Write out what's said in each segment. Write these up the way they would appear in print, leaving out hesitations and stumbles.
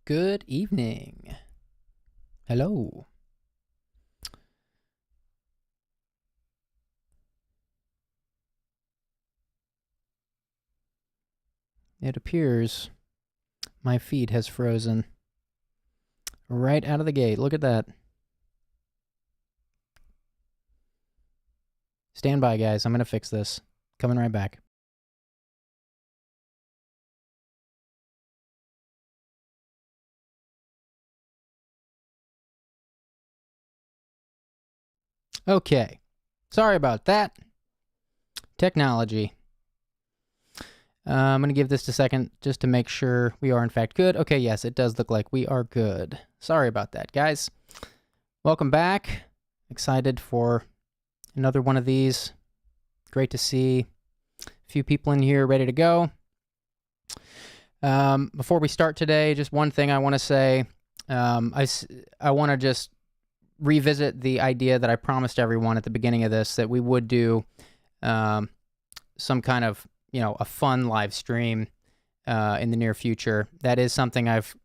Good evening. Hello. It appears my feed has frozen right out of the gate. Look at that. Stand by, guys. I'm going to fix this. Coming right back. Okay. Sorry about that. Technology. I'm going to give this a second just to make sure we are in fact good. Okay, yes, it does look like we are good. Sorry about that, guys. Welcome back. Excited for another one of these. Great to see a few people in here ready to go. Before we start today, just one thing I want to say. I want to just revisit the idea that I promised everyone at the beginning of this, that we would do some kind of, a fun live stream in the near future. That is something I've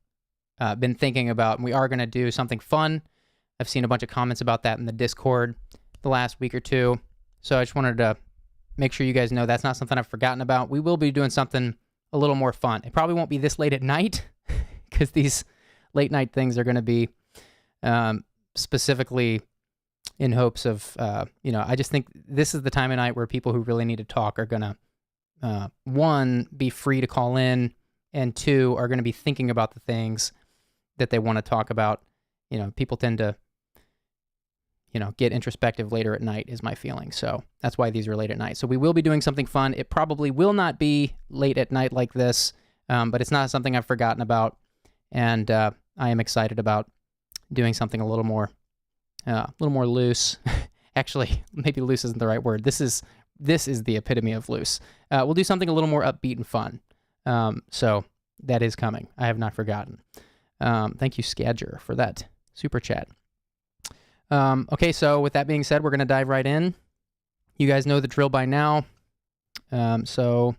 been thinking about, and we are going to do something fun. I've seen a bunch of comments about that in the Discord the last week or two, so I just wanted to make sure you guys know that's not something I've forgotten about. We will be doing something a little more fun. It probably won't be this late at night, because these late night things are going to be specifically in hopes of, I just think this is the time of night where people who really need to talk are going to, one, be free to call in, and two, are going to be thinking about the things that they want to talk about. People tend to, get introspective later at night is my feeling. So that's why these are late at night. So we will be doing something fun. It probably will not be late at night like this, but it's not something I've forgotten about. And I am excited about doing something a little more loose. Actually, maybe loose isn't the right word. This is the epitome of loose. We'll do something a little more upbeat and fun. So that is coming. I have not forgotten. Thank you, Skadger, for that super chat. Okay, so with that being said, we're going to dive right in. You guys know the drill by now. So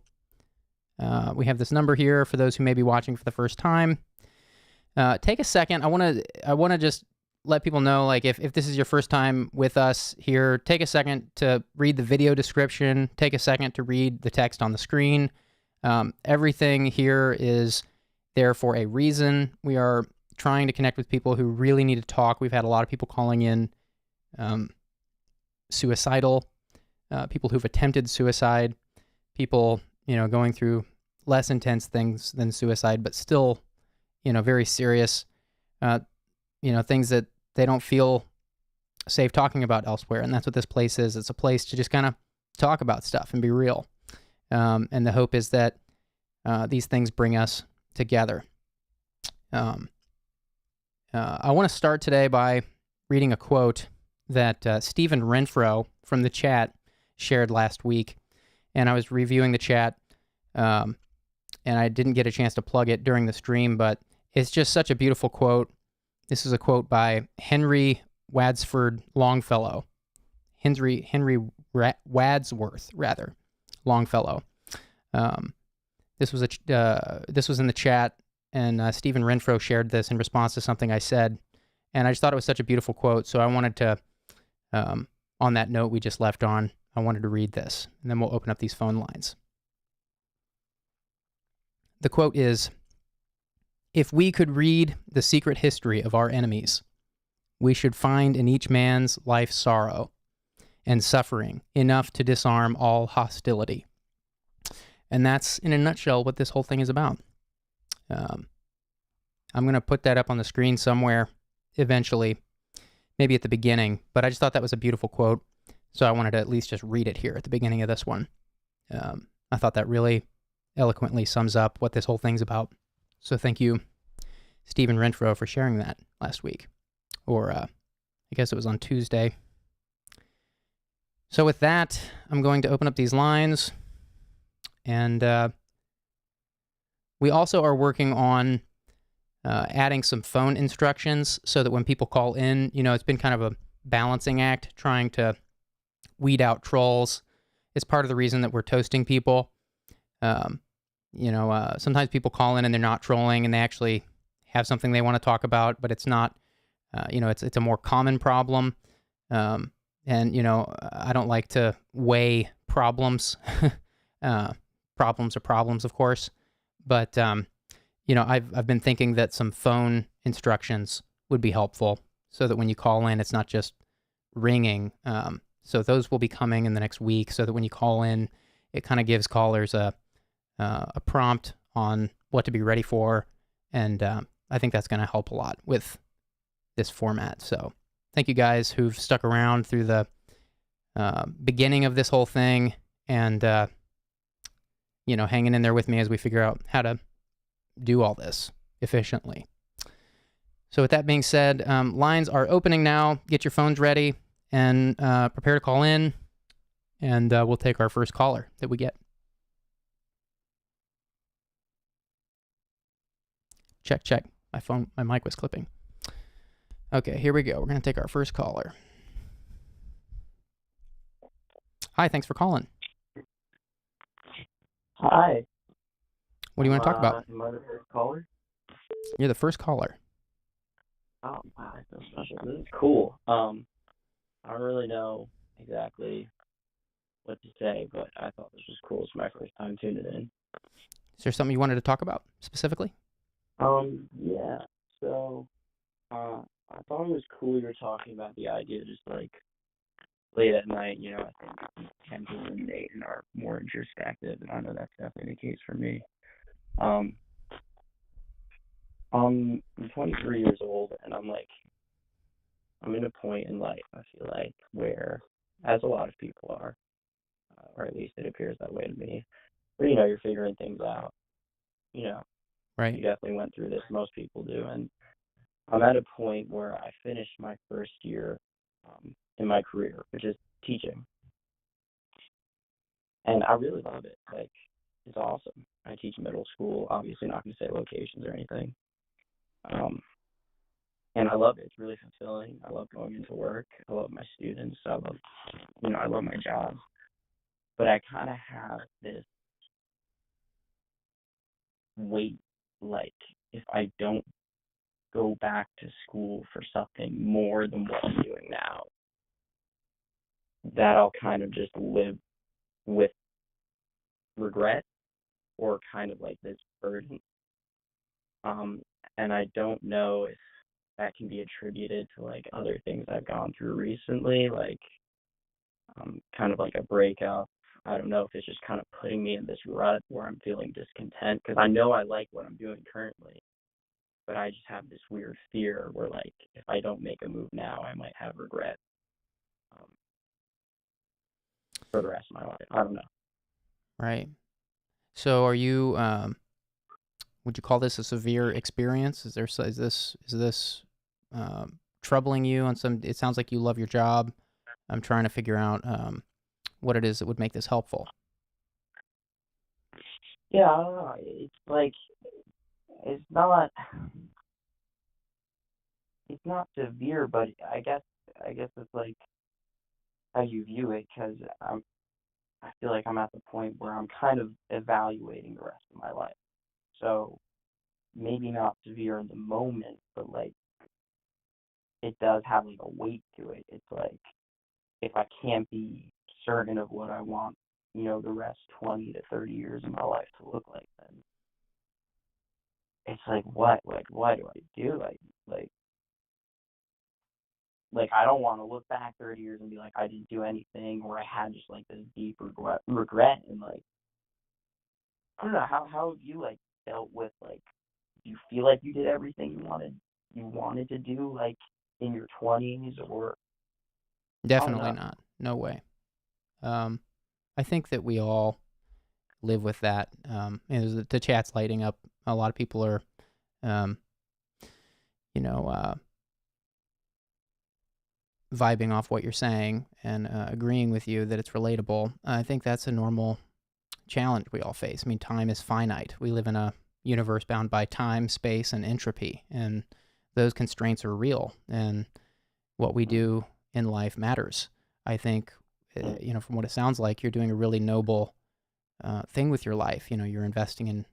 we have this number here for those who may be watching for the first time. Take a second. I want to just let people know, like, if this is your first time with us here, take a second to read the video description. Take a second to read the text on the screen. Everything here is there for a reason. We are trying to connect with people who really need to talk. We've had a lot of people calling in suicidal, people who've attempted suicide, people, going through less intense things than suicide, but still, very serious, things that they don't feel safe talking about elsewhere. And that's what this place is. It's a place to just kind of talk about stuff and be real. And the hope is that these things bring us together. I want to start today by reading a quote that Stephen Renfro from the chat shared last week. And I was reviewing the chat, and I didn't get a chance to plug it during the stream, but it's just such a beautiful quote. This is a quote by Henry Wadsworth Longfellow. Henry Wadsworth, rather, Longfellow. This was in the chat, and Stephen Renfro shared this in response to something I said, and I just thought it was such a beautiful quote, so I wanted to, on that note we just left on, I wanted to read this, and then we'll open up these phone lines. The quote is, "If we could read the secret history of our enemies, we should find in each man's life sorrow and suffering enough to disarm all hostility." And that's, in a nutshell, what this whole thing is about. I'm going to put that up on the screen somewhere eventually, maybe at the beginning, but I just thought that was a beautiful quote, so I wanted to at least just read it here at the beginning of this one. I thought that really eloquently sums up what this whole thing's about. So thank you, Stephen Renfro, for sharing that last week, or I guess it was on Tuesday. So with that, I'm going to open up these lines, and we also are working on adding some phone instructions so that when people call in, it's been kind of a balancing act trying to weed out trolls. It's part of the reason that we're toasting people. Sometimes people call in and they're not trolling and they actually have something they want to talk about, but it's not, it's a more common problem. And, I don't like to weigh problems. Problems are problems, of course. But, I've been thinking that some phone instructions would be helpful so that when you call in, it's not just ringing. So those will be coming in the next week so that when you call in, it kind of gives callers a prompt on what to be ready for. And I think that's going to help a lot with this format. So thank you guys who've stuck around through the beginning of this whole thing and, hanging in there with me as we figure out how to do all this efficiently. So with that being said, lines are opening now. Get your phones ready and prepare to call in, and we'll take our first caller that we get. Check. My mic was clipping. Okay, here we go. We're going to take our first caller. Hi, thanks for calling. Hi. What do you want to talk about? Am I the first caller? You're the first caller. Oh, wow, I feel special. This is cool. I don't really know exactly what to say, but I thought this was cool. It's my first time tuning in. Is there something you wanted to talk about specifically? Yeah. So, I thought it was cool you were talking about the idea just like late at night, I think we tend to ruminate and are more introspective, and I know that's definitely the case for me. I'm 23 years old, and I'm in a point in life, I feel like, where, as a lot of people are, or at least it appears that way to me, where, you're figuring things out. Right. You definitely went through this. Most people do. And I'm at a point where I finished my first year in my career, which is teaching. And I really love it. Like, it's awesome. I teach middle school, obviously not going to say locations or anything. And I love it. It's really fulfilling. I love going into work. I love my students. I love my job. But I kind of have this weight, like, if I don't go back to school for something more than what I'm doing now, that I'll kind of just live with regret or kind of like this burden. And I don't know if that can be attributed to like other things I've gone through recently, like kind of like a breakup. I don't know if it's just kind of putting me in this rut where I'm feeling discontent, because I know I like what I'm doing currently, but I just have this weird fear where, like, if I don't make a move now, I might have regret for the rest of my life. I don't know. Right. So are you, would you call this a severe experience? Is this troubling you on some, it sounds like you love your job. I'm trying to figure out what it is that would make this helpful. Yeah, I don't know. It's like, it's not severe, but I guess it's like how you view it, because I feel like I'm at the point where I'm kind of evaluating the rest of my life. So maybe not severe in the moment, but like it does have like a weight to it. It's like, if I can't be certain of what I want, the rest 20 to 30 years of my life to look like, then it's like, what? Like, what do I do? Like I don't want to look back 30 years and be like, I didn't do anything, or I had just like this deep regret, and like, I don't know, how have you like dealt with, like, do you feel like you did everything you wanted to do, like, in your 20s, or Definitely not. No way. I think that we all live with that. The chat's lighting up. A lot of people are, vibing off what you're saying and agreeing with you that it's relatable. I think that's a normal challenge we all face. I mean, time is finite. We live in a universe bound by time, space, and entropy, and those constraints are real, and what we do in life matters. I think, from what it sounds like, you're doing a really noble thing with your life. You're investing in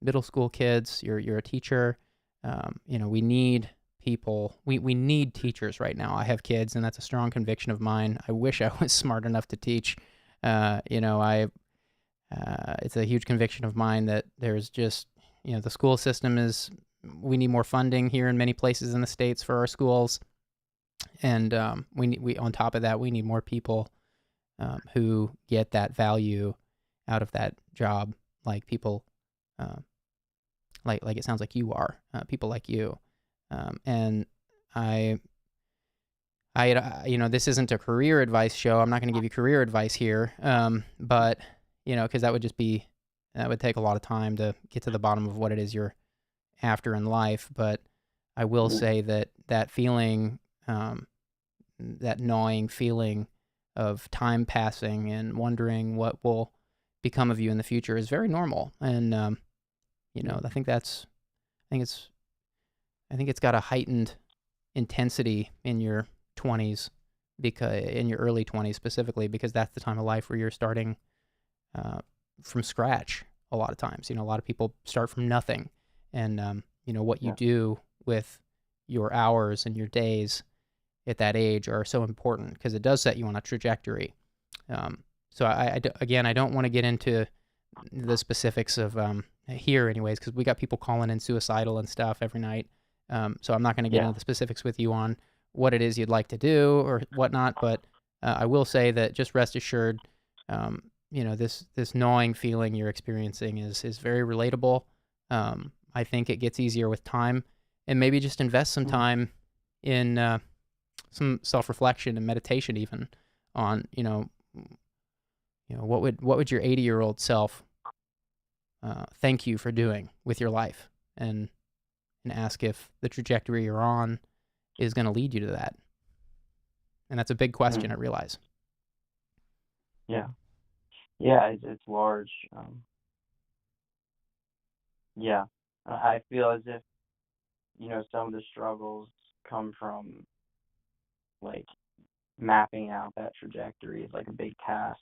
middle school kids, you're a teacher, We need people. We need teachers right now. I have kids, and that's a strong conviction of mine. I wish I was smart enough to teach. It's a huge conviction of mine that there's just, the school system is. We need more funding here in many places in the States for our schools, and we on top of that, we need more people who get that value out of that job, like people, like it sounds like you are, people like you, and I, this isn't a career advice show. I'm not going to give you career advice here, but because that would take a lot of time to get to the bottom of what it is you're after in life. But I will say that feeling, that gnawing feeling of time passing and wondering what will become of you in the future is very normal. And I think it's got a heightened intensity in your 20s, because in your early 20s specifically, because that's the time of life where you're starting from scratch. A lot of times, a lot of people start from nothing, and what you do with your hours and your days at that age are so important, because it does set you on a trajectory. So again, I don't want to get into the specifics of here anyways, because we got people calling in suicidal and stuff every night. So I'm not going to get into the specifics with you on what it is you'd like to do or whatnot, but I will say that just rest assured, this gnawing feeling you're experiencing is very relatable. I think it gets easier with time, and maybe just invest some time in some self-reflection and meditation, even on what would your 80-year-old self thank you for doing with your life, and ask if the trajectory you're on is going to lead you to that. And that's a big question, I realize. Yeah, it's large. I feel as if some of the struggles come from like mapping out that trajectory is like a big task.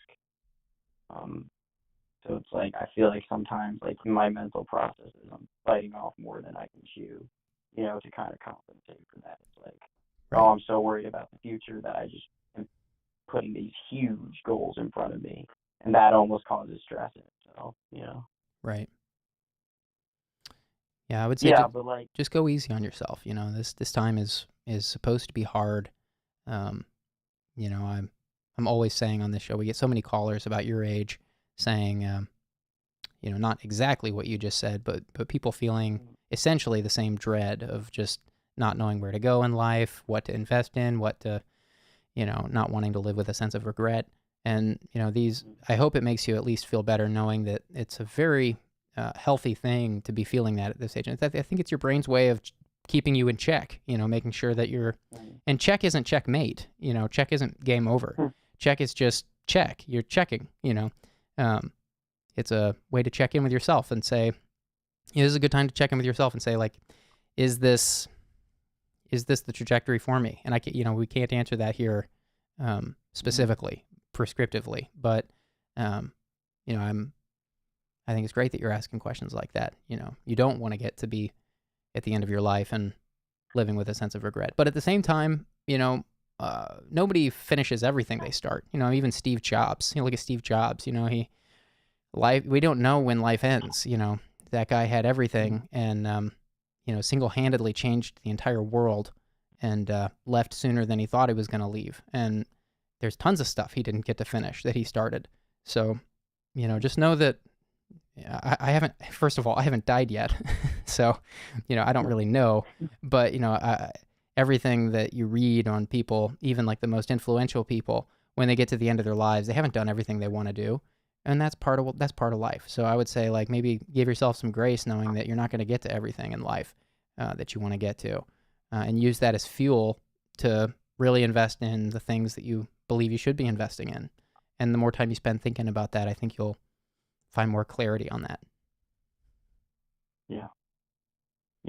So it's like I feel like sometimes like in my mental processes I'm biting off more than I can chew, to kind of compensate for that. It's like, oh, I'm so worried about the future that I just am putting these huge goals in front of me, and that almost causes stress in itself, Right. Yeah, I would say but like just go easy on yourself. This time is supposed to be hard. I'm always saying on this show, we get so many callers about your age saying, not exactly what you just said, but people feeling essentially the same dread of just not knowing where to go in life, what to invest in, what to, not wanting to live with a sense of regret. And, I hope it makes you at least feel better knowing that it's a very healthy thing to be feeling that at this age. And I think it's your brain's way of keeping you in check, making sure that and check isn't checkmate, check isn't game over. Check is just check. You're checking, it's a way to check in with yourself and say, this is a good time to check in with yourself and say, like, is this the trajectory for me? And we can't answer that here specifically, prescriptively, but I think it's great that you're asking questions like that. You don't want to get to be at the end of your life and living with a sense of regret. But at the same time, nobody finishes everything they start. Even Steve Jobs. Look at Steve Jobs. We don't know when life ends. That guy had everything, and single-handedly changed the entire world, and left sooner than he thought he was going to leave. And there's tons of stuff he didn't get to finish that he started. So, just know that I haven't. First of all, I haven't died yet, so I don't really know. But everything that you read on people, even like the most influential people, when they get to the end of their lives, they haven't done everything they want to do, and that's part of life. So I would say, like, maybe give yourself some grace, knowing that you're not going to get to everything in life that you want to get to, and use that as fuel to really invest in the things that you believe you should be investing in. And the more time you spend thinking about that, I think you'll find more clarity on that. Yeah,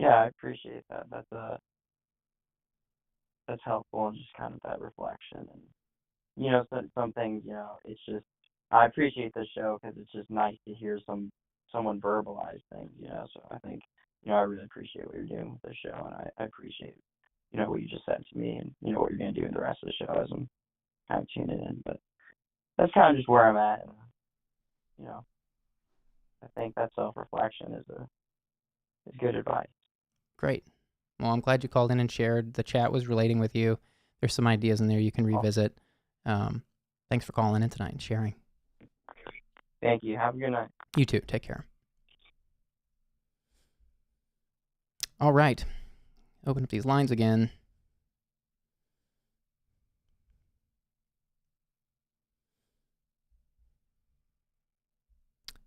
I appreciate that. That's helpful, and just kind of that reflection. And some things, it's just, I appreciate this show because it's just nice to hear someone verbalize things. So I think I really appreciate what you're doing with the show, and I appreciate, what you just said to me, and what you're gonna do in the rest of the show as I'm kind of tuning in. But that's kind of just where I'm at, and I think that self-reflection is good advice. Great. Well, I'm glad you called in and shared. The chat was relating with you. There's some ideas in there you can revisit. Thanks for calling in tonight and sharing. Thank you. Have a good night. You too. Take care. All right. Open up these lines again.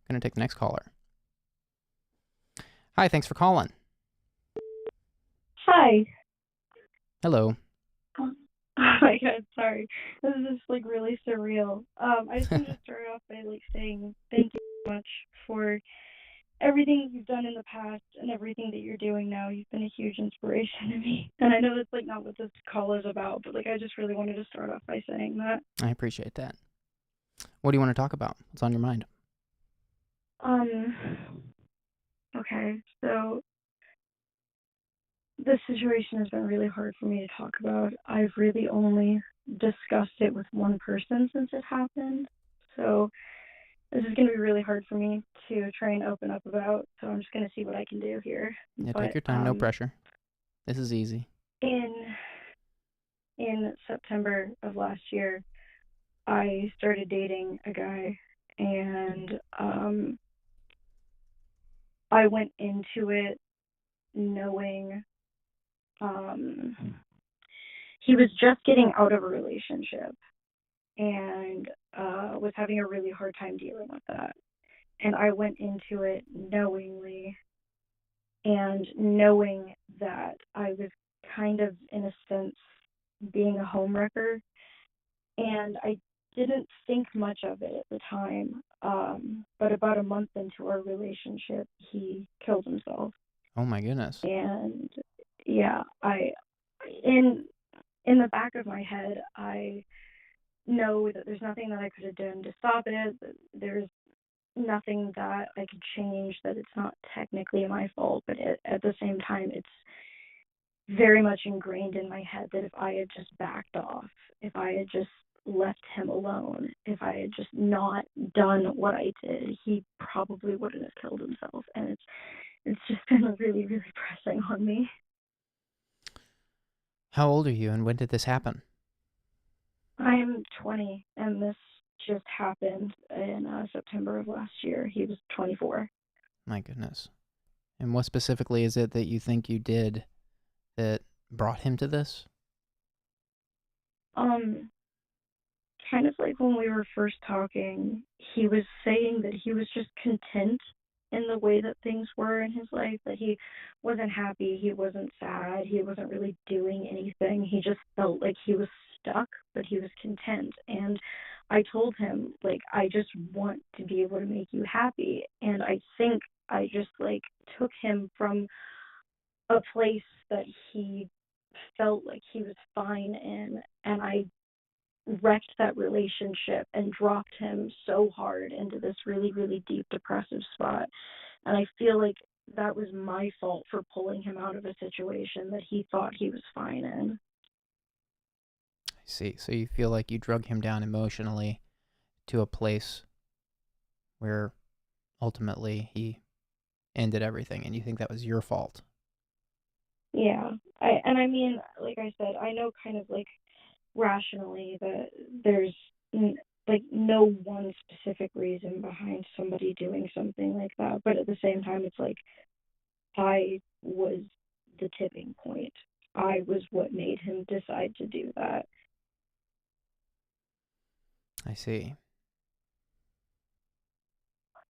Going to take the next caller. Hi, thanks for calling. Hi. Hello. Oh my god, sorry. This is just like really surreal. I just wanted to start off by like saying thank you so much for everything you've done in the past and everything that you're doing now. You've been a huge inspiration to me. And I know that's like not what this call is about, but like I just really wanted to start off by saying that. I appreciate that. What do you want to talk about? What's on your mind? Okay, so this situation has been really hard for me to talk about. I've really only discussed it with one person since it happened. So this is going to be really hard for me to try and open up about. So I'm just going to see what I can do here. Yeah, take your time. No pressure. This is easy. In September of last year, I started dating a guy, and I went into it knowing he was just getting out of a relationship and was having a really hard time dealing with that. And I went into it knowingly and knowing that I was kind of, in a sense, being a homewrecker. And I didn't think much of it at the time. But about a month into our relationship, he killed himself. Oh my goodness. And yeah, in the back of my head, I know that there's nothing that I could have done to stop it. There's nothing that I could change, that it's not technically my fault, but at the same time, it's very much ingrained in my head that if I had just backed off, if I had just left him alone, if I had just not done what I did, he probably wouldn't have killed himself. And it's just been really, really pressing on me. How old are you, and when did this happen? I'm 20, and this just happened in September of last year. He was 24. My goodness. And what specifically is it that you think you did that brought him to this? Kind of like when we were first talking, he was saying that he was just content in the way that things were in his life, that he wasn't happy, he wasn't sad, he wasn't really doing anything. He just felt like he was stuck, but he was content. And I told him, like, I just want to be able to make you happy. And I think I just, like, took him from a place that he felt like he was fine in, and I wrecked that relationship and dropped him so hard into this really, really deep depressive spot. And I feel like that was my fault for pulling him out of a situation that he thought he was fine in. I see. So you feel like you drug him down emotionally to a place where ultimately he ended everything, and you think that was your fault. Yeah. I mean, like I said, I know kind of like rationally that there's like no one specific reason behind somebody doing something like that, but at the same time, it's like I was the tipping point. I was what made him decide to do that. I see.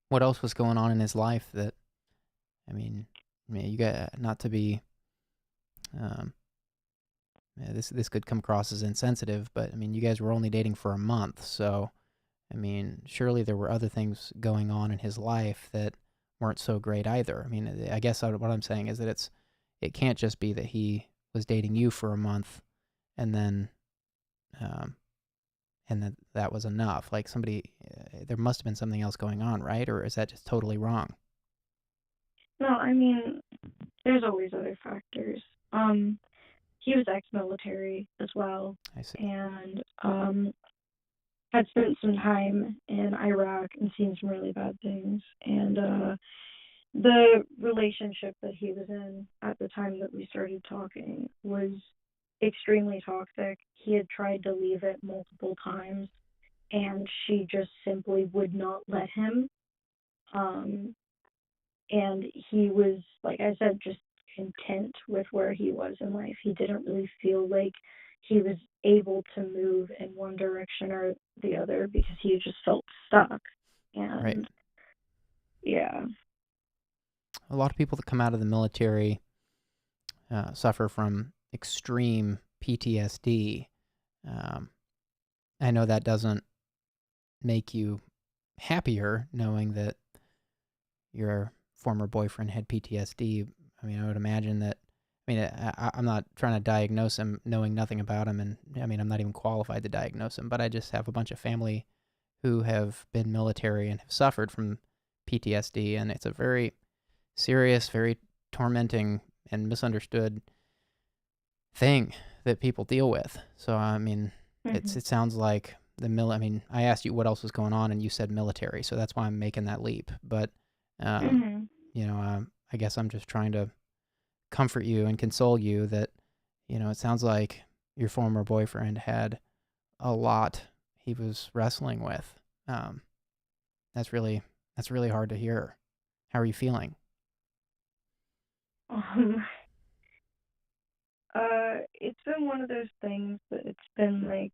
What else was going on in his life that, I mean you got, not to be, this could come across as insensitive, but I mean, you guys were only dating for a month, so I mean, surely there were other things going on in his life that weren't so great either. I mean, I guess what I'm saying is that it can't just be that he was dating you for a month and then that was enough. Like there must have been something else going on, right? Or is that just totally wrong? No, I mean, there's always other factors. He was ex-military as well, I see. and had spent some time in Iraq and seen some really bad things. And the relationship that he was in at the time that we started talking was extremely toxic. He had tried to leave it multiple times, and she just simply would not let him. Um, and he was, like I said, just content with where he was in life. He didn't really feel like he was able to move in one direction or the other because he just felt stuck. Right. And yeah. A lot of people that come out of the military suffer from extreme PTSD. I know that doesn't make you happier knowing that your former boyfriend had PTSD. I mean, I would imagine that. I mean, I'm not trying to diagnose him knowing nothing about him, and I mean, I'm not even qualified to diagnose him, but I just have a bunch of family who have been military and have suffered from PTSD, and it's a very serious, very tormenting, and misunderstood thing that people deal with. So, I mean, it sounds like I mean, I asked you what else was going on, and you said military, so that's why I'm making that leap. But, you know, I guess I'm just trying to comfort you and console you that, you know, it sounds like your former boyfriend had a lot he was wrestling with. That's really hard to hear. How are you feeling? It's been one of those things that it's been like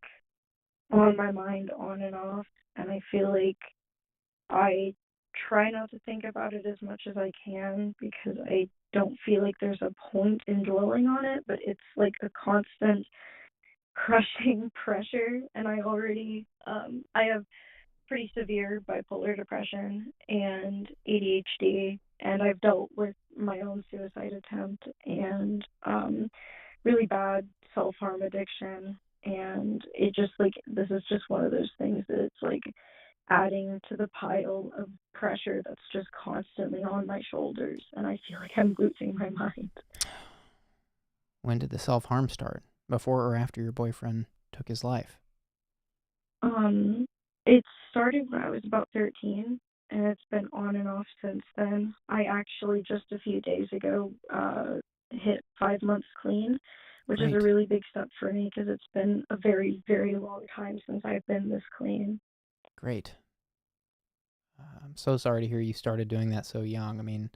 on my mind on and off, and I feel like I try not to think about it as much as I can because I don't feel like there's a point in dwelling on it, but it's like a constant crushing pressure. And I have pretty severe bipolar depression and ADHD, and I've dealt with my own suicide attempt and really bad self-harm addiction. And it just like, this is just one of those things that it's like adding to the pile of pressure that's just constantly on my shoulders, and I feel like I'm losing my mind. When did the self-harm start? Before or after your boyfriend took his life? It started when I was about 13, and it's been on and off since then. I actually just a few days ago hit 5 months clean, which is a really big step for me because it's been a very, very long time since I've been this clean. Great. I'm so sorry to hear you started doing that so young. I mean,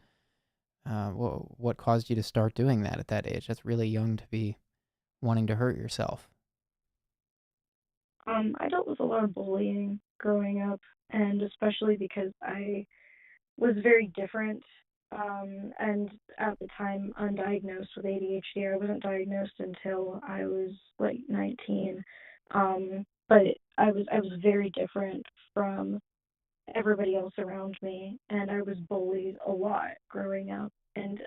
what caused you to start doing that at that age? That's really young to be wanting to hurt yourself. I dealt with a lot of bullying growing up, and especially because I was very different, and at the time undiagnosed with ADHD. I wasn't diagnosed until I was like 19. But I was very different from everybody else around me, and I was bullied a lot growing up. And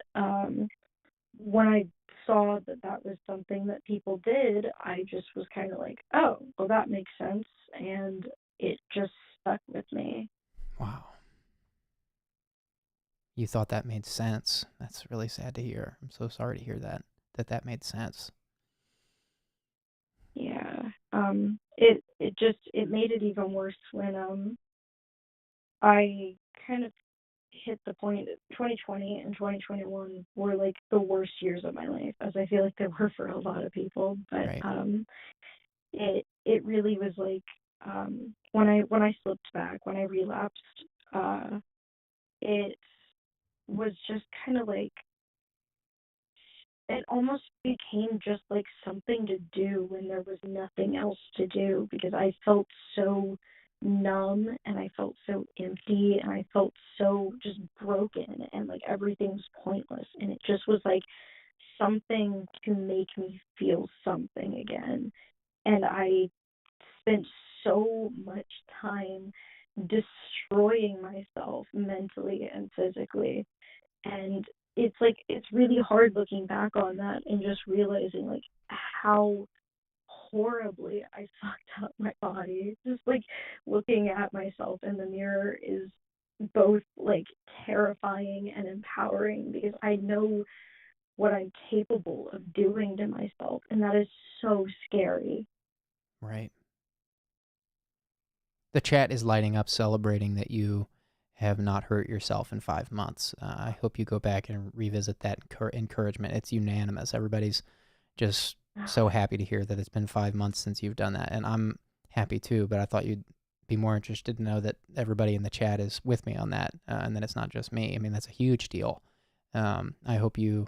when I saw that that was something that people did, I just was kind of like, oh, well, that makes sense, and it just stuck with me. Wow. You thought that made sense. That's really sad to hear. I'm so sorry to hear that made sense. Yeah. It made it even worse when I kind of hit the point. 2020 and 2021 were like the worst years of my life, as I feel like they were for a lot of people. But it really was like when I slipped back, when I relapsed, it was just kind of like it almost became just like something to do when there was nothing else to do, because I felt so numb and I felt so empty and I felt so just broken and like everything was pointless, and it just was like something to make me feel something again. And I spent so much time destroying myself mentally and physically. And it's like it's really hard looking back on that and just realizing like how horribly I fucked up my body. Just like looking at myself in the mirror is both like terrifying and empowering, because I know what I'm capable of doing to myself, and that is so scary. Right. The chat is lighting up celebrating that you have not hurt yourself in 5 months. I hope you go back and revisit that encouragement. It's unanimous. Everybody's just so happy to hear that it's been 5 months since you've done that. And I'm happy too, but I thought you'd be more interested to know that everybody in the chat is with me on that, and that it's not just me. I mean, that's a huge deal. I hope you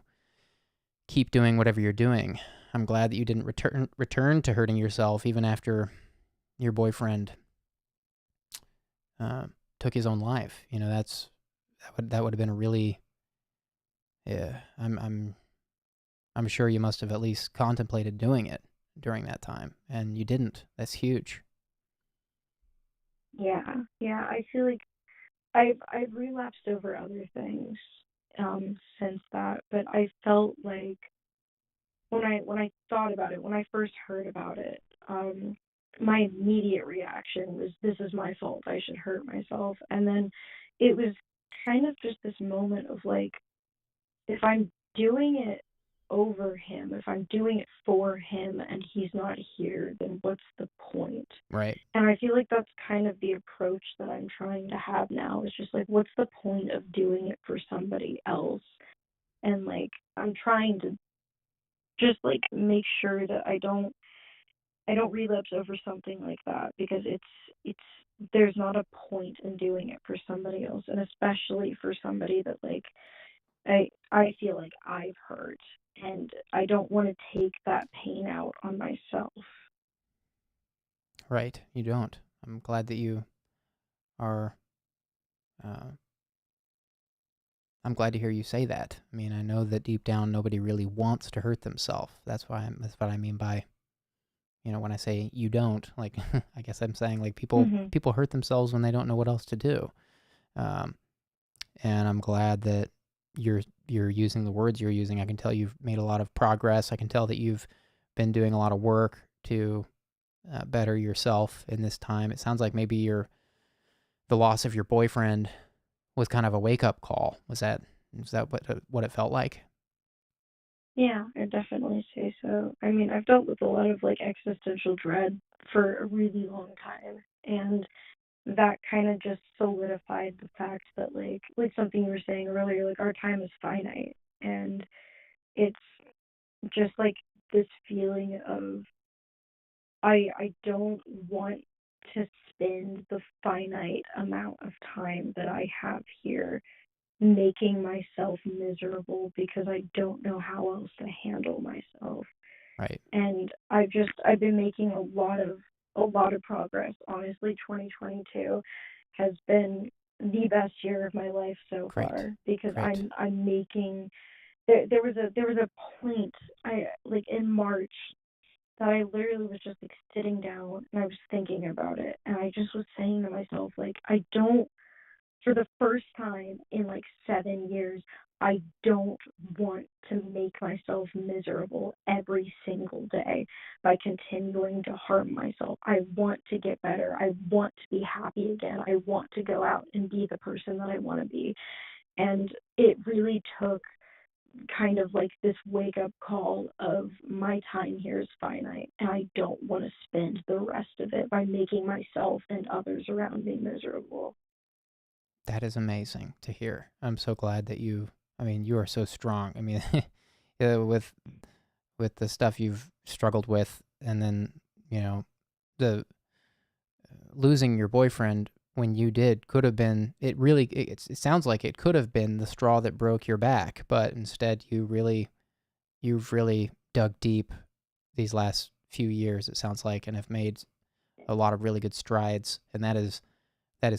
keep doing whatever you're doing. I'm glad that you didn't return to hurting yourself even after your boyfriend took his own life. You know, that would have been a really, yeah. I'm sure you must have at least contemplated doing it during that time, and you didn't. That's huge. Yeah, I feel like I've relapsed over other things since that, but I felt like when I thought about it, when I first heard about it, my immediate reaction was, this is my fault. I should hurt myself. And then it was kind of just this moment of like, if I'm doing it over him, if I'm doing it for him and he's not here, then what's the point? Right. And I feel like that's kind of the approach that I'm trying to have now. Is just like, what's the point of doing it for somebody else? And like, I'm trying to just like make sure that I don't relapse over something like that, because it's there's not a point in doing it for somebody else, and especially for somebody that like I feel like I've hurt, and I don't want to take that pain out on myself. Right. You don't. I'm glad that you are. I'm glad to hear you say that. I mean, I know that deep down nobody really wants to hurt themselves. That's what I mean by, when I say you don't, like, I guess I'm saying like people hurt themselves when they don't know what else to do. And I'm glad that you're using the words you're using. I can tell you've made a lot of progress. I can tell that you've been doing a lot of work to better yourself in this time. It sounds like maybe the loss of your boyfriend was kind of a wake-up call. Was that what it felt like? Yeah, I definitely say so. I mean, I've dealt with a lot of like existential dread for a really long time, and that kind of just solidified the fact that like something you were saying earlier, like our time is finite, and it's just like this feeling of I don't want to spend the finite amount of time that I have here making myself miserable because I don't know how else to handle myself. Right. And I've been making a lot of progress. Honestly, 2022 has been the best year of my life so far, because Great. I'm making there was a point I like in March that I literally was just like sitting down and I was thinking about it, and I just was saying to myself like, I don't, for the first time in like 7 years, I don't want to make myself miserable every single day by continuing to harm myself. I want to get better. I want to be happy again. I want to go out and be the person that I want to be. And it really took kind of like this wake up call of, my time here is finite, and I don't want to spend the rest of it by making myself and others around me miserable. That is amazing to hear. I'm so glad that you are so strong. I mean, with the stuff you've struggled with, and then, the losing your boyfriend when you did could have been, it sounds like it could have been the straw that broke your back, but instead you've really dug deep these last few years, it sounds like, and have made a lot of really good strides, and that is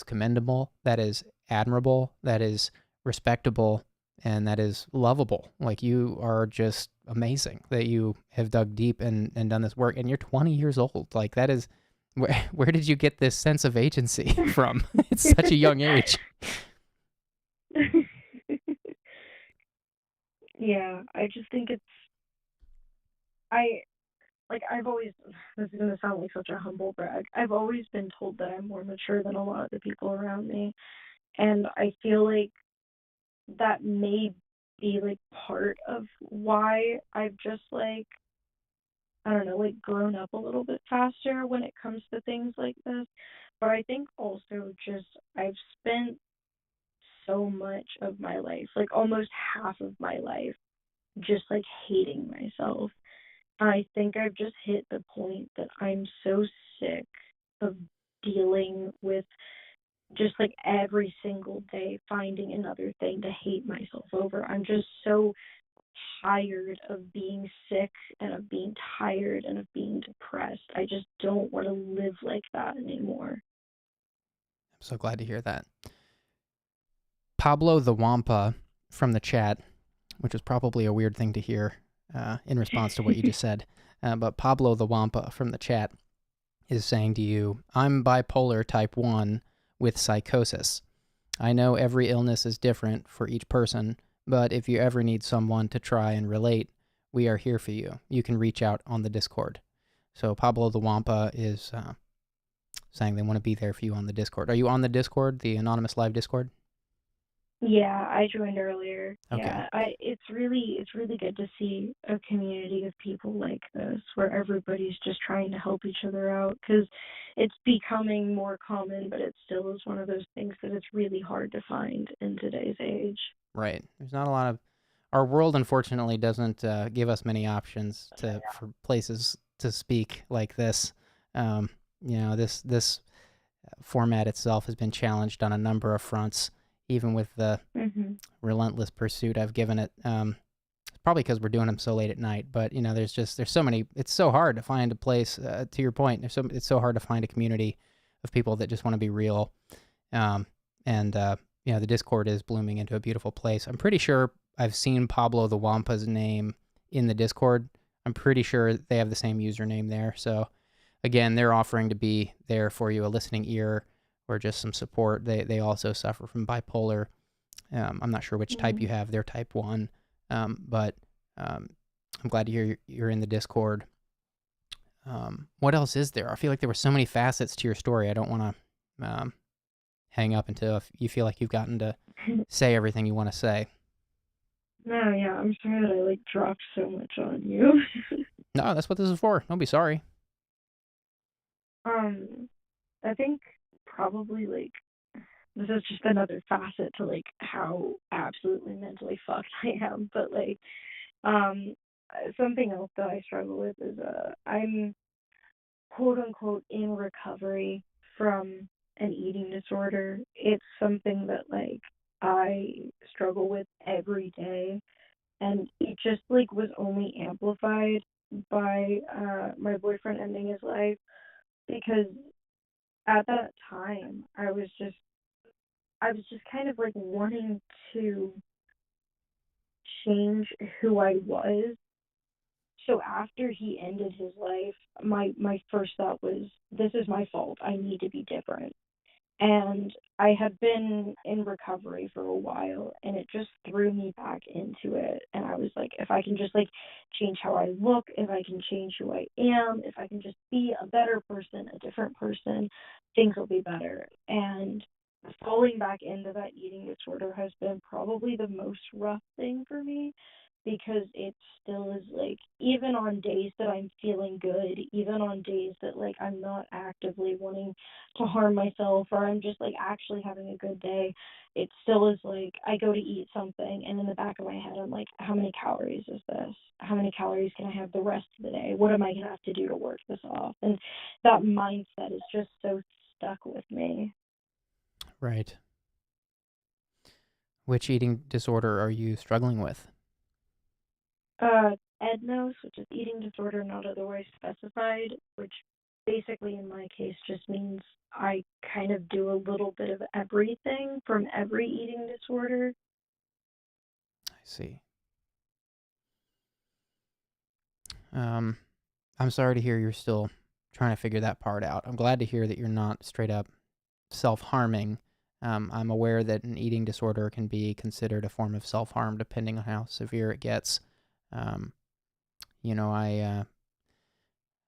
commendable, that is admirable, that is respectable, and that is lovable. Like, you are just amazing that you have dug deep and done this work, and you're 20 years old. Like, that is, where did you get this sense of agency from? It's such a young age. Yeah, I just think I've always, this is going to sound like such a humble brag, I've always been told that I'm more mature than a lot of the people around me. And I feel like that may be like part of why I've just like, I don't know, like grown up a little bit faster when it comes to things like this. But I think also just I've spent so much of my life, like almost half of my life, just like hating myself. I think I've just hit the point that I'm so sick of dealing with just like every single day finding another thing to hate myself over. I'm just so tired of being sick and of being tired and of being depressed. I just don't want to live like that anymore. I'm so glad to hear that. Pablo the Wampa from the chat, which was probably a weird thing to hear in response to what you just said, but Pablo the Wampa from the chat is saying to you, I'm bipolar type 1 with psychosis. I know every illness is different for each person, but if you ever need someone to try and relate, we are here for you. You can reach out on the Discord. So Pablo the Wampa is saying they want to be there for you on the Discord. Are you on the Discord, the Anonymous Live Discord? Yeah, I joined earlier. Okay. Yeah, it's really good to see a community of people like this where everybody's just trying to help each other out, because it's becoming more common, but it still is one of those things that it's really hard to find in today's age. Right. There's not a lot of... Our world, unfortunately, doesn't give us many options for places to speak like this. This format itself has been challenged on a number of fronts, even with the relentless pursuit I've given it. It's probably because we're doing them so late at night, but there's so many. It's so hard to find a place. To your point, it's so hard to find a community of people that just want to be real. The Discord is blooming into a beautiful place. I'm pretty sure I've seen Pablo the Wampa's name in the Discord. I'm pretty sure they have the same username there. So again, they're offering to be there for you, a listening ear, or just some support. They also suffer from bipolar. I'm not sure which type you have. They're type 1. But I'm glad to hear you're in the Discord. What else is there? I feel like there were so many facets to your story. I don't want to hang up until if you feel like you've gotten to say everything you want to say. No, yeah, I'm sorry that I dropped so much on you. No, that's what this is for. Don't be sorry. I think probably this is just another facet to how absolutely mentally fucked I am, but something else that I struggle with is I'm quote unquote in recovery from an eating disorder. It's something that I struggle with every day, and it just was only amplified by my boyfriend ending his life, because at that time I was just kind of wanting to change who I was. So after he ended his life, my first thought was, this is my fault. I need to be different. And I had been in recovery for a while, and it just threw me back into it. And I was like, if I can just change how I look, if I can change who I am, if I can just be a better person, a different person, things will be better. And falling back into that eating disorder has been probably the most rough thing for me, because it still is even on days that I'm feeling good, even on days that I'm not actively wanting to harm myself, or I'm just actually having a good day, it still is I go to eat something, and in the back of my head I'm like, how many calories is this? How many calories can I have the rest of the day? What am I going to have to do to work this off? And that mindset is just so stuck with me. Right. Which eating disorder are you struggling with? Ednos, which is eating disorder not otherwise specified, which basically in my case just means I kind of do a little bit of everything from every eating disorder. I see. I'm sorry to hear you're still trying to figure that part out. I'm glad to hear that you're not straight up self-harming. I'm aware that an eating disorder can be considered a form of self-harm depending on how severe it gets. I'm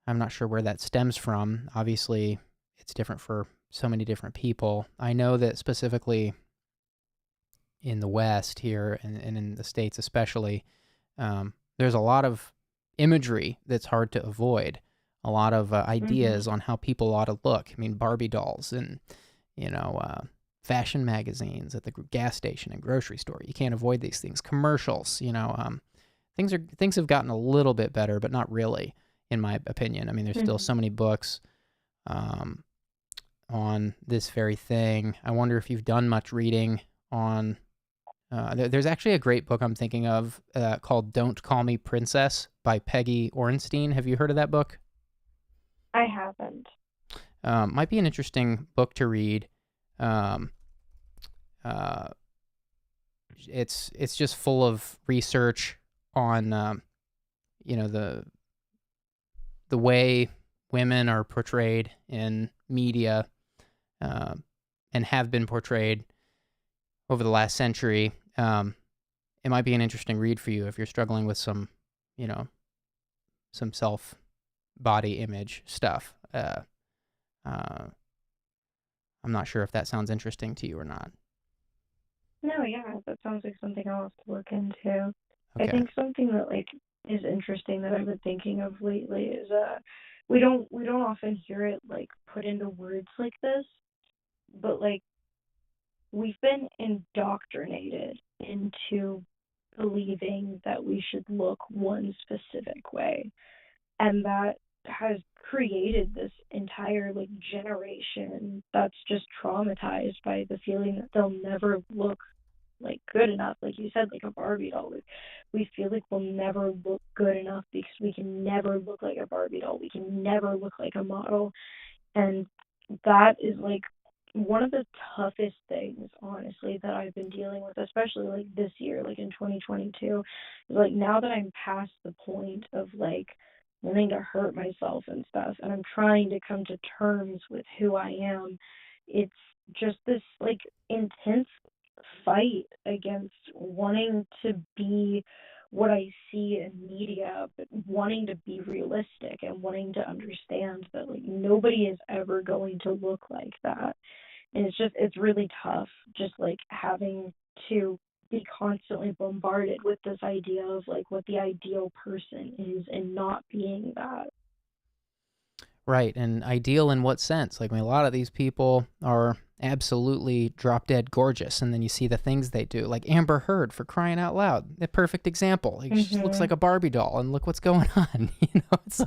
not sure where that stems from. Obviously, it's different for so many different people. I know that specifically in the West here and in the States especially, there's a lot of imagery that's hard to avoid, a lot of ideas on how people ought to look. I mean, Barbie dolls and, fashion magazines at the gas station and grocery store. You can't avoid these things. Commercials, things have gotten a little bit better, but not really, in my opinion. I mean, there's still so many books on this very thing. I wonder if you've done much reading on. There's actually a great book I'm thinking of called "Don't Call Me Princess" by Peggy Orenstein. Have you heard of that book? I haven't. Might be an interesting book to read. It's just full of research on the way women are portrayed in media and have been portrayed over the last century. It might be an interesting read for you if you're struggling with some self body image stuff. I'm not sure if that sounds interesting to you or not. No, yeah, that sounds like something I'll have to look into. Okay. I think something that is interesting that I've been thinking of lately is we don't often hear it put into words like this, but we've been indoctrinated into believing that we should look one specific way, and that has created this entire generation that's just traumatized by the feeling that they'll never look good enough. Like you said, like a Barbie doll. We feel like we'll never look good enough because we can never look like a Barbie doll. We can never look like a model. And that is one of the toughest things, honestly, that I've been dealing with, especially this year, in 2022. Is now that I'm past the point of wanting to hurt myself and stuff, and I'm trying to come to terms with who I am, it's just this intense fight against wanting to be what I see in media, but wanting to be realistic and wanting to understand that nobody is ever going to look like that. And it's really tough just having to be constantly bombarded with this idea of what the ideal person is and not being that. Right, and ideal in what sense? A lot of these people are absolutely drop dead gorgeous, and then you see the things they do, like Amber Heard, for crying out loud. A perfect example. She just looks like a Barbie doll, and look what's going on. It's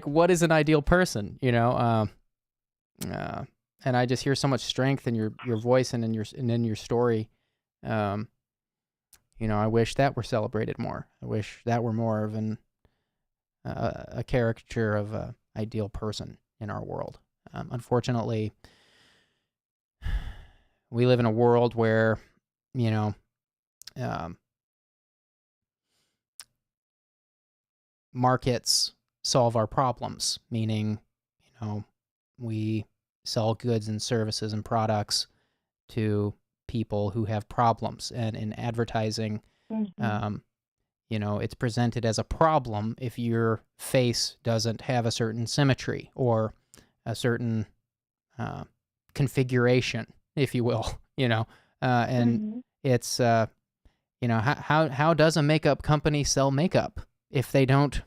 what is an ideal person? And I just hear so much strength in your voice and in your story. I wish that were celebrated more. I wish that were more of a caricature of a ideal person in our world. Unfortunately, we live in a world where, markets solve our problems, meaning, we sell goods and services and products to people who have problems. And in advertising, it's presented as a problem if your face doesn't have a certain symmetry or a certain configuration, if you will, and it's, how does a makeup company sell makeup if they don't,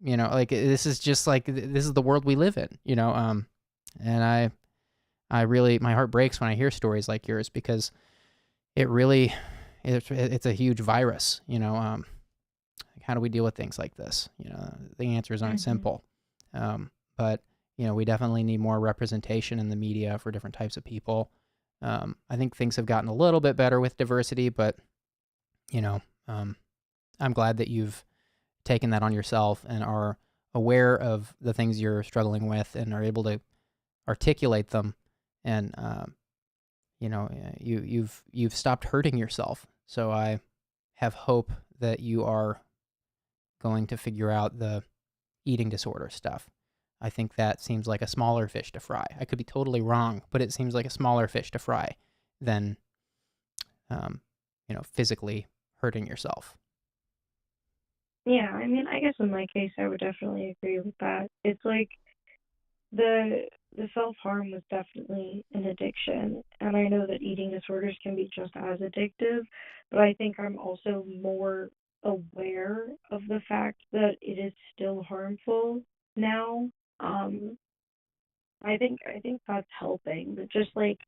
this is just this is the world we live in, and I really, my heart breaks when I hear stories like yours, because it's a huge virus, how do we deal with things like this? The answers aren't simple. But, we definitely need more representation in the media for different types of people. I think things have gotten a little bit better with diversity, but, I'm glad that you've taken that on yourself and are aware of the things you're struggling with and are able to articulate them. And, you've stopped hurting yourself. So I have hope that you are going to figure out the eating disorder stuff. I think that seems like a smaller fish to fry. I could be totally wrong, but it seems like a smaller fish to fry than, physically hurting yourself. Yeah, I mean, I guess in my case, I would definitely agree with that. It's The self-harm was definitely an addiction, and I know that eating disorders can be just as addictive, but I think I'm also more aware of the fact that it is still harmful now. Um, I think that's helping, but just like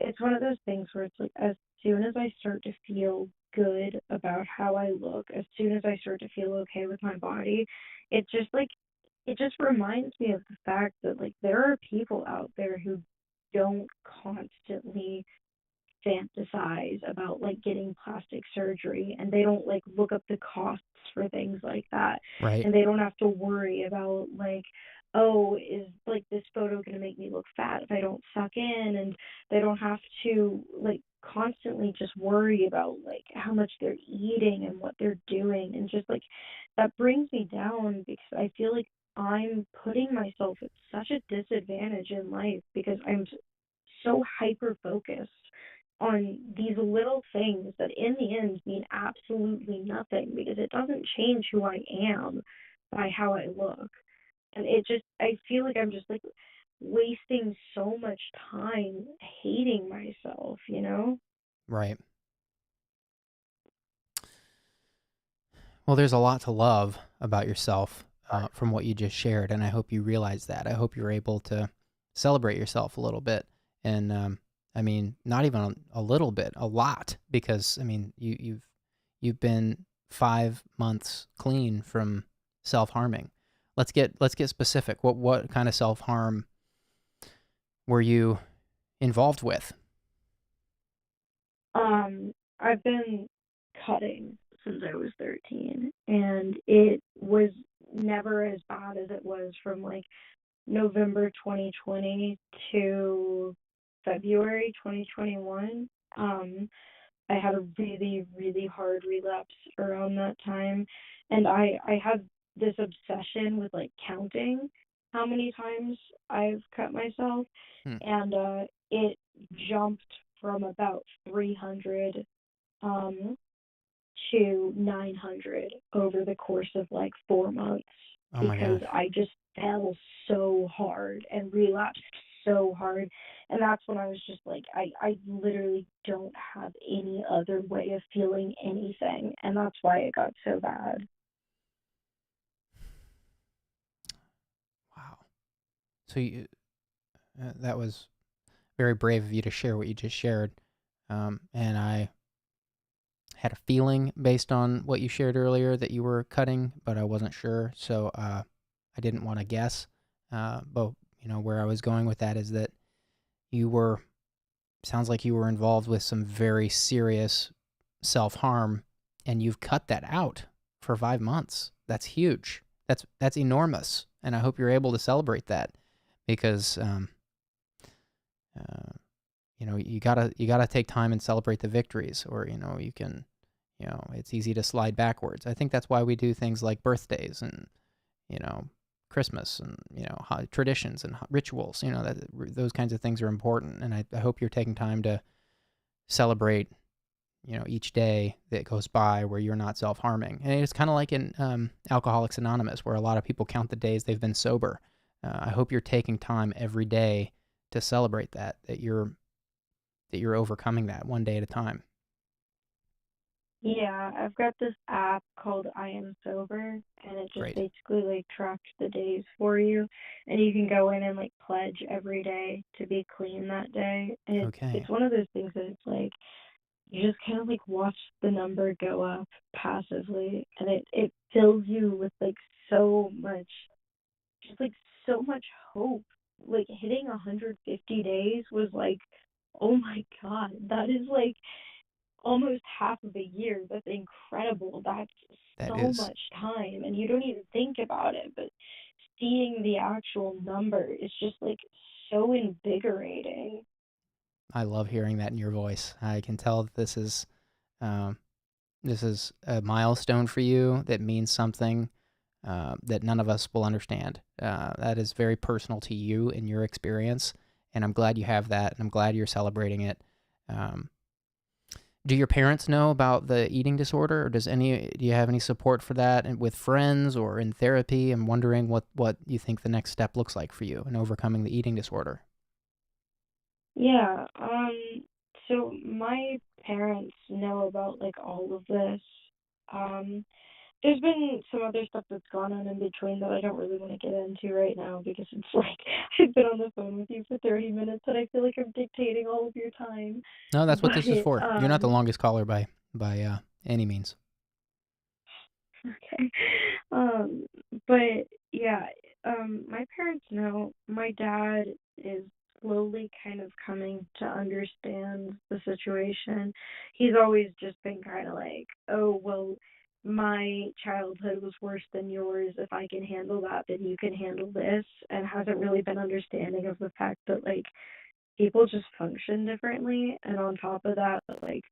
it's one of those things where it's like as soon as I start to feel good about how I look, as soon as I start to feel okay with my body, it just like it just reminds me of the fact that like there are people out there who don't constantly fantasize about like getting plastic surgery, and they don't like look up the costs for things like that, Right. and they don't have to worry about like, oh, is like this photo going to make me look fat if I don't suck in, and they don't have to like constantly just worry about like how much they're eating and what they're doing, and just like that brings me down because I feel like I'm putting myself at such a disadvantage in life because I'm so hyper focused on these little things that in the end mean absolutely nothing because it doesn't change who I am by how I look. And it just, I feel like I'm just like wasting so much time hating myself, you know? Right. Well, there's a lot to love about yourself from what you just shared, and I hope you realize that. I hope you're able to celebrate yourself a little bit, and I mean, not even a little bit, a lot, because I mean, you've been 5 months clean from self-harming. Let's get specific. What kind of self-harm were you involved with? I've been cutting since I was 13, and it was never as bad as it was from like November 2020 to February 2021. I had a really, really hard relapse around that time, and I had this obsession with like counting how many times I've cut myself, Hmm. and it jumped from about 300 um to 900 over the course of like 4 months Oh my because gosh. I just fell so hard and relapsed so hard. And that's when I was just like, I literally don't have any other way of feeling anything. And that's why it got so bad. Wow. So that was very brave of you to share what you just shared. And I had a feeling based on what you shared earlier that you were cutting, but I wasn't sure. So I didn't want to guess. But, where I was going with that is that you were, sounds like you were involved with some very serious self harm, and you've cut that out for 5 months. That's huge. That's enormous. And I hope you're able to celebrate that because, uh, you gotta take time and celebrate the victories, or you can, it's easy to slide backwards. I think that's why we do things like birthdays and you know Christmas and traditions and rituals. Those kinds of things are important, and I hope you're taking time to celebrate each day that goes by where you're not self-harming. And it's kind of like in Alcoholics Anonymous, where a lot of people count the days they've been sober. I hope you're taking time every day to celebrate that you're overcoming that one day at a time. Yeah, I've got this app called I Am Sober, and it just Great. basically like tracks the days for you, and you can go in and like pledge every day to be clean that day. And Okay. it's one of those things that it's like you just kind of like watch the number go up passively, and it fills you with like so much, just like so much hope. Like hitting 150 days was like, oh my God, that is like almost half of a year. That's incredible. That's That so is. much time, and you don't even think about it, but seeing the actual number is just like so invigorating. I love hearing that in your voice. I can tell that um, this is a milestone for you that means something that none of us will understand. That is very personal to you and your experience, and I'm glad you have that, and I'm glad you're celebrating it. Um, Do your parents know about the eating disorder, or do you have any support for that and with friends or in therapy? I'm wondering what you think the next step looks like for you in overcoming the eating disorder. Yeah, so my parents know about like all of this. Um, there's been some other stuff that's gone on in between that I don't really want to get into right now because it's like I've been on the phone with you for 30 minutes and I feel like I'm dictating all of your time. No, that's what But this is for. You're not the longest caller by any means. okay. Um, but yeah, my parents know. My dad is slowly kind of coming to understand the situation. He's always just been kind of like, oh, well, my childhood was worse than yours. If I can handle that, then you can handle this. And hasn't really been understanding of the fact that, like, people just function differently. And on top of that, like,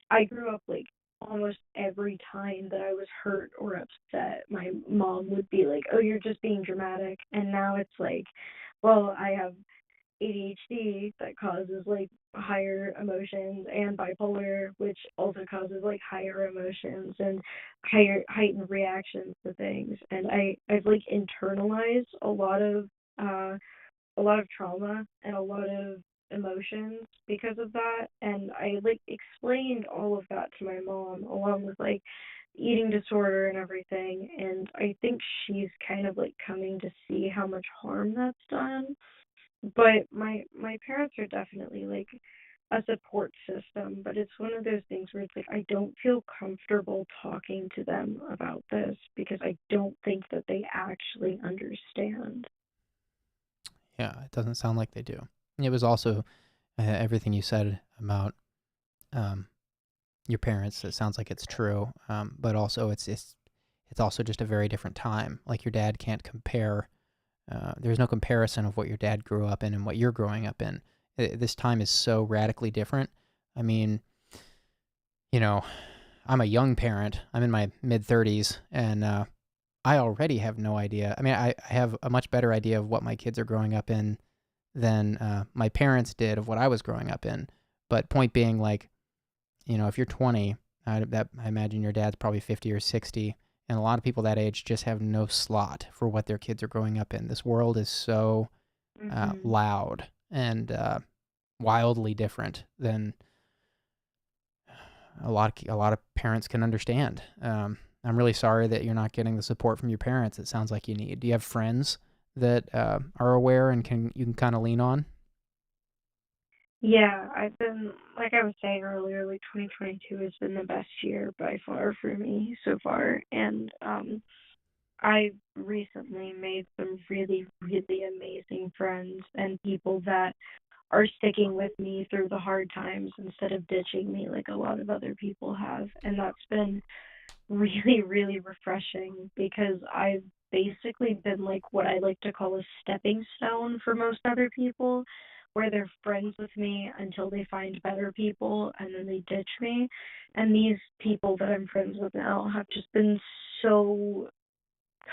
I grew up like almost every time that I was hurt or upset, my mom would be like, "Oh, you're just being dramatic." And now it's like, well, I have ADHD that causes like higher emotions and bipolar, which also causes like higher emotions and higher heightened reactions to things. And I've like internalized uh a lot of trauma and a lot of emotions because of that, and I like explained all of that to my mom along with like eating disorder and everything, and I think she's kind of like coming to see how much harm that's done. But my parents are definitely like a support system, but it's one of those things where it's like I don't feel comfortable talking to them about this because I don't think that they actually understand. Yeah, it doesn't sound like they do. It was also everything you said about um, your parents. It sounds like it's true, but also it's also just a very different time. Like your dad can't compare. There's no comparison of what your dad grew up in and what you're growing up in. This time is so radically different. I mean, you know, I'm a young parent. I'm in my mid 30s, and I already have no idea. I mean, I have a much better idea of what my kids are growing up in than my parents did of what I was growing up in. But point being, like, if you're 20, I imagine your dad's probably 50 or 60, and a lot of people that age just have no slot for what their kids are growing up in. This world is so Mhm. loud and wildly different than a lot of parents can understand. I'm really sorry that you're not getting the support from your parents. It sounds like you need. Do you have friends that are aware and you can kind of lean on? Yeah, I've been, like I was saying earlier, like 2022 has been the best year by far for me so far. And I recently made some really, really amazing friends and people that are sticking with me through the hard times instead of ditching me like a lot of other people have. And that's been really, really refreshing because I've basically been like what I like to call a stepping stone for most other people, where they're friends with me until they find better people and then they ditch me. And these people that I'm friends with now have just been so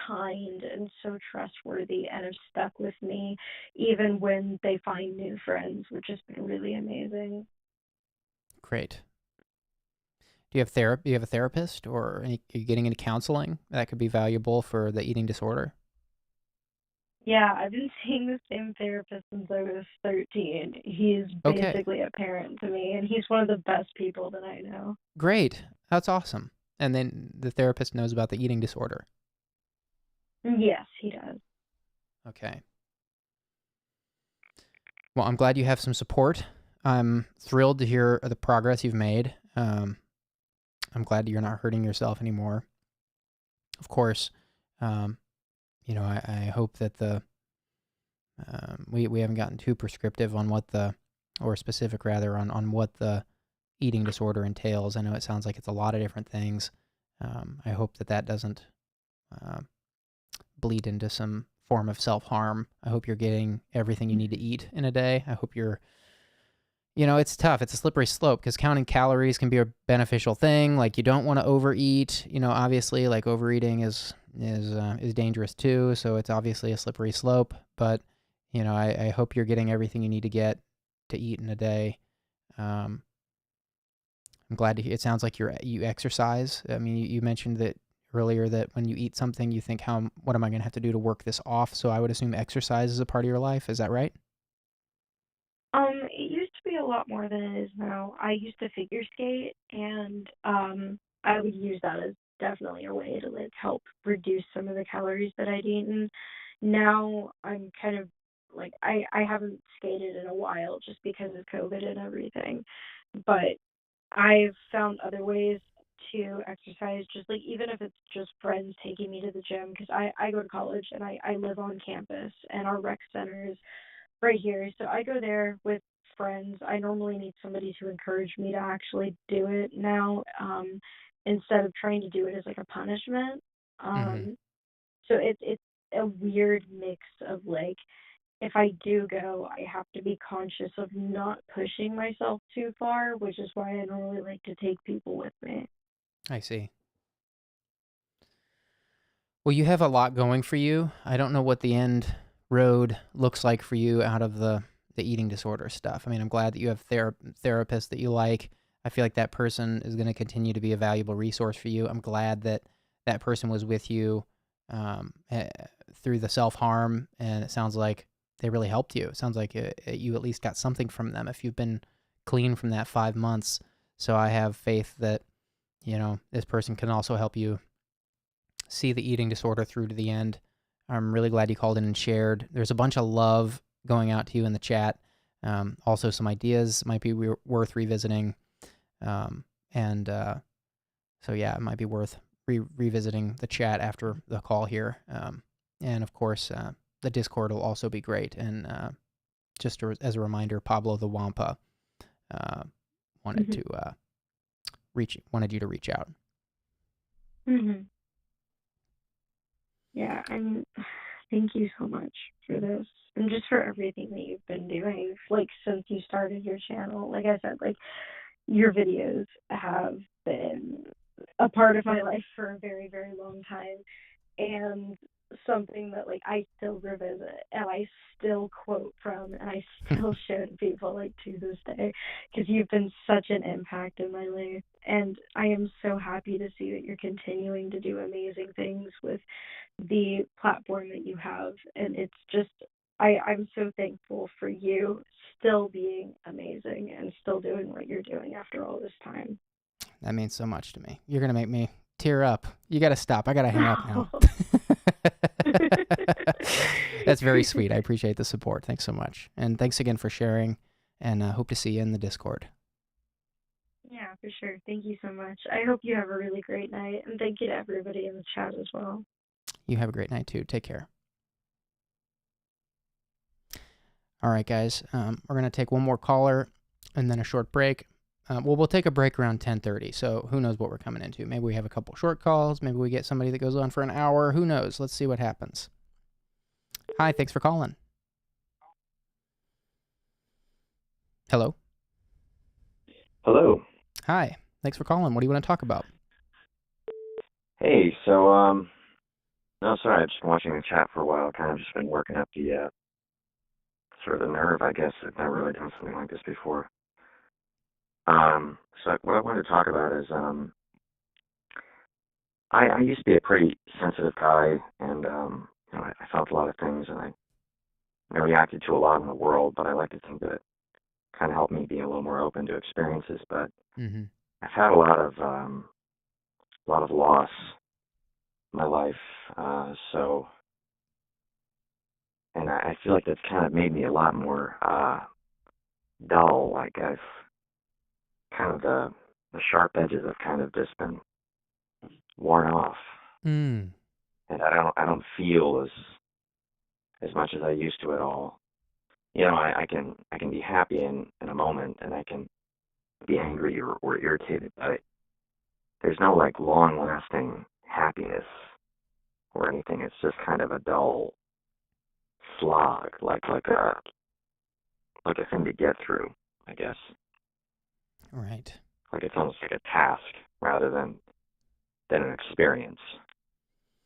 kind and so trustworthy and have stuck with me even when they find new friends, which has been really amazing. Great. Do you have therapy? Do you have a therapist, or are you getting into counseling that could be valuable for the eating disorder? Yeah, I've been seeing the same therapist since I was 13. He's Okay, basically a parent to me, and he's one of the best people that I know. great. That's awesome. And then the therapist knows about the eating disorder. Yes, he does. Okay. Well, I'm glad you have some support. I'm thrilled to hear the progress you've made. I'm glad you're not hurting yourself anymore. Of course, um, I hope that we haven't gotten too prescriptive on or specific rather, on what the eating disorder entails. I know it sounds like it's a lot of different things. I hope that doesn't uh, bleed into some form of self-harm. I hope you're getting everything you need to eat in a day. I hope it's tough. It's a slippery slope because counting calories can be a beneficial thing. Like, you don't want to overeat. Obviously, like, overeating is dangerous too. So it's obviously a slippery slope. But I hope you're getting everything you need to get to eat in a day. Um, I'm glad to hear. It sounds like you exercise. I mean, you mentioned that earlier that when you eat something, you think, what am I going to have to do to work this off? So I would assume exercise is a part of your life. Is that right? It used to be a lot more than it is now. I used to figure skate, and I would use that as definitely a way to like help reduce some of the calories that I'd eaten. Now I'm kind of like I haven't skated in a while just because of COVID and everything, but I've found other ways to exercise, just like even if it's just friends taking me to the gym, because I go to college and I live on campus and our rec center is right here. So I go there with friends. I normally need somebody to encourage me to actually do it now, instead of trying to do it as like a punishment. Mm-hmm. So it's a weird mix of like if I do go, I have to be conscious of not pushing myself too far, which is why I normally like to take people with me. I see. Well, you have a lot going for you. I don't know what the end road looks like for you out of the eating disorder stuff. I mean, I'm glad that you have therapists that you like. I feel like that person is going to continue to be a valuable resource for you. I'm glad that that person was with you through the self-harm, and it sounds like they really helped you. It sounds like you at least got something from them if you've been clean from that 5 months. So I have faith that, this person can also help you see the eating disorder through to the end. I'm really glad you called in and shared. There's a bunch of love going out to you in the chat. Also, some ideas might be worth revisiting. And so, yeah, it might be worth revisiting the chat after the call here. And, of course, the Discord will also be great. And just as a reminder, Pablo the Wampa wanted Mm-hmm. to wanted you to reach out. Mm-hmm. Yeah, thank you so much for this and just for everything that you've been doing, like since you started your channel. Like I said, like your videos have been a part of my life for a very, very long time, and something that like I still revisit and I still quote from and I still show to people like to this day, because you've been such an impact in my life, and I am so happy to see that you're continuing to do amazing things with the platform that you have. And it's just I'm so thankful for you still being amazing and still doing what you're doing after all this time. That means so much to me. You're going to make me tear up. You got to stop. I got to hang up now. That's very sweet. I appreciate the support. Thanks so much. And thanks again for sharing, and hope to see you in the Discord. Yeah, for sure. Thank you so much. I hope you have a really great night, and thank you to everybody in the chat as well. You have a great night too. Take care. All right, guys. We're going to take one more caller and then a short break. We'll take a break around 10:30, so who knows what we're coming into. Maybe we have a couple short calls. Maybe we get somebody that goes on for an hour. Who knows? Let's see what happens. Hi, thanks for calling. Hello? Hello. Hi, thanks for calling. What do you want to talk about? Hey, so, no, sorry, I've just been watching the chat for a while, kind of just been working up the, sort of the nerve, I guess. I've never really done something like this before. So what I wanted to talk about is, I used to be a pretty sensitive guy, and, I felt a lot of things, and I reacted to a lot in the world, but I like to think that it kind of helped me be a little more open to experiences, but Mm-hmm. I've had a lot of loss in my life, so, and I feel like that's kind of made me a lot more, dull. Like I've kind of the sharp edges have kind of just been worn off, Mm. and I don't feel as much as I used to at all. I can be happy in a moment, and I can be angry or irritated, but there's no like long lasting happiness or anything. It's just kind of a dull slog, like a thing to get through, I guess. Right. Like it's almost like a task rather than an experience.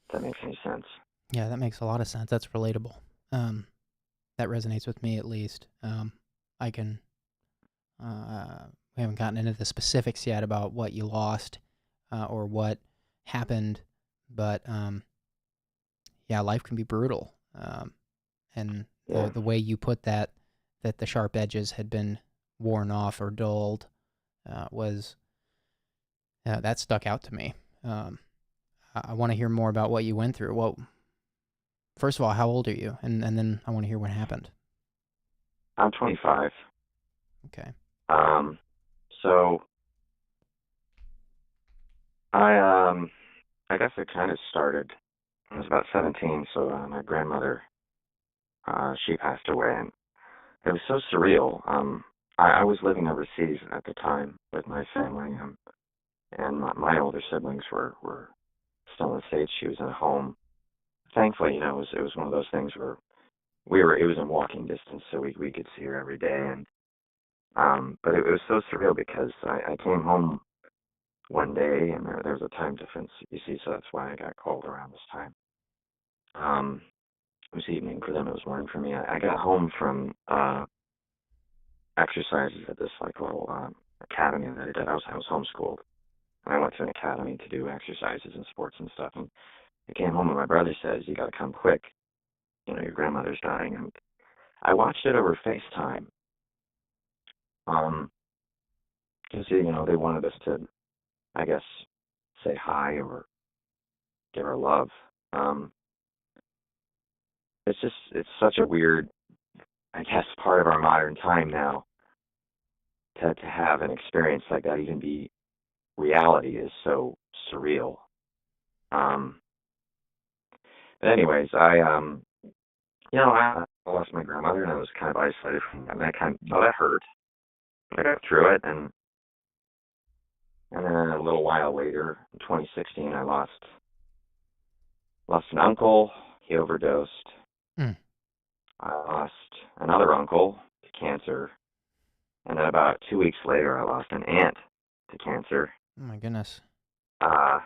If that makes any sense. Yeah, that makes a lot of sense. That's relatable. That resonates with me at least. I can, we haven't gotten into the specifics yet about what you lost or what happened, but yeah, life can be brutal. And Yeah. the way you put that the sharp edges had been worn off or dulled, was that stuck out to me. I want to hear more about what you went through. Well, first of all, how old are you? And then I want to hear what happened. I'm 25. Okay. So I guess it kind of started. I was about 17, so my grandmother, she passed away, and it was so surreal. I was living overseas at the time with my family, and my older siblings were still in the States. She was in a home. Thankfully, it was one of those things where it was in walking distance, so we could see her every day, and but it was so surreal because I came home one day, and there was a time difference, you see, so that's why I got called around this time. It was evening for them, it was morning for me. I got home from exercises at this like little academy that I did. I was homeschooled, and I went to an academy to do exercises and sports and stuff. And I came home, and my brother says, "You got to come quick. Your grandmother's dying." And I watched it over FaceTime. Because they wanted us to, I guess, say hi or give her love. It's such a weird, I guess, part of our modern time now to have an experience like that even be reality is so surreal. Um, but anyways, I lost my grandmother, and I was kind of isolated from that. And that hurt. But I got through it, and then a little while later, in 2016, I lost an uncle. He overdosed. Mm. I lost another uncle to cancer, and then about 2 weeks later, I lost an aunt to cancer. Oh my goodness. A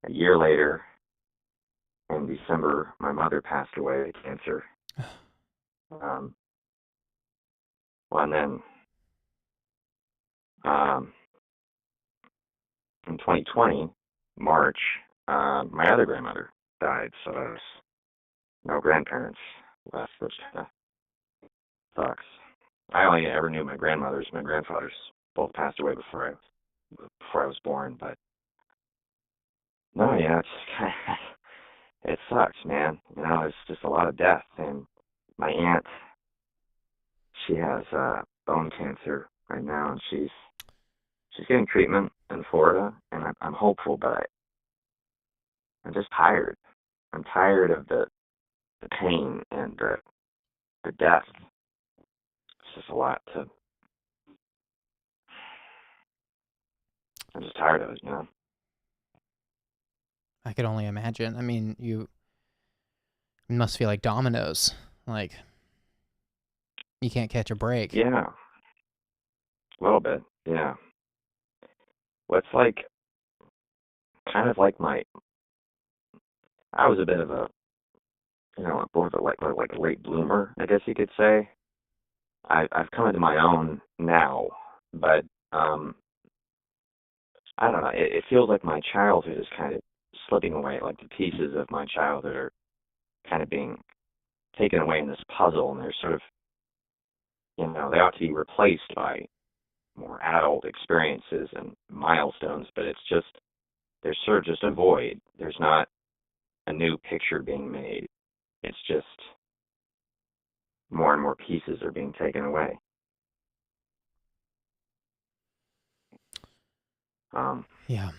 year later, in December, my mother passed away of cancer. And then in 2020, March, my other grandmother died, so there was no grandparents left, which kind of sucks. I only ever knew my grandmothers. My grandfathers both passed away before I was born, but no, yeah, it sucks, man. It's just a lot of death. And my aunt, she has bone cancer right now, and she's getting treatment in Florida, and I'm hopeful, but I'm just tired. I'm tired of the pain and the death. It's just a lot to. I'm just tired of it. I could only imagine. I mean, you must feel like dominoes. Like you can't catch a break. Yeah, a little bit. Yeah. Well, it's like kind of like I was a bit of a, more of a like a late bloomer, I guess you could say. I've come into my own now, but I don't know. It feels like my childhood is kind of slipping away. Like the pieces of my childhood are kind of being taken away in this puzzle, and they're sort of, they ought to be replaced by more adult experiences and milestones. But it's just there's sort of just a void. There's not a new picture being made. It's just more and more pieces are being taken away. Yeah.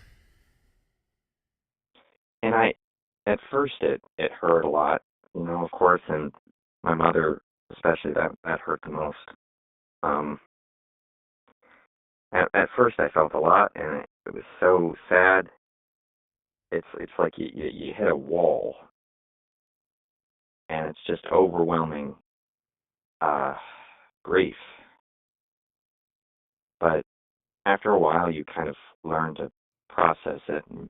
And at first it hurt a lot, of course, and my mother especially, that hurt the most. At first I felt a lot, and it was so sad. It's like you hit a wall, and it's just overwhelming grief. But after a while, you kind of learn to process it, and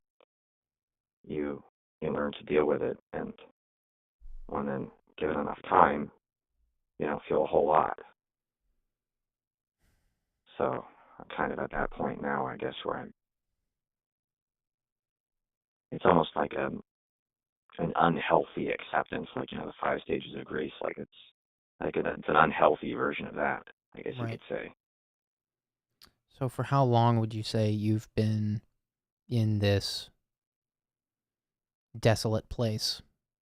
you learn to deal with it, and then give it enough time, feel a whole lot. So I'm kind of at that point now, I guess, where it's almost like an unhealthy acceptance, like, the 5 stages of grief. Like it's an unhealthy version of that, I guess you Right. could say. So for how long would you say you've been in this desolate place,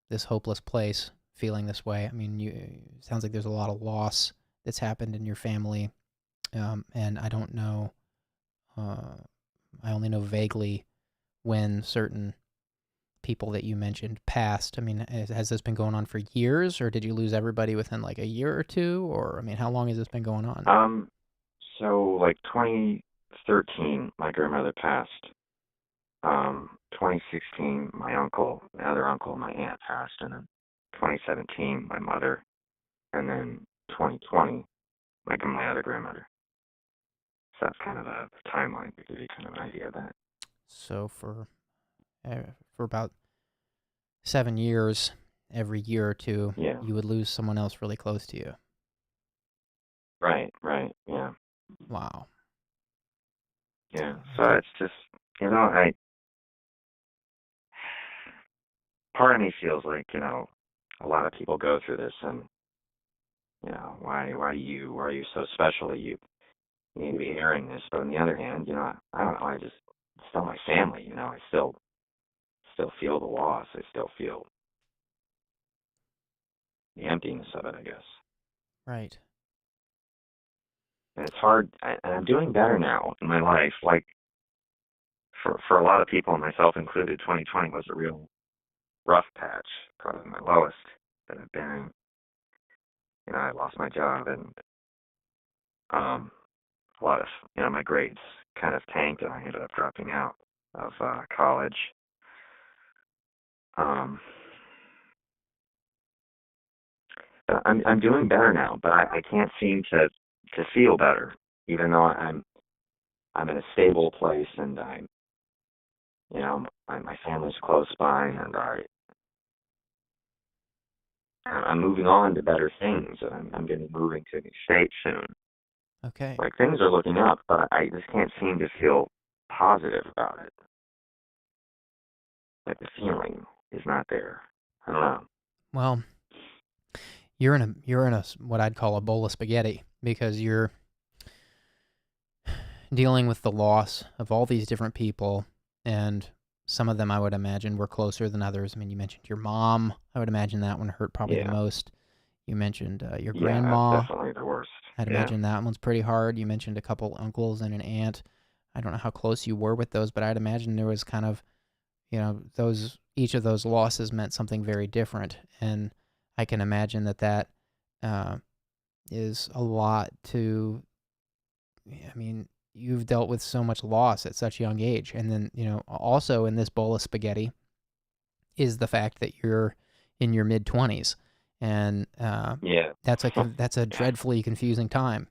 this hopeless place, feeling this way? I mean, it sounds like there's a lot of loss that's happened in your family, and I don't know. I only know vaguely when certain people that you mentioned passed. I mean, has this been going on for years, or did you lose everybody within like a year or two? Or, I mean, how long has this been going on? So like 2013, my grandmother passed. 2016, my other uncle, my aunt passed, and then 2017, my mother, and then 2020, my other grandmother. So that's kind of the timeline to give you kind of an idea of that. So for about 7 years, every year or two, Yeah. you would lose someone else really close to you. Right, yeah. Wow. Yeah. So it's just, part of me feels like, a lot of people go through this, and, why are you so special? You need to be hearing this. But on the other hand, I don't know, it's still my family, I still feel the loss. I still feel the emptiness of it, I guess. Right. And it's hard, and I'm doing better now in my life. Like, for a lot of people, myself included, 2020 was a real rough patch, probably my lowest that I've been in. I lost my job, and a lot of my grades kind of tanked, and I ended up dropping out of college. But I'm doing better now, but I can't seem to feel better, even though I'm in a stable place, and my family's close by, and I'm moving on to better things, and I'm going to be moving to a new state soon. Okay. Like, things are looking up, but I just can't seem to feel positive about it. Like, the feeling is not there. I don't know. Well, you're in a what I'd call a bowl of spaghetti, because you're dealing with the loss of all these different people, and some of them I would imagine were closer than others. I mean, you mentioned your mom. I would imagine that one hurt probably the Yeah. most. You mentioned your Yeah, grandma. that's definitely the worst. I'd imagine that one's pretty hard. You mentioned a couple uncles and an aunt. I don't know how close you were with those, but I'd imagine there was kind of, each of those losses meant something very different. And I can imagine that is a lot to, I mean, you've dealt with so much loss at such a young age. And then, also in this bowl of spaghetti is the fact that you're in your mid-20s. And Yeah. that's a dreadfully confusing time.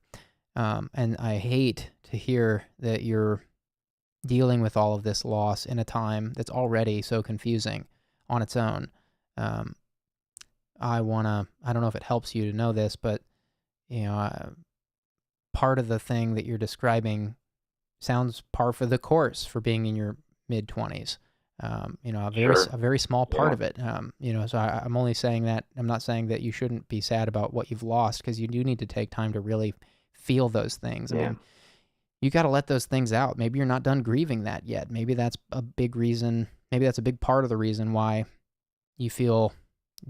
And I hate to hear that you're dealing with all of this loss in a time that's already so confusing on its own. I don't know if it helps you to know this, but, part of the thing that you're describing sounds par for the course for being in your mid-20s. A very small part of it. So I'm only saying that. I'm not saying that you shouldn't be sad about what you've lost, because you do need to take time to really feel those things. I mean, you got to let those things out. Maybe you're not done grieving that yet. Maybe that's a big reason. Maybe that's a big part of the reason why you feel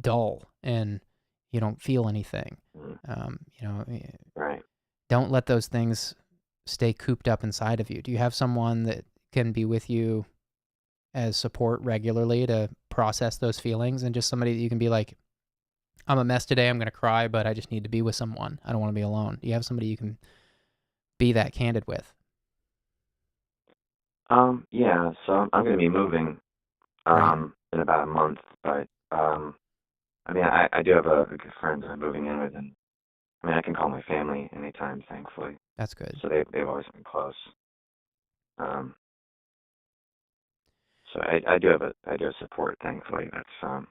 dull and you don't feel anything. Right. Don't let those things stay cooped up inside of you. Do you have someone that can be with you as support regularly to process those feelings, and just somebody that you can be like, I'm a mess today, I'm going to cry, but I just need to be with someone. I don't want to be alone. Do you have somebody you can be that candid with? Yeah, so I'm going to be moving in about a month, but I mean, I do have a good friend that I'm moving in with, and I mean, I can call my family anytime, thankfully. That's good. So they've always been close. So I do have support, thankfully. That's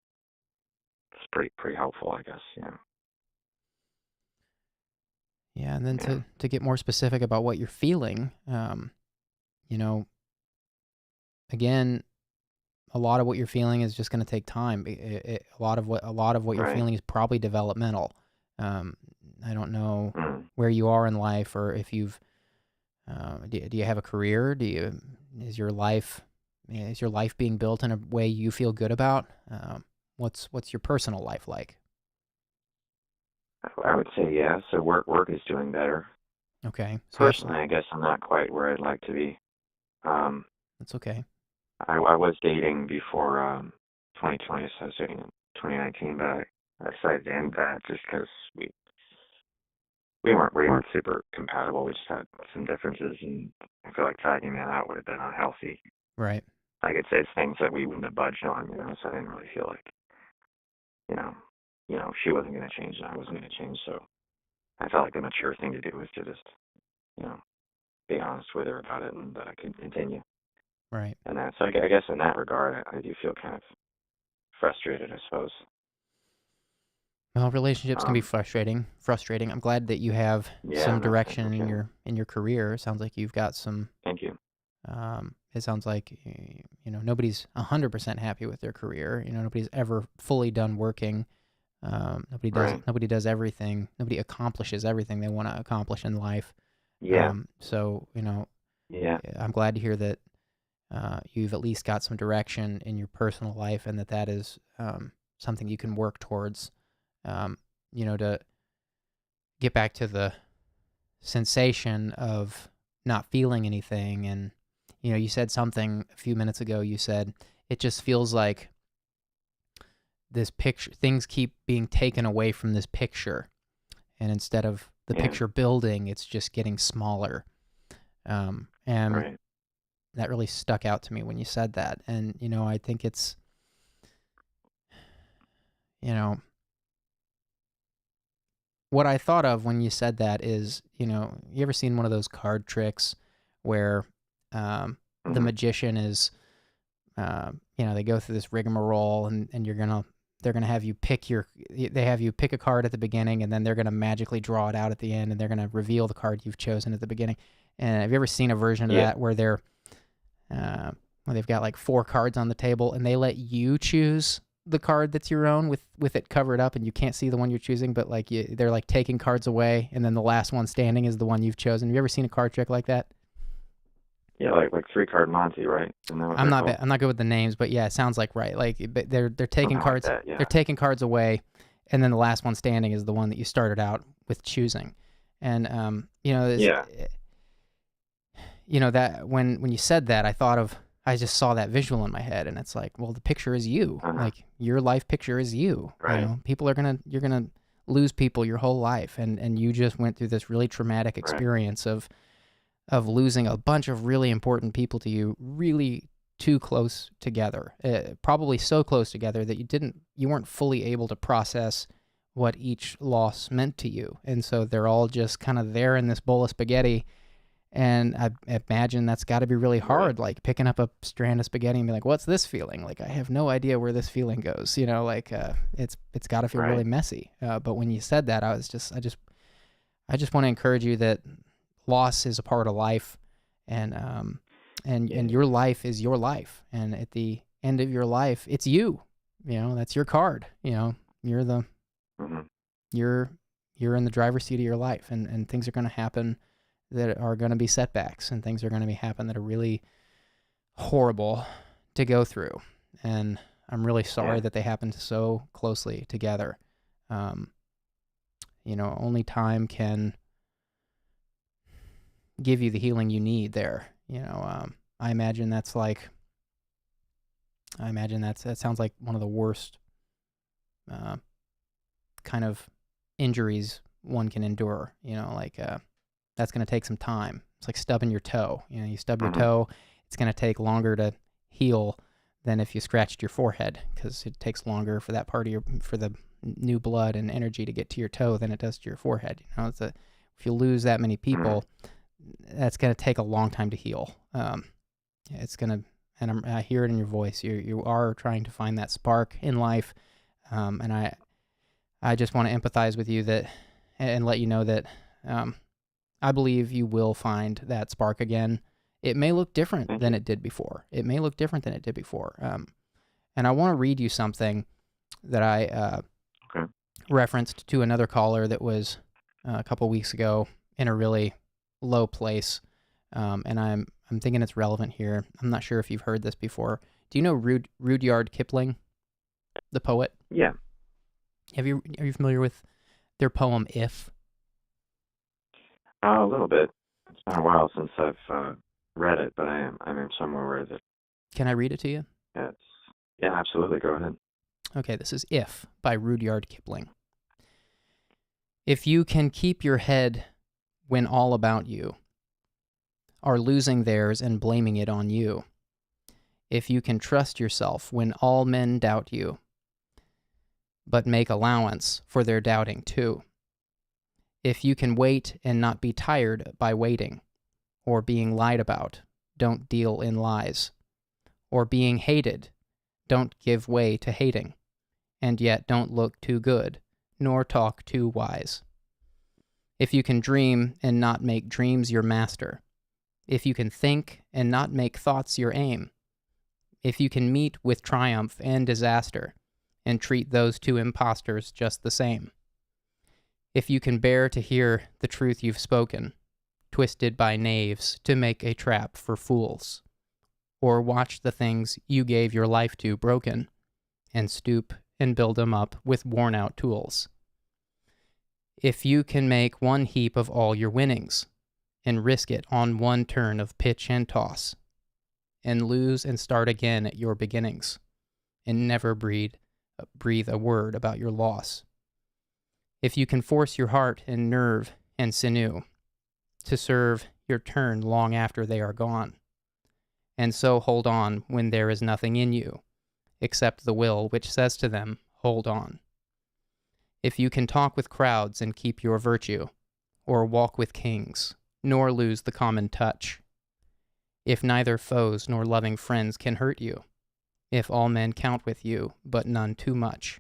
it's pretty helpful, I guess. Yeah. Yeah, and then Yeah. to get more specific about what you're feeling, you know, again, a lot of what you're feeling is just going to take time. A lot of what you're Right. feeling is probably developmental. Um, I don't know Mm. where you are in life, or if you've do you have a career? Is your life is your life being built in a way you feel good about? What's your personal life like? I would say yeah. So work is doing better. Okay, so you have some. Personally, I guess I'm not quite where I'd like to be. Um, That's okay. I was dating before 2020, so I was dating in 2019, but I decided to end that just because we weren't super compatible. We just had some differences, and I feel like tagging that out would have been unhealthy. Right. I could say it's things that we wouldn't have budged on, so I didn't really feel like, you know, she wasn't going to change and I wasn't going to change. So I felt like the mature thing to do was to just, you know, be honest with her about it and that I could continue. Right. And that, so I guess in that regard, I do feel kind of frustrated, I suppose. Well, relationships can be Um, frustrating. Frustrating. I'm glad that you have yeah, some that's direction in okay. your career. It sounds like you've got some. Thank you. It sounds like nobody's 100% happy with their career. Nobody's ever fully done working. Right. Nobody does everything. Nobody accomplishes everything they want to accomplish in life. Yeah. So Yeah. I'm glad to hear that you've at least got some direction in your personal life, and that is something you can work towards. To get back to the sensation of not feeling anything. And you said something a few minutes ago. You said it just feels like this picture, things keep being taken away from this picture, and instead of the Yeah. picture building, it's just getting smaller. And Right. that really stuck out to me when you said that. And I think it's what I thought of when you said that is, you ever seen one of those card tricks where the Hmm. magician is, they go through this rigmarole, and they're gonna have you they have you pick a card at the beginning, and then they're gonna magically draw it out at the end, and they're gonna reveal the card you've chosen at the beginning. And have you ever seen a version of Yeah. that where they've got like 4 cards on the table, and they let you choose the card that's your own with it covered up, and you can't see the one you're choosing, but like they're like taking cards away, and then the last one standing is the one you've chosen. Have you ever seen a card trick like that? Yeah, like 3-card Monty, right? Isn't that what I'm they're not called? I'm not good with the names, but yeah, it sounds like right. Like they're taking Something like cards that. Yeah. they're taking cards away, and then the last one standing is the one that you started out with choosing. And Yeah. that when you said that, I just saw that visual in my head, and it's like, well, the picture is you. Uh-huh. Like your life picture is you. Right. You're gonna lose people your whole life, and you just went through this really traumatic Right. experience of losing a bunch of really important people to you, really too close together, probably so close together that you weren't fully able to process what each loss meant to you, and so they're all just kind of there in this bowl of spaghetti. And I imagine that's got to be really hard, Right. like picking up a strand of spaghetti and be like, "What's this feeling?" Like I have no idea where this feeling goes. It's got to feel really Right. messy. But when you said that, I just want to encourage you that loss is a part of life, and Yeah. your life is your life, and at the end of your life, it's you. That's your card. You're the Hmm. you're in the driver's seat of your life, and things are going to happen that are going to be setbacks, and things are going to happen that are really horrible to go through. And I'm really sorry Yeah. that they happened so closely together. Only time can give you the healing you need there. I imagine that sounds like one of the worst kind of injuries one can endure. That's going to take some time. It's like stubbing your toe. You stub your Hmm. toe, it's going to take longer to heal than if you scratched your forehead, because it takes longer for that part of for the new blood and energy to get to your toe than it does to your forehead. If you lose that many people, that's going to take a long time to heal. It's going to, and I hear it in your voice. You are trying to find that spark in life, and I just want to empathize with you and let you know that I believe you will find that spark again. It may look different Thank than you. it did before. And I want to read you something that I Okay. referenced to another caller that was a couple weeks ago in a really low place, and I'm thinking it's relevant here. I'm not sure if you've heard this before. Do you know Rudyard Kipling, the poet? Yeah. Are you familiar with their poem "If"? A little bit. It's been a while since I've read it, but I'm somewhere where that Can I read it to you? it's yeah, absolutely. Go ahead. Okay, this is "If" by Rudyard Kipling. If you can keep your head when all about you are losing theirs and blaming it on you, if you can trust yourself when all men doubt you, but make allowance for their doubting too, if you can wait and not be tired by waiting, or being lied about, don't deal in lies, or being hated, don't give way to hating, and yet don't look too good, nor talk too wise. If you can dream and not make dreams your master, if you can think and not make thoughts your aim, if you can meet with triumph and disaster, and treat those two impostors just the same, if you can bear to hear the truth you've spoken, twisted by knaves to make a trap for fools, or watch the things you gave your life to broken, and stoop and build them up with worn-out tools. If you can make one heap of all your winnings, and risk it on one turn of pitch and toss, and lose and start again at your beginnings, and never breathe a word about your loss. If you can force your heart and nerve and sinew to serve your turn long after they are gone, and so hold on when there is nothing in you except the will which says to them, hold on. If you can talk with crowds and keep your virtue, or walk with kings, nor lose the common touch, if neither foes nor loving friends can hurt you, if all men count with you, but none too much,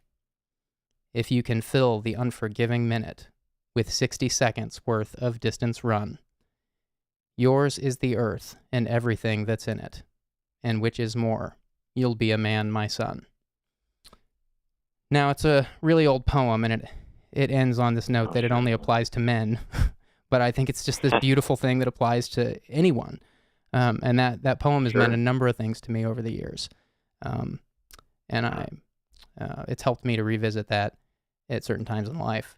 if you can fill the unforgiving minute with 60 seconds worth of distance run, yours is the earth and everything that's in it, and which is more, you'll be a man, my son. Now, it's a really old poem, and it ends on this note that it only applies to men, but I think it's just this beautiful thing that applies to anyone. And that poem has meant a number of things to me over the years. And it's helped me to revisit that at certain times in life.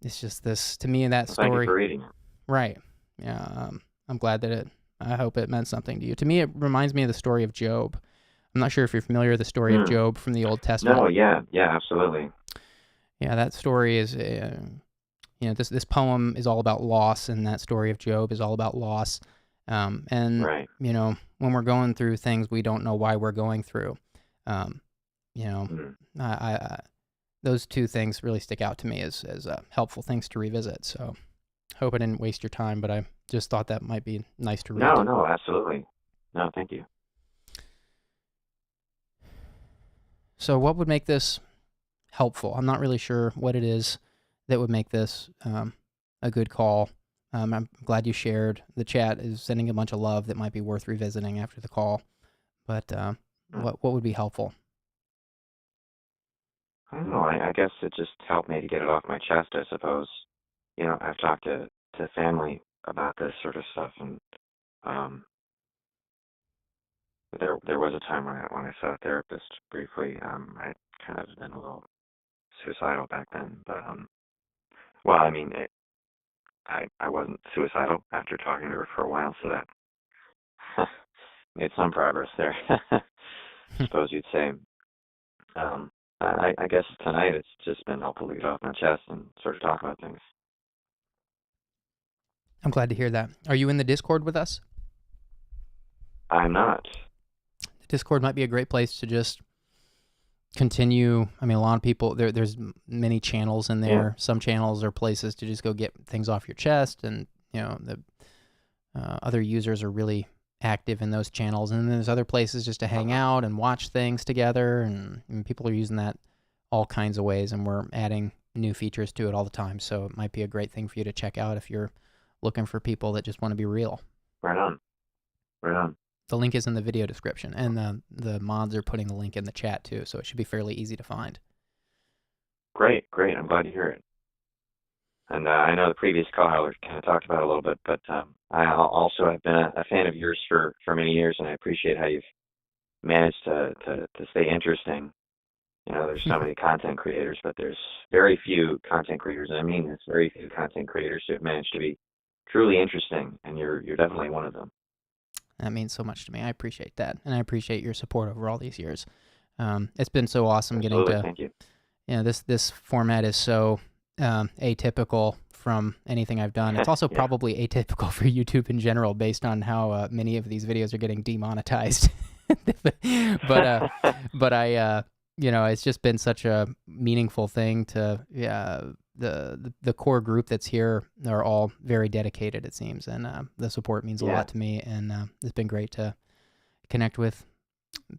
It's just this, to me, that story. Thank you for reading it. Right. Yeah. I'm glad that I hope it meant something to you. To me, it reminds me of the story of Job. I'm not sure if you're familiar with the story of Job from the Old Testament. No, yeah, absolutely. Yeah, that story is, this poem is all about loss, and that story of Job is all about loss. And, right. When we're going through things we don't know why we're going through, those two things really stick out to me as helpful things to revisit. So hope I didn't waste your time, but I just thought that might be nice to read. No, absolutely. No, thank you. So what would make this helpful? I'm not really sure what it is that would make this a good call. I'm glad you shared. The chat is sending a bunch of love that might be worth revisiting after the call. But what would be helpful? I don't know. I guess it just helped me to get it off my chest, I suppose. I've talked to family about this sort of stuff, and there was a time when I saw a therapist briefly. I kind of been a little suicidal back then, but well, I mean, I wasn't suicidal after talking to her for a while, so that made some progress there. I suppose you'd say. I guess tonight it's just been helpful to get off my chest and sort of talk about things. I'm glad to hear that. Are you in the Discord with us? I'm not. The Discord might be a great place to just continue. I mean, a lot of people, there's many channels in there. Yeah. Some channels are places to just go get things off your chest, and the other users are really active in those channels. And then there's other places just to hang out and watch things together, and people are using that all kinds of ways, and we're adding new features to it all the time. So it might be a great thing for you to check out if you're looking for people that just want to be real. Right on. Right on. The link is in the video description, and the mods are putting the link in the chat too, so it should be fairly easy to find. Great. I'm glad to hear it. And I know the previous caller kind of talked about it a little bit, but I also have been a fan of yours for many years, and I appreciate how you've managed to stay interesting. You know, there's so many content creators, but there's very few content creators, and I mean this, very few content creators who have managed to be truly interesting, and you're definitely one of them. That means so much to me. I appreciate that, and I appreciate your support over all these years. It's been so awesome Absolutely. getting to. Thank you. Yeah, this format is so atypical from anything I've done. It's also probably atypical for YouTube in general, based on how many of these videos are getting demonetized. but I, it's just been such a meaningful thing to the core group that's here are all very dedicated, it seems, and the support means a lot to me, and it's been great to connect with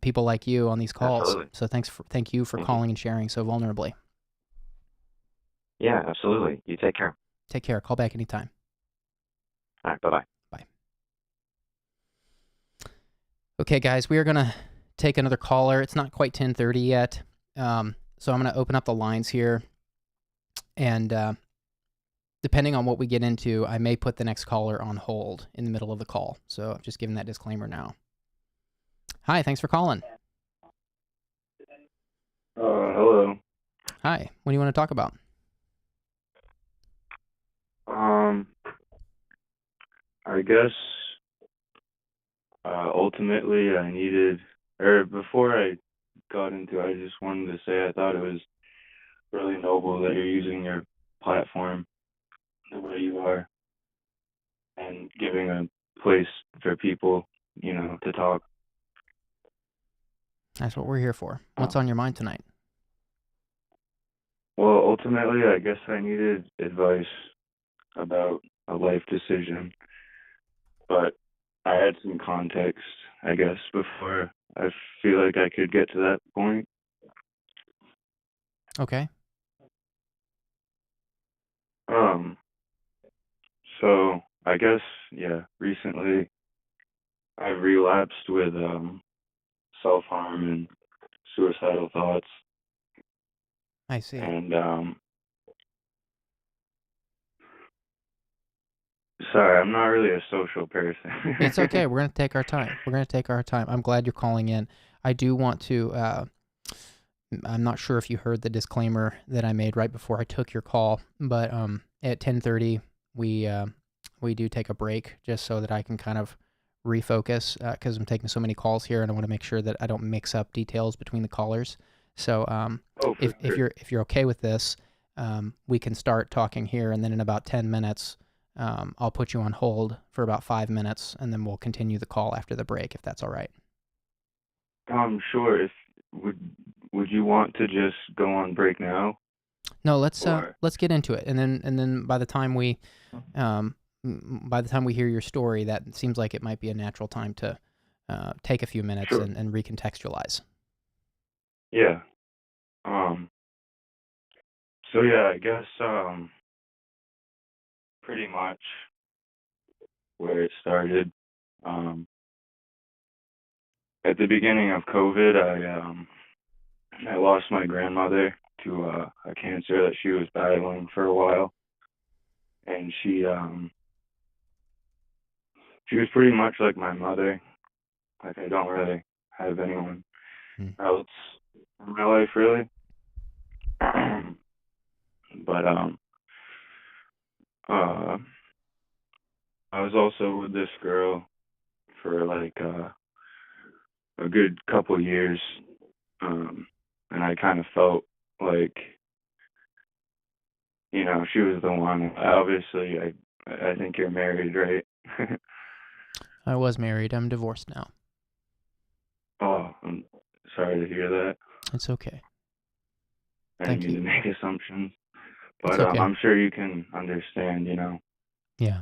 people like you on these calls. Absolutely. So thank you for calling and sharing so vulnerably. Yeah, absolutely. You take care. Take care. Call back anytime. All right. Bye-bye. Bye. Okay, guys, we are going to take another caller. It's not quite 10:30 yet, so I'm going to open up the lines here, and depending on what we get into, I may put the next caller on hold in the middle of the call. So I'm just giving that disclaimer now. Hi, thanks for calling. Hello. Hi, what do you want to talk about? I guess ultimately I needed, or before I got into it, I just wanted to say I thought it was really noble that you're using your platform the way you are and giving a place for people, to talk. That's what we're here for. What's on your mind tonight? Well, ultimately, I guess I needed advice about a life decision, but I had some context, I guess, before I feel like I could get to that point. Okay. So I guess, recently I've relapsed with self-harm and suicidal thoughts. I see. And sorry, I'm not really a social person. It's okay. We're going to take our time. I'm glad you're calling in. I do want to, I'm not sure if you heard the disclaimer that I made right before I took your call, but at 10:30, we do take a break just so that I can kind of refocus, because I'm taking so many calls here, and I want to make sure that I don't mix up details between the callers. So if you're okay with this, we can start talking here, and then in about 10 minutes, I'll put you on hold for about 5 minutes, and then we'll continue the call after the break, if that's all right. Sure. Would you want to just go on break now? No, let's get into it, and then by the time we hear your story, that seems like it might be a natural time to take a few minutes and recontextualize. Yeah. So I guess pretty much where it started. At the beginning of COVID, I lost my grandmother to a cancer that she was battling for a while, and she was pretty much like my mother. Like, I don't really have anyone else in my life, really. But I was also with this girl for like a good couple years, and I kind of felt like, she was the one. Obviously, I think you're married, right? I was married. I'm divorced now. Oh, I'm sorry to hear that. It's okay. I didn't mean to make assumptions, but okay. I'm sure you can understand, Yeah.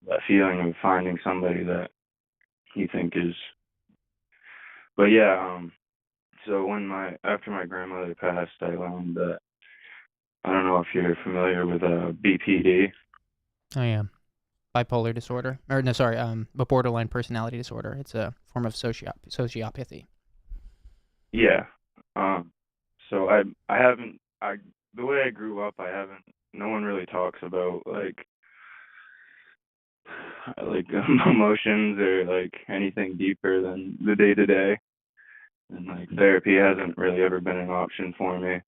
that feeling of finding somebody that you think is. But yeah, so after my grandmother passed, I learned that I don't know if you're familiar with BPD. I am. Bipolar disorder, or no, sorry, a borderline personality disorder. It's a form of sociopathy. Yeah. So I haven't the way I grew up, I haven't. No one really talks about like emotions or like anything deeper than the day to day, and like therapy hasn't really ever been an option for me.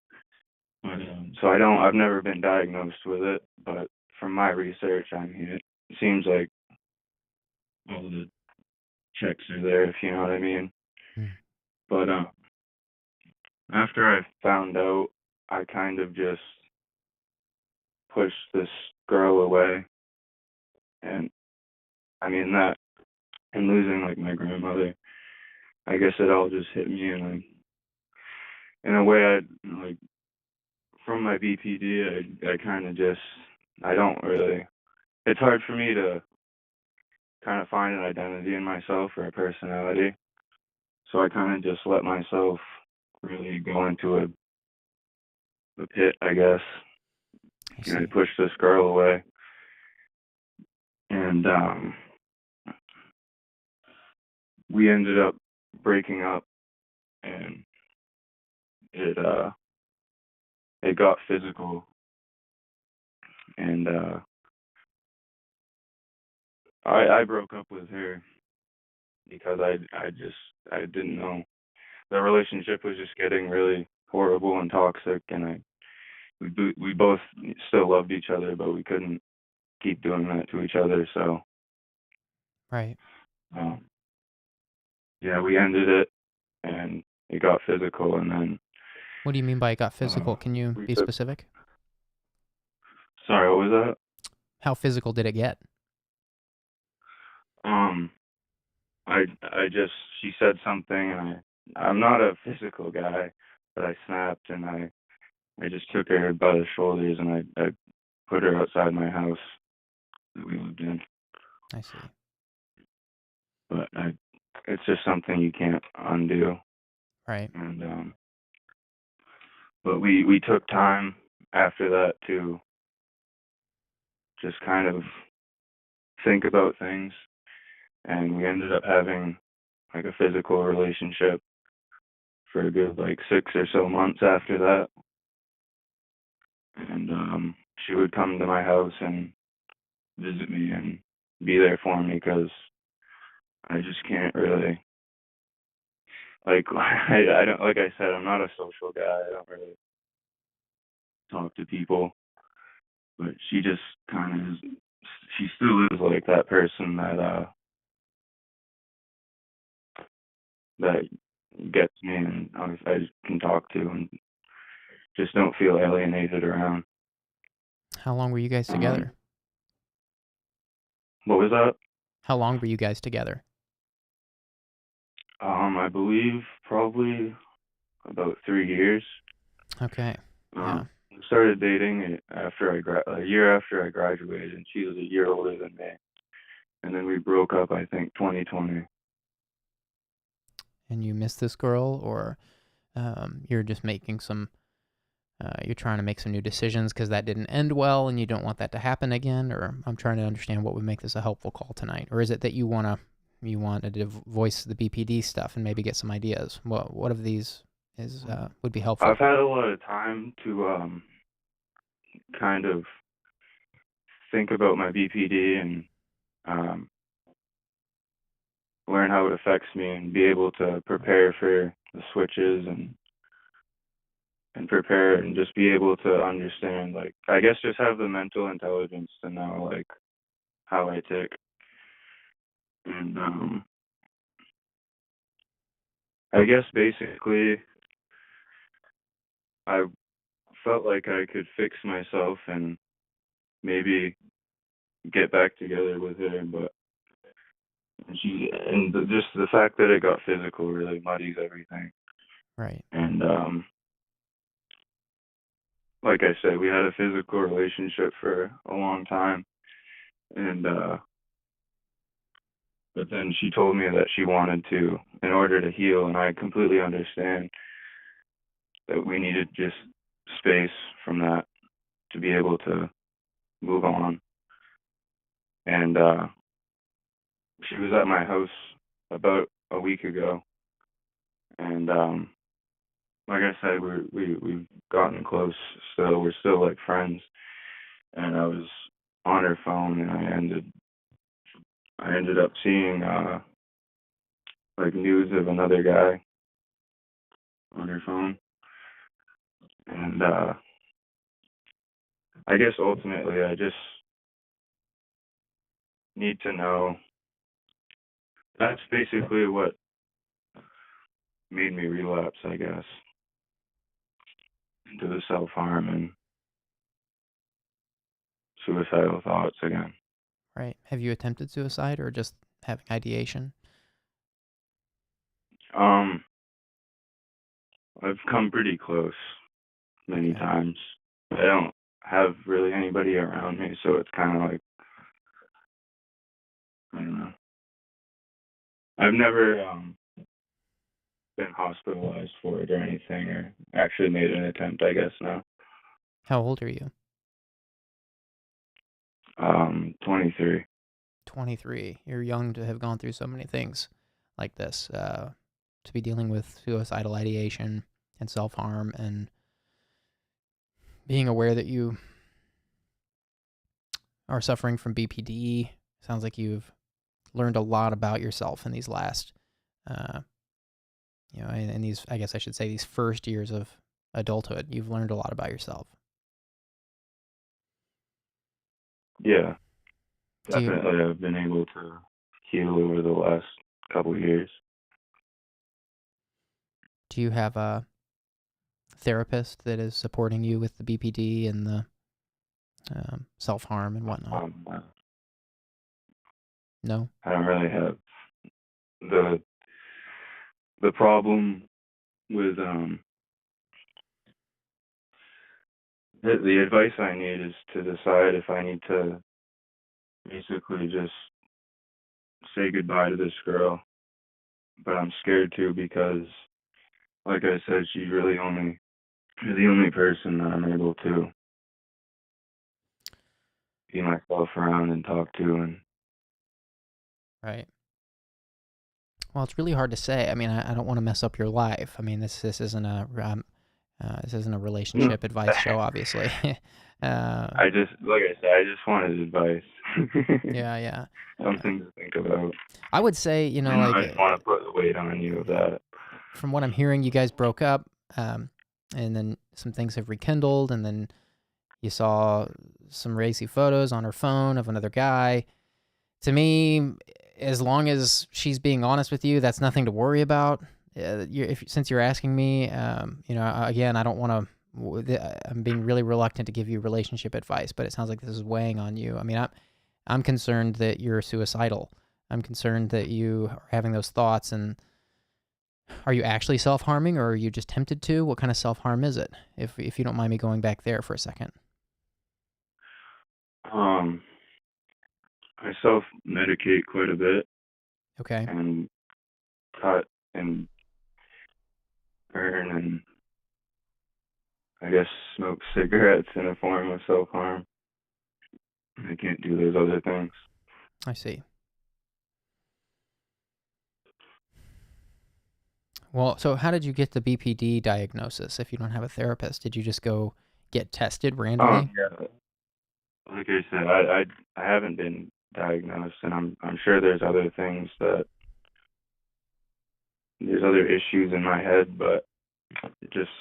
But, so I've never been diagnosed with it, but from my research, I mean, it seems like all the checks are there, if you know what I mean. Mm. But after I found out, I kind of just pushed this girl away, and I mean that, and losing like my grandmother, I guess it all just hit me, and like in a way, I like from my BPD, I kind of just I don't really. It's hard for me to kind of find an identity in myself or a personality. So I kind of just let myself really go into a pit, I guess. I And I see. pushed this girl away, and we ended up breaking up, and it it got physical, and I broke up with her because I didn't know the relationship was just getting really horrible and toxic, and we both still loved each other, but we couldn't keep doing that to each other. So Right. um, yeah, we ended it, and it got physical, and then What do you mean by it got physical? uh, Can you we be took. specific? Sorry, what was that? How physical did it get? Um, I just she said something, and I'm not a physical guy, but I snapped, and I just took her by the shoulders, and I put her outside my house that we lived in. I see. But it's just something you can't undo. Right. And but we took time after that to just kind of think about things, and we ended up having like a physical relationship for a good like 6 or so months after that. And she would come to my house and visit me and be there for me because I just can't really like I don't like I said, I'm not a social guy. I don't really talk to people, but she just kind of is. She still is like that person that gets me, and I can talk to, and just don't feel alienated around. How long were you guys Um, together? what was that? How long were you guys together? I believe probably about 3 years. Okay. Yeah. We started dating after a year after I graduated, and she was a year older than me. And then we broke up, I think, 2020. And you miss this girl, or you're just making some, you're trying to make some new decisions because that didn't end well and you don't want that to happen again? Or I'm trying to understand what would make this a helpful call tonight. Or is it that you wanted to voice the BPD stuff and maybe get some ideas? What of these is would be helpful? I've had a lot of time to kind of think about my BPD and um, learn how it affects me and be able to prepare for the switches and prepare and just be able to understand, like, I guess just have the mental intelligence to know like how I tick. And I guess basically I felt like I could fix myself and maybe get back together with her, but just the fact that it got physical really muddies everything. Right. And like I said, we had a physical relationship for a long time, and but then she told me that she wanted to, in order to heal, and I completely understand that we needed just space from that. to be able to move on. And she was at my house about a week ago, and like I said, we've gotten close. Still, we're still like friends. And I was on her phone, and I ended up seeing like news of another guy on her phone, and I guess ultimately I just need to know. That's basically what made me relapse, I guess, into the self-harm and suicidal thoughts again. Right. Have you attempted suicide or just having ideation? I've come pretty close many Okay. times. I don't have really anybody around me, so it's kind of like, I don't know. I've never been hospitalized for it or anything, or actually made an attempt, I guess, now. How old are you? 23. 23. You're young to have gone through so many things like this, to be dealing with suicidal ideation and self-harm and being aware that you are suffering from BPD. Sounds like you've learned a lot about yourself in these last, in these, I guess I should say, these first years of adulthood. You've learned a lot about yourself. Yeah, Do you, definitely I've been able to heal over the last couple years. do you have a therapist that is supporting you with the BPD and the self-harm and whatnot? No? I don't really have the problem with the advice I need is to decide if I need to basically just say goodbye to this girl. But I'm scared too because, like I said, she's really the only person that I'm able to be myself around and talk to. And Right. Well, it's really hard to say. I mean, I don't want to mess up your life. I mean, this isn't a relationship advice show, obviously. I just, like I said, I just wanted advice. Yeah. Something to think about. I would say, I just want to put the weight on you of that. From what I'm hearing, you guys broke up, and then some things have rekindled, and then you saw some racy photos on her phone of another guy. To me, as long as she's being honest with you, that's nothing to worry about. Since you're asking me, again, I don't want to. I'm being really reluctant to give you relationship advice, but it sounds like this is weighing on you. I mean, I'm concerned that you're suicidal. I'm concerned that you are having those thoughts. And are you actually self-harming, or are you just tempted to? What kind of self-harm is it? If you don't mind me going back there for a second. I self-medicate quite a bit. Okay. And cut and burn and I guess smoke cigarettes in a form of self-harm. I can't do those other things. I see. Well, so how did you get the BPD diagnosis if you don't have a therapist? Did you just go get tested randomly? Yeah. Like I said, I haven't been diagnosed, and I'm sure there's other things there's other issues in my head, but just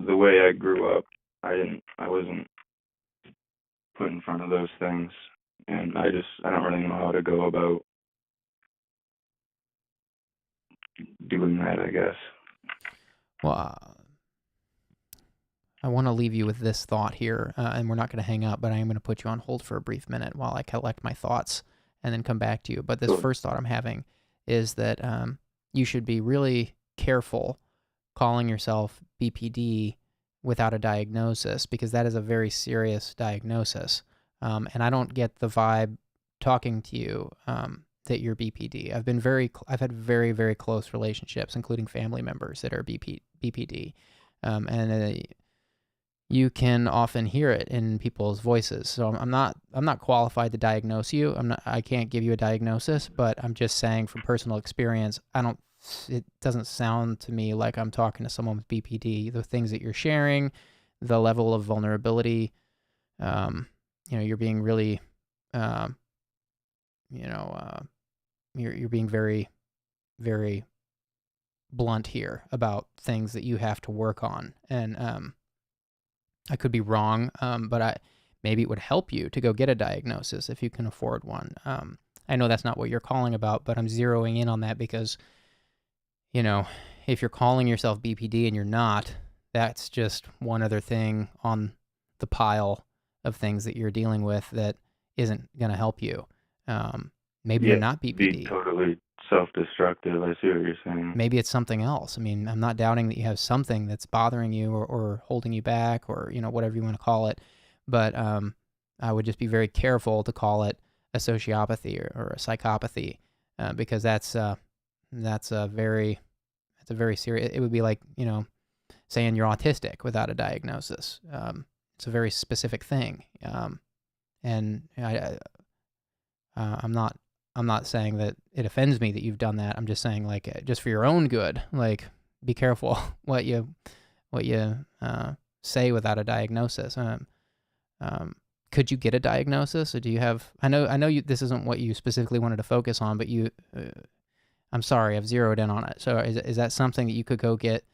the way I grew up, I wasn't put in front of those things, and I don't really know how to go about doing that, I guess. Well, I want to leave you with this thought here, and we're not going to hang up, but I am going to put you on hold for a brief minute while I collect my thoughts and then come back to you. But this first thought I'm having is that you should be really careful calling yourself BPD without a diagnosis, because that is a very serious diagnosis. And I don't get the vibe talking to you that you're BPD. I've had very, very close relationships, including family members that are BPD. And you can often hear it in people's voices. So I'm not qualified to diagnose you. I can't give you a diagnosis, but I'm just saying from personal experience, it doesn't sound to me like I'm talking to someone with BPD. The things that you're sharing, the level of vulnerability, you're being really, you're being very, very blunt here about things that you have to work on. And I could be wrong, but maybe it would help you to go get a diagnosis if you can afford one. I know that's not what you're calling about, but I'm zeroing in on that because, if you're calling yourself BPD and you're not, that's just one other thing on the pile of things that you're dealing with that isn't going to help you. Maybe you're not BPD. Be totally self-destructive. I see what you're saying. Maybe it's something else. I mean, I'm not doubting that you have something that's bothering you or holding you back or, whatever you want to call it. But I would just be very careful to call it a sociopathy or a psychopathy because that's a very serious. It would be like, saying you're autistic without a diagnosis. It's a very specific thing. And I'm not saying that it offends me that you've done that. I'm just saying, like, just for your own good, like, be careful what you say without a diagnosis. Could you get a diagnosis, or do you have? I know this isn't what you specifically wanted to focus on, but I'm sorry, I've zeroed in on it. So is that something that you could go get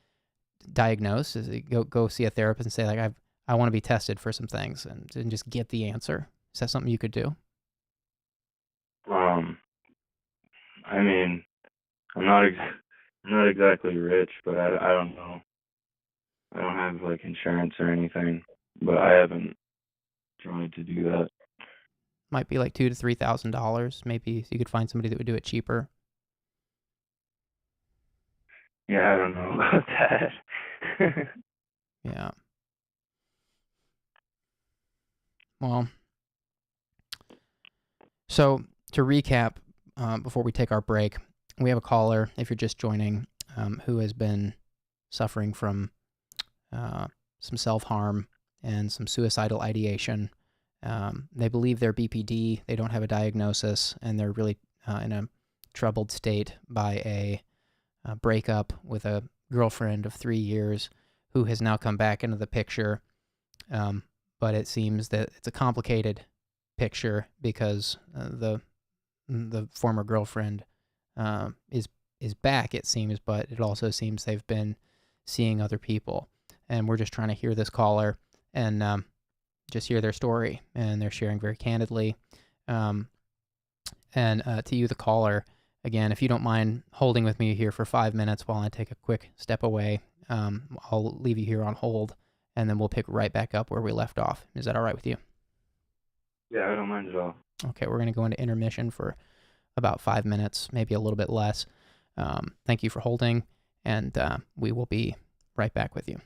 diagnosed? Is it go see a therapist and say, like, I want to be tested for some things and just get the answer? Is that something you could do? I mean, I'm not exactly rich, but I don't know. I don't have like insurance or anything, but I haven't tried to do that. Might be like $2,000 to $3,000. Maybe you could find somebody that would do it cheaper. Yeah, I don't know about that. Yeah. Well, so to recap, before we take our break, we have a caller, if you're just joining, who has been suffering from some self-harm and some suicidal ideation. They believe they're BPD, they don't have a diagnosis, and they're really in a troubled state by a breakup with a girlfriend of 3 years who has now come back into the picture. But it seems that it's a complicated picture because the former girlfriend is back, it seems, but it also seems they've been seeing other people. And we're just trying to hear this caller and just hear their story. And they're sharing very candidly. And to you, the caller, again, if you don't mind holding with me here for 5 minutes while I take a quick step away, I'll leave you here on hold, and then we'll pick right back up where we left off. Is that all right with you? Yeah, I don't mind at all. Okay, we're going to go into intermission for about 5 minutes, maybe a little bit less. Thank you for holding, and we will be right back with you.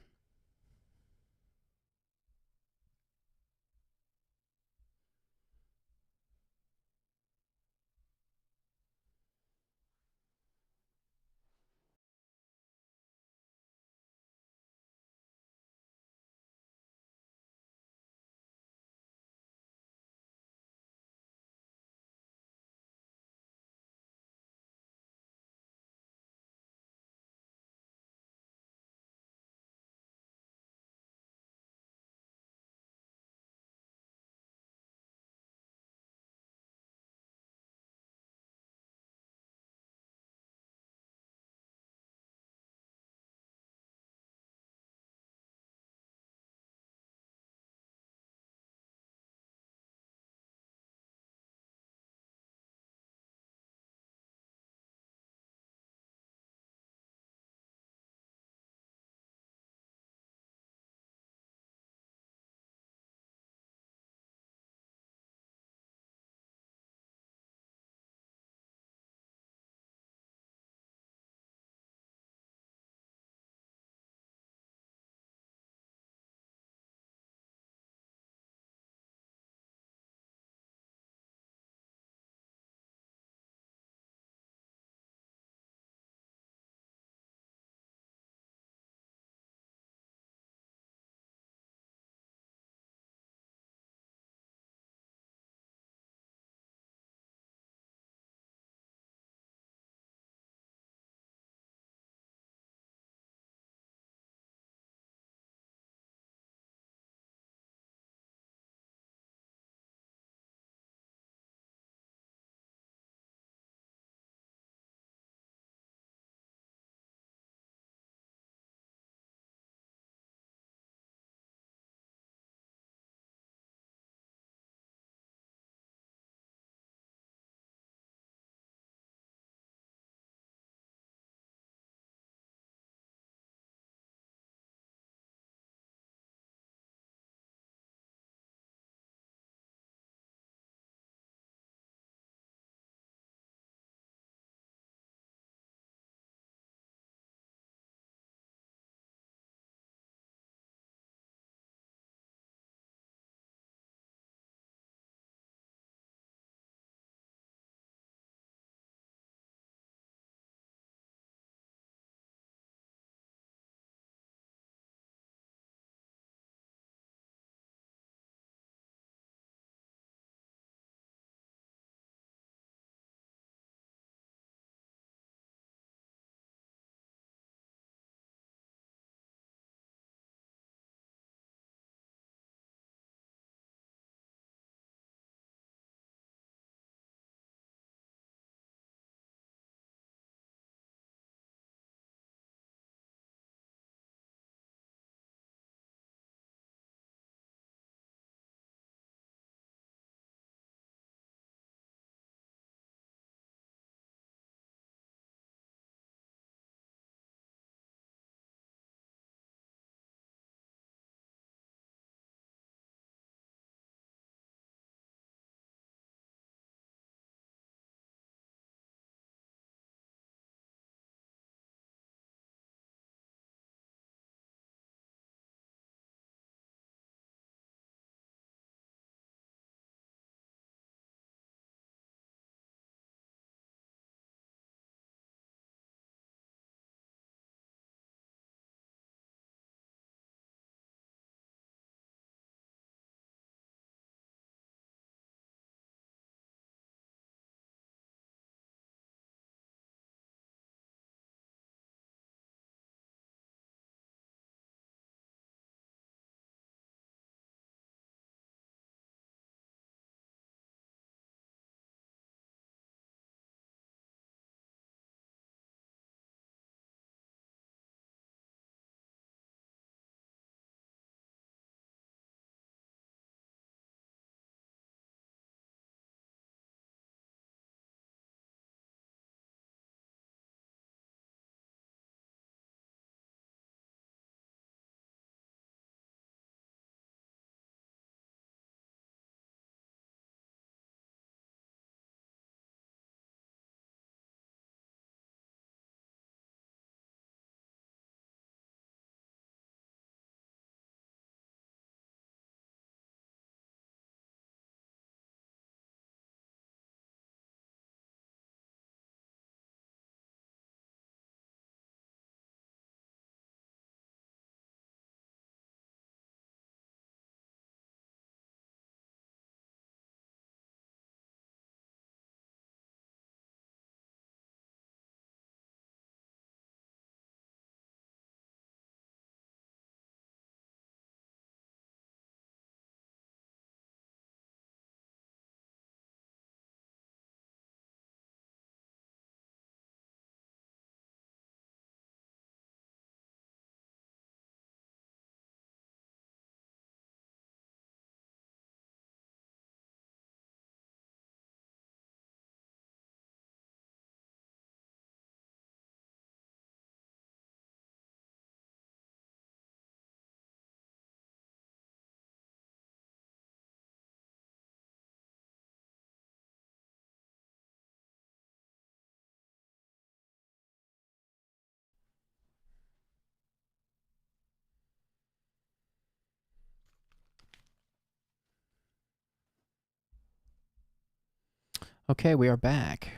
Okay, we are back.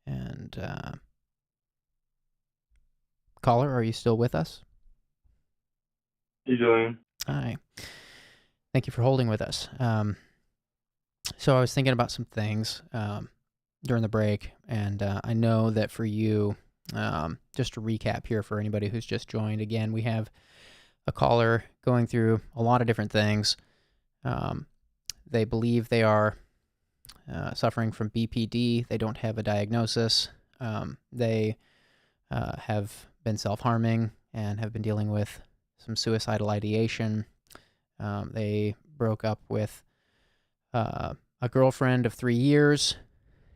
And caller, are you still with us? Hey, Julian. Hi. Thank you for holding with us. So I was thinking about some things during the break, and I know that for you, just to recap here for anybody who's just joined, again, we have a caller going through a lot of different things. They believe they are suffering from BPD. They don't have a diagnosis. They have been self-harming and have been dealing with some suicidal ideation. They broke up with a girlfriend of 3 years,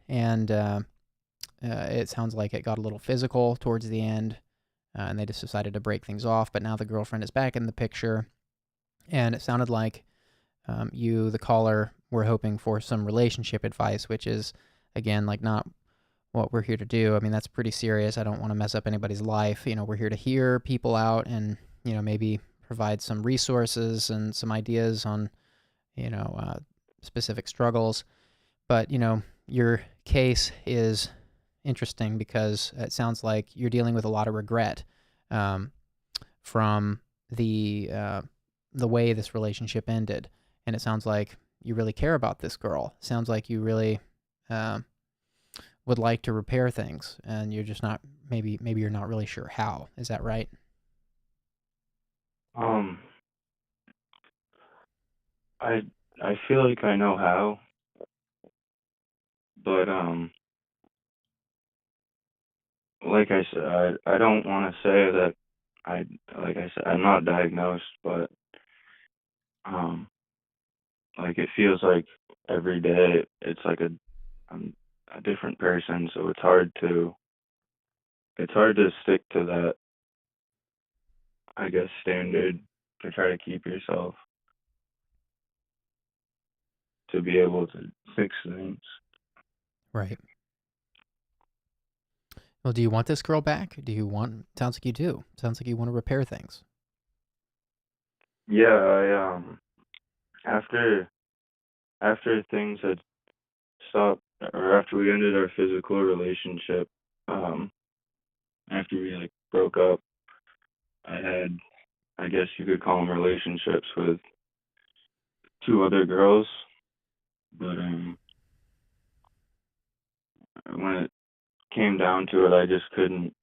and it sounds like it got a little physical towards the end, and they just decided to break things off. But now the girlfriend is back in the picture, and it sounded like you, the caller, were hoping for some relationship advice, which is, again, like not what we're here to do. I mean, that's pretty serious. I don't want to mess up anybody's life. We're here to hear people out and, maybe provide some resources and some ideas on, specific struggles. But, your case is interesting because it sounds like you're dealing with a lot of regret from the way this relationship ended. And it sounds like you really care about this girl. It sounds like you really would like to repair things, and you're just not, maybe you're not really sure how. Is that right? I feel like I know how, but like I said, I don't want to say that like I said, I'm not diagnosed, but like it feels like every day it's like I'm a different person, so it's hard to stick to that, I guess, standard to try to keep yourself to be able to fix things. Right. Well, do you want this girl back? Sounds like you do. Sounds like you want to repair things. Yeah, after things had stopped, or after we ended our physical relationship, after we like broke up, I had, I guess you could call them relationships with 2 other girls, but when it came down to it, I just couldn't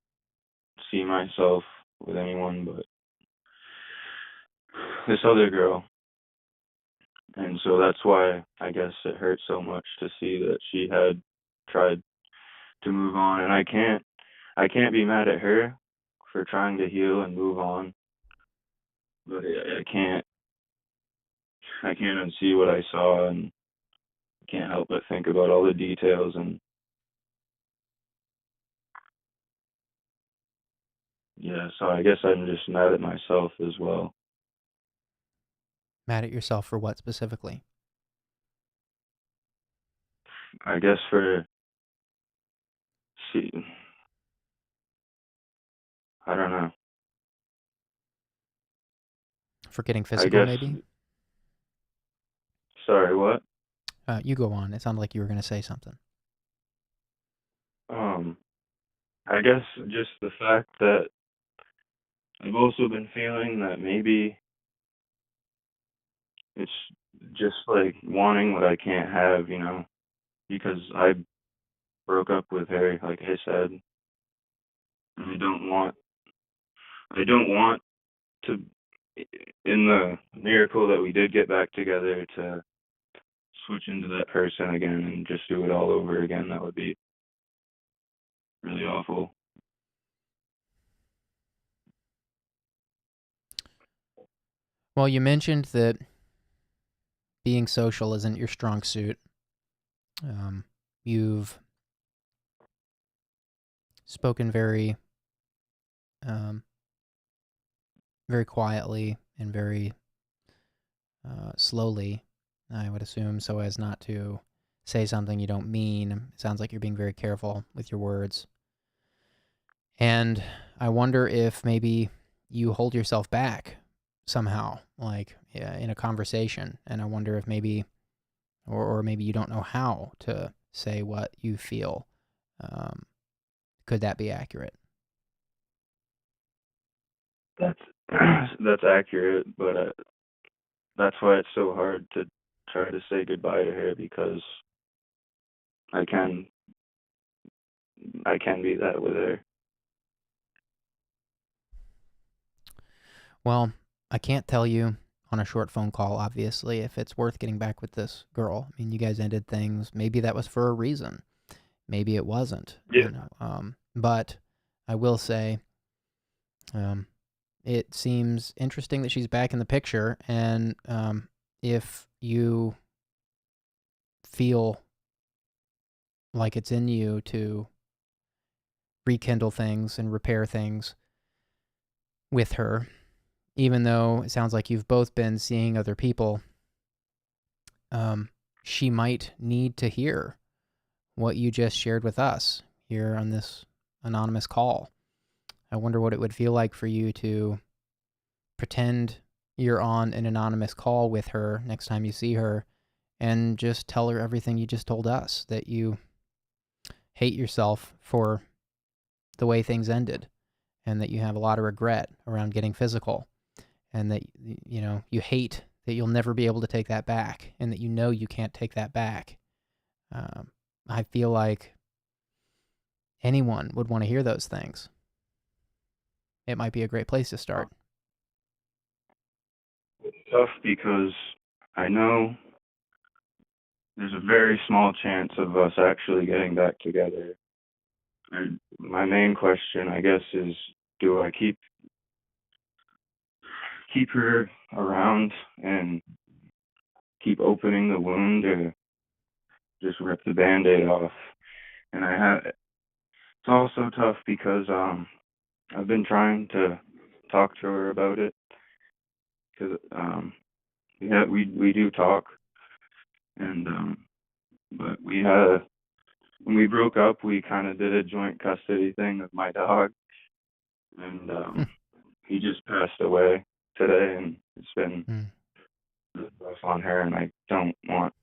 see myself with anyone but this other girl. And so that's why I guess it hurt so much to see that she had tried to move on, and I can't be mad at her for trying to heal and move on, but I can't unsee what I saw, and can't help but think about all the details. And yeah, so I guess I'm just mad at myself as well. Mad at yourself for what specifically? I guess I don't know. For getting physical, maybe? Sorry, what? You go on. It sounded like you were going to say something. I guess just the fact that I've also been feeling that maybe it's just like wanting what I can't have, because I broke up with her, like I said. And I don't want to, in the miracle that we did get back together, to switch into that person again and just do it all over again. That would be really awful. Well, you mentioned that being social isn't your strong suit. You've spoken very, very quietly and very slowly, I would assume, so as not to say something you don't mean. It sounds like you're being very careful with your words. And I wonder if maybe you hold yourself back somehow, like in a conversation. And I wonder if maybe or maybe you don't know how to say what you feel. Could that be accurate? That's that's accurate, but that's why it's so hard to try to say goodbye to her, because I can be that with her. Well, I can't tell you on a short phone call, obviously, if it's worth getting back with this girl. I mean, you guys ended things. Maybe that was for a reason. Maybe it wasn't. Yeah. But I will say, it seems interesting that she's back in the picture, and if you feel like it's in you to rekindle things and repair things with her, even though it sounds like you've both been seeing other people, she might need to hear what you just shared with us here on this anonymous call. I wonder what it would feel like for you to pretend you're on an anonymous call with her next time you see her and just tell her everything you just told us, that you hate yourself for the way things ended, and that you have a lot of regret around getting physical, and that, you know, you hate that you'll never be able to take that back, and that you know you can't take that back. I feel like anyone would want to hear those things. It might be a great place to start. It's tough because I know there's a very small chance of us actually getting back together. And my main question, I guess, is, do I keep her around and keep opening the wound, or just rip the Band-Aid off? And it's also tough because I've been trying to talk to her about it, because we do talk, and but when we broke up, we kind of did a joint custody thing with my dog, and he just passed away today, and it's been rough on her, and I don't want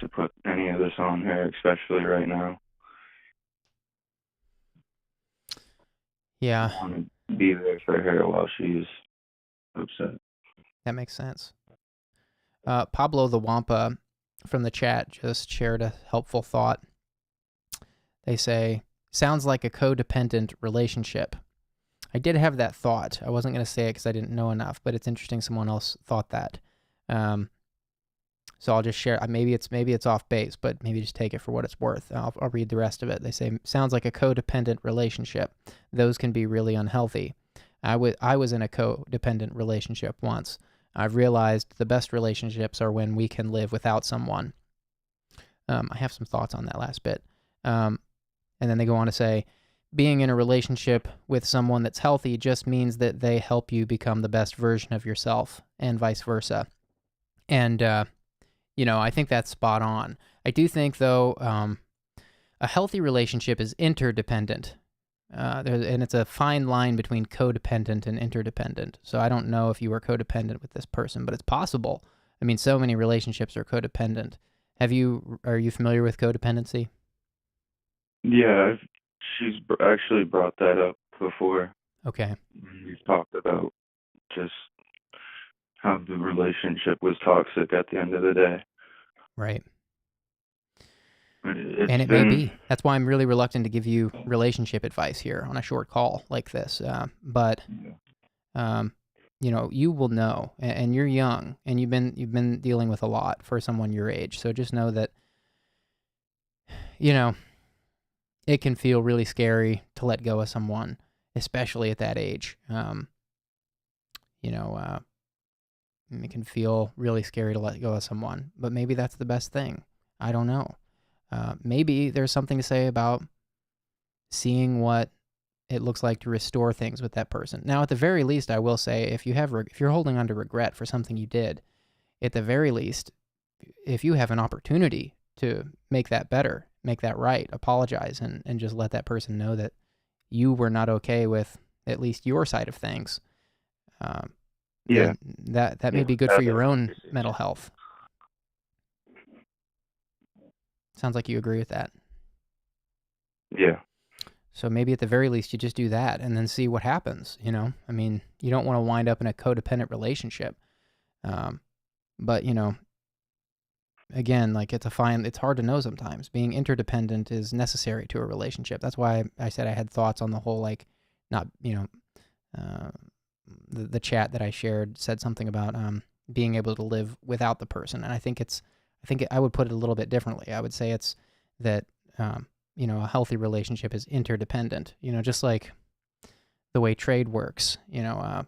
to put any of this on her, especially right now. Yeah. I want to be there for her while she's upset. That makes sense. Pablo the Wampa from the chat just shared a helpful thought. They say, sounds like a codependent relationship. I did have that thought. I wasn't going to say it because I didn't know enough, but it's interesting someone else thought that. So I'll just share. Maybe it's off base, but maybe just take it for what it's worth. I'll read the rest of it. They say, sounds like a codependent relationship. Those can be really unhealthy. I was in a codependent relationship once. I've realized the best relationships are when we can live without someone. I have some thoughts on that last bit. And then they go on to say, being in a relationship with someone that's healthy just means that they help you become the best version of yourself, and vice versa. And, I think that's spot on. I do think, though, a healthy relationship is interdependent. And it's a fine line between codependent and interdependent. So I don't know if you were codependent with this person, but it's possible. I mean, so many relationships are codependent. Are you familiar with codependency? Yeah, she's actually brought that up before. Okay. We've talked about just how the relationship was toxic at the end of the day. Right. And it may be. That's why I'm really reluctant to give you relationship advice here on a short call like this. But you will know, and you're young, and you've been dealing with a lot for someone your age. So just know that, it can feel really scary to let go of someone, especially at that age. It can feel really scary to let go of someone, but maybe that's the best thing. I don't know. Maybe there's something to say about seeing what it looks like to restore things with that person. Now, at the very least, I will say, if you're holding on to regret for something you did, at the very least, if you have an opportunity to make that better, make that right, apologize, and just let that person know that you were not okay with at least your side of things. That may be good for your own mental health. Sounds like you agree with that. Yeah. So maybe at the very least you just do that and then see what happens, you know? I mean, you don't want to wind up in a codependent relationship. But, you know, again, like it's hard to know sometimes. Being interdependent is necessary to a relationship. That's why I said I had thoughts on the whole, like, not, you know, the chat that I shared said something about being able to live without the person. And I think I would put it a little bit differently. I would say it's that, you know, a healthy relationship is interdependent, you know, just like the way trade works, you know,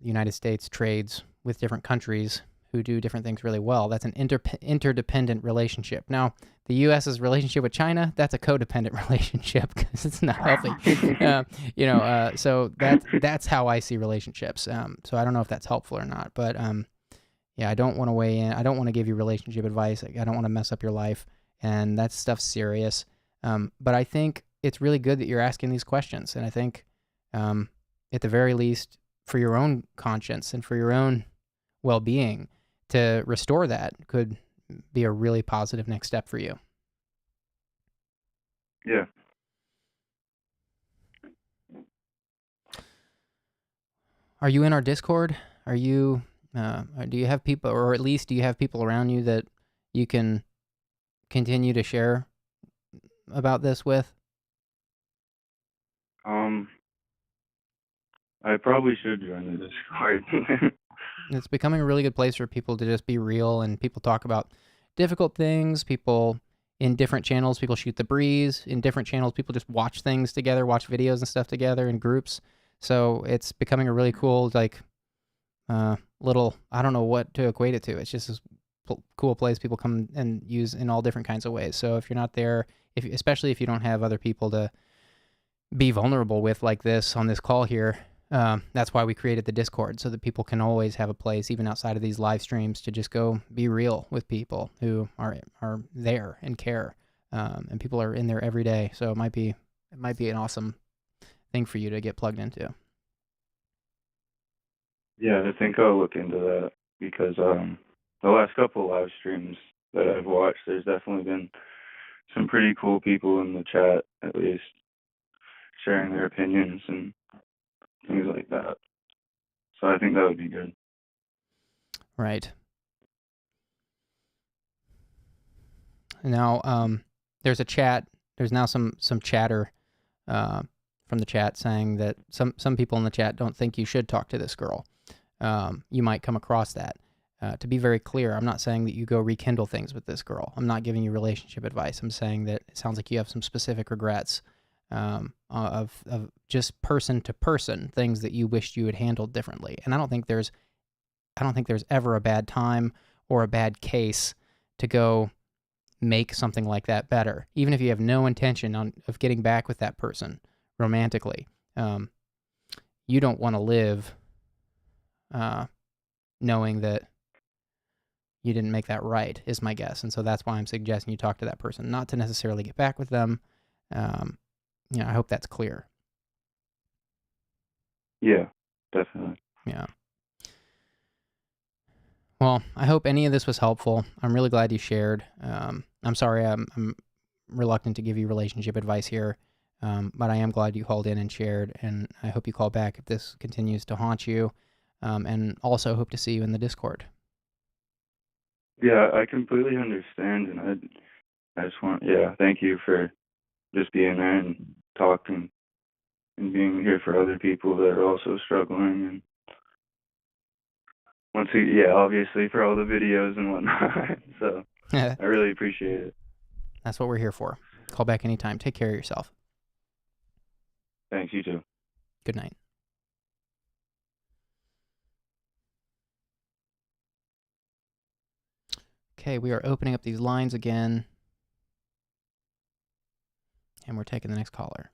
United States trades with different countries who do different things really well. That's an interdependent relationship. Now, the U.S.'s relationship with China, that's a codependent relationship because it's not healthy. You know, so that's how I see relationships. So I don't know if that's helpful or not, but yeah, I don't want to weigh in. I don't want to give you relationship advice. I don't want to mess up your life, and that stuff's serious. But I think it's really good that you're asking these questions, and I think at the very least, for your own conscience and for your own well-being, to restore that could be a really positive next step for you. Yeah. Are you in our Discord? Are you, do you have people, or at least do you have people around you that you can continue to share about this with? I probably should join the Discord. It's becoming a really good place for people to just be real, and people talk about difficult things. People in different channels, people shoot the breeze. In different channels, people just watch things together, watch videos and stuff together in groups. So it's becoming a really cool, like, little, I don't know what to equate it to. It's just this cool place people come and use in all different kinds of ways. So if you're not there, especially if you don't have other people to be vulnerable with like this on this call here, that's why we created the Discord, so that people can always have a place, even outside of these live streams, to just go be real with people who are there and care. And people are in there every day, so it might be an awesome thing for you to get plugged into. Yeah, I think I'll look into that because the last couple live streams that I've watched, there's definitely been some pretty cool people in the chat, at least, sharing their opinions and things like that. So I think that would be good. Right. Now, there's a chat. There's now some chatter from the chat saying that some people in the chat don't think you should talk to this girl. You might come across that. To be very clear, I'm not saying that you go rekindle things with this girl. I'm not giving you relationship advice. I'm saying that it sounds like you have some specific regrets of just person to person things that you wished you had handled differently. And I don't think there's ever a bad time or a bad case to go make something like that better, even if you have no intention of getting back with that person romantically. You don't want to live knowing that you didn't make that right, is my guess. And so that's why I'm suggesting you talk to that person, not to necessarily get back with them. I hope that's clear. Yeah, definitely. Yeah. Well, I hope any of this was helpful. I'm really glad you shared. I'm sorry I'm reluctant to give you relationship advice here, but I am glad you called in and shared, and I hope you call back if this continues to haunt you, and also hope to see you in the Discord. Yeah, I completely understand, and I just want, thank you for just being there and talking and being here for other people that are also struggling, and obviously for all the videos and whatnot. So I really appreciate it. That's what we're here for. Call back anytime. Take care of yourself. Thanks, you too. Good night. Okay, we are opening up these lines again. And we're taking the next caller.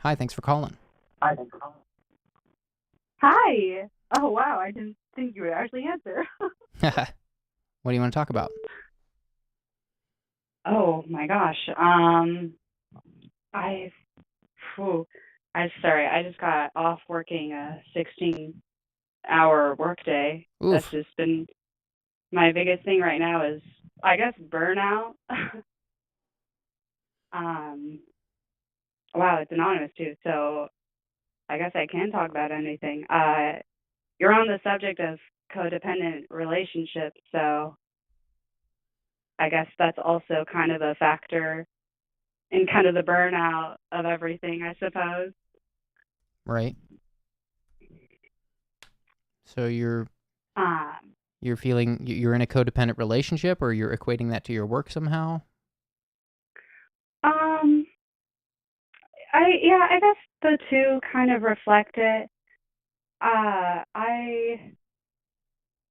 Hi, thanks for calling. Hi. Oh, wow. I didn't think you would actually answer. What do you want to talk about? Oh, my gosh. I just got off working a 16-hour workday. Oof. That's just been my biggest thing right now is, I guess, burnout. Wow, it's anonymous too, so I guess I can talk about anything. You're on the subject of codependent relationships, so I guess that's also kind of a factor in kind of the burnout of everything, I suppose. Right. So you're Um, feeling you're in a codependent relationship, or you're equating that to your work somehow? um, I guess the two kind of reflect it.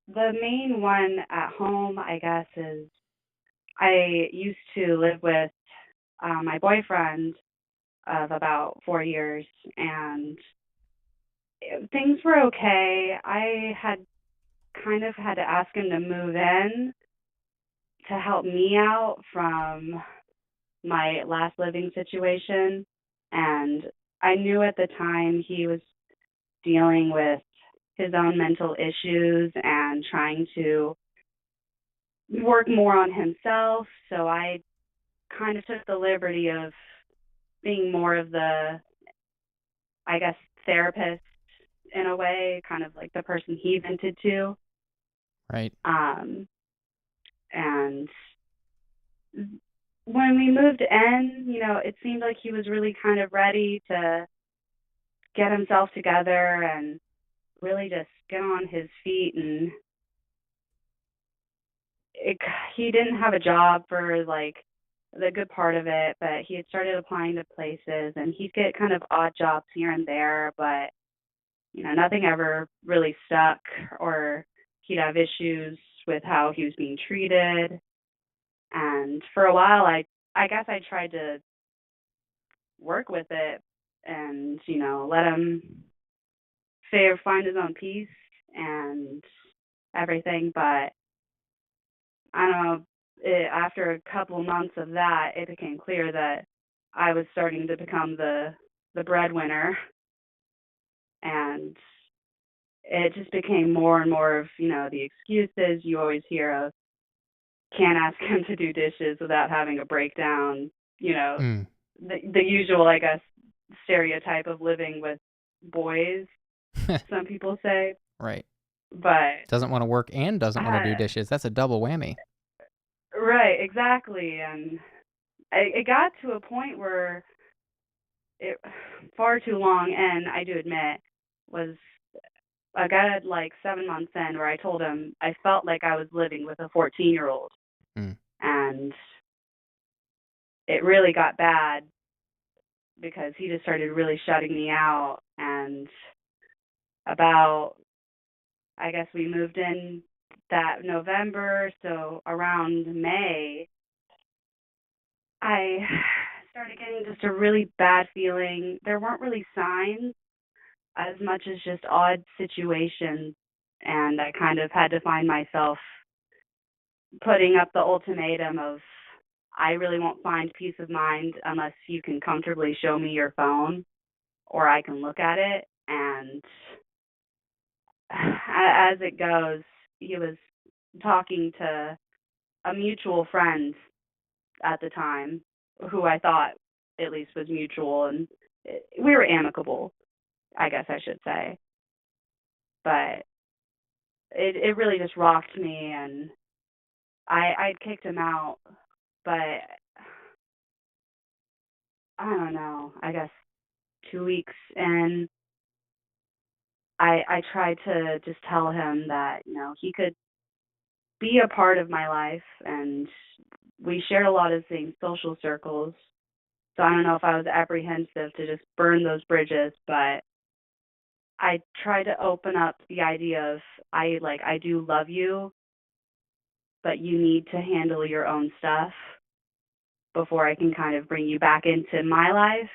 The main one at home, I guess, is I used to live with my boyfriend of about 4 years, and things were okay. I had kind of had to ask him to move in to help me out from my last living situation. And I knew at the time he was dealing with his own mental issues and trying to work more on himself. So I kind of took the liberty of being more of the, I guess, therapist in a way, kind of like the person he vented to. Right. And when we moved in, it seemed like he was really kind of ready to get himself together and really just get on his feet. And he didn't have a job for like the good part of it, but he had started applying to places, and he'd get kind of odd jobs here and there, but nothing ever really stuck, or he'd have issues with how he was being treated. And for a while, I guess I tried to work with it and, let him find his own peace and everything. But I don't know, after a couple months of that, it became clear that I was starting to become the breadwinner, and it just became more and more of, the excuses you always hear of. Can't ask him to do dishes without having a breakdown, Mm. the usual, I guess, stereotype of living with boys, some people say. Right. But Doesn't want to work and doesn't want to do dishes. That's a double whammy. right, exactly. And it got to a point where it far too long, and I do admit, was a good like 7 months in, where I told him I felt like I was living with a 14-year-old. Mm. And it really got bad because he just started really shutting me out. And about, I guess we moved in that November, so around May, I started getting just a really bad feeling. There weren't really signs as much as just odd situations, and I kind of had to find myself putting up the ultimatum of, I really won't find peace of mind unless you can comfortably show me your phone or I can look at it. And as it goes, he was talking to a mutual friend at the time, who I thought at least was mutual, and we were amicable, I guess I should say. But it really just rocked me, and I'd kicked him out, but I don't know, I guess 2 weeks in, I tried to just tell him that, he could be a part of my life, and we shared a lot of the same social circles. So I don't know if I was apprehensive to just burn those bridges, but I tried to open up the idea of, I do love you, but you need to handle your own stuff before I can kind of bring you back into my life.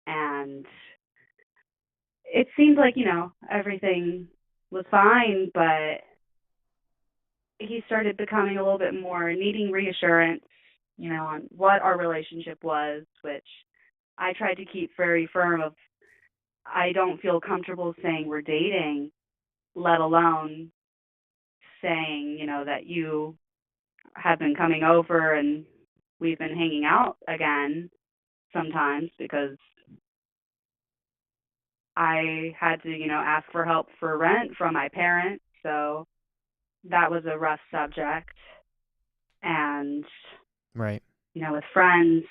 And it seemed like, everything was fine, but he started becoming a little bit more needing reassurance, on what our relationship was, which I tried to keep very firm of, I don't feel comfortable saying we're dating, let alone saying, that you have been coming over and we've been hanging out again sometimes because I had to, ask for help for rent from my parents. So that was a rough subject. And, Right. with friends,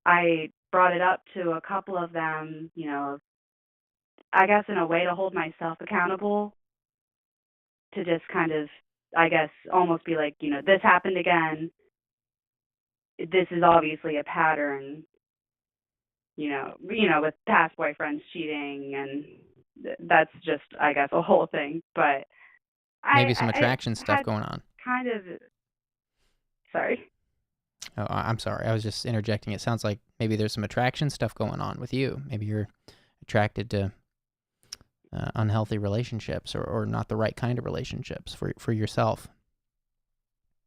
I brought it up to a couple of them, I guess in a way to hold myself accountable, to just kind of, I guess, almost be like, this happened again. This is obviously a pattern, with past boyfriends cheating, and that's just, I guess, a whole thing. But Maybe some I attraction stuff had going on. kind of, sorry. Oh, I'm sorry. I was just interjecting. It sounds like maybe there's some attraction stuff going on with you. Maybe you're attracted to unhealthy relationships or not the right kind of relationships for yourself.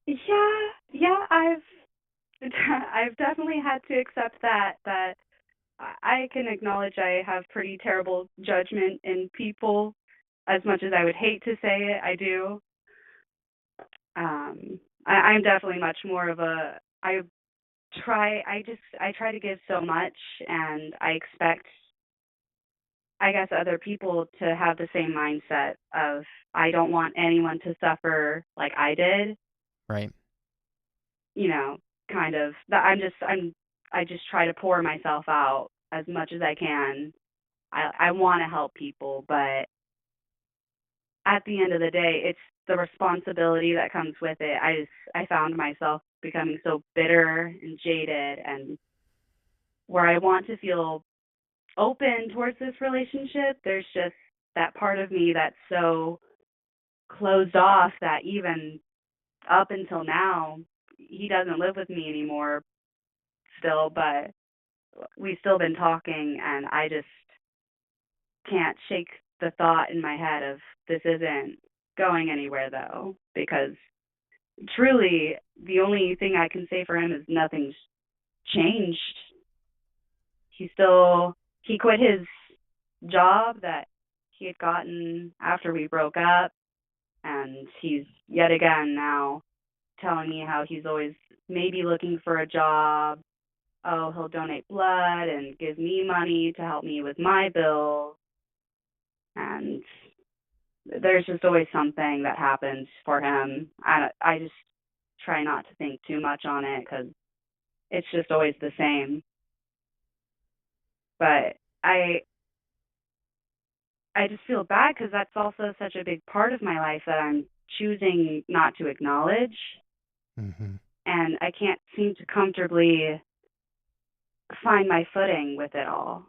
Yeah, I've definitely had to accept that I can acknowledge I have pretty terrible judgment in people. As much as I would hate to say it, I do. I'm definitely much more of a, I try to give so much, and I expect, I guess, other people to have the same mindset of, I don't want anyone to suffer like I did. Right. Kind of that I just try to pour myself out as much as I can. I want to help people, but at the end of the day, it's the responsibility that comes with it. I found myself becoming so bitter and jaded, and where I want to feel open towards this relationship, there's just that part of me that's so closed off that even up until now, he doesn't live with me anymore still, but we've still been talking, and I just can't shake the thought in my head of this isn't going anywhere, though, because truly the only thing I can say for him is nothing's changed. He quit his job that he had gotten after we broke up, and he's yet again now telling me how he's always maybe looking for a job. Oh, he'll donate blood and give me money to help me with my bills. And there's just always something that happens for him. I just try not to think too much on it because it's just always the same. But I just feel bad because that's also such a big part of my life that I'm choosing not to acknowledge. Mm-hmm. And I can't seem to comfortably find my footing with it all.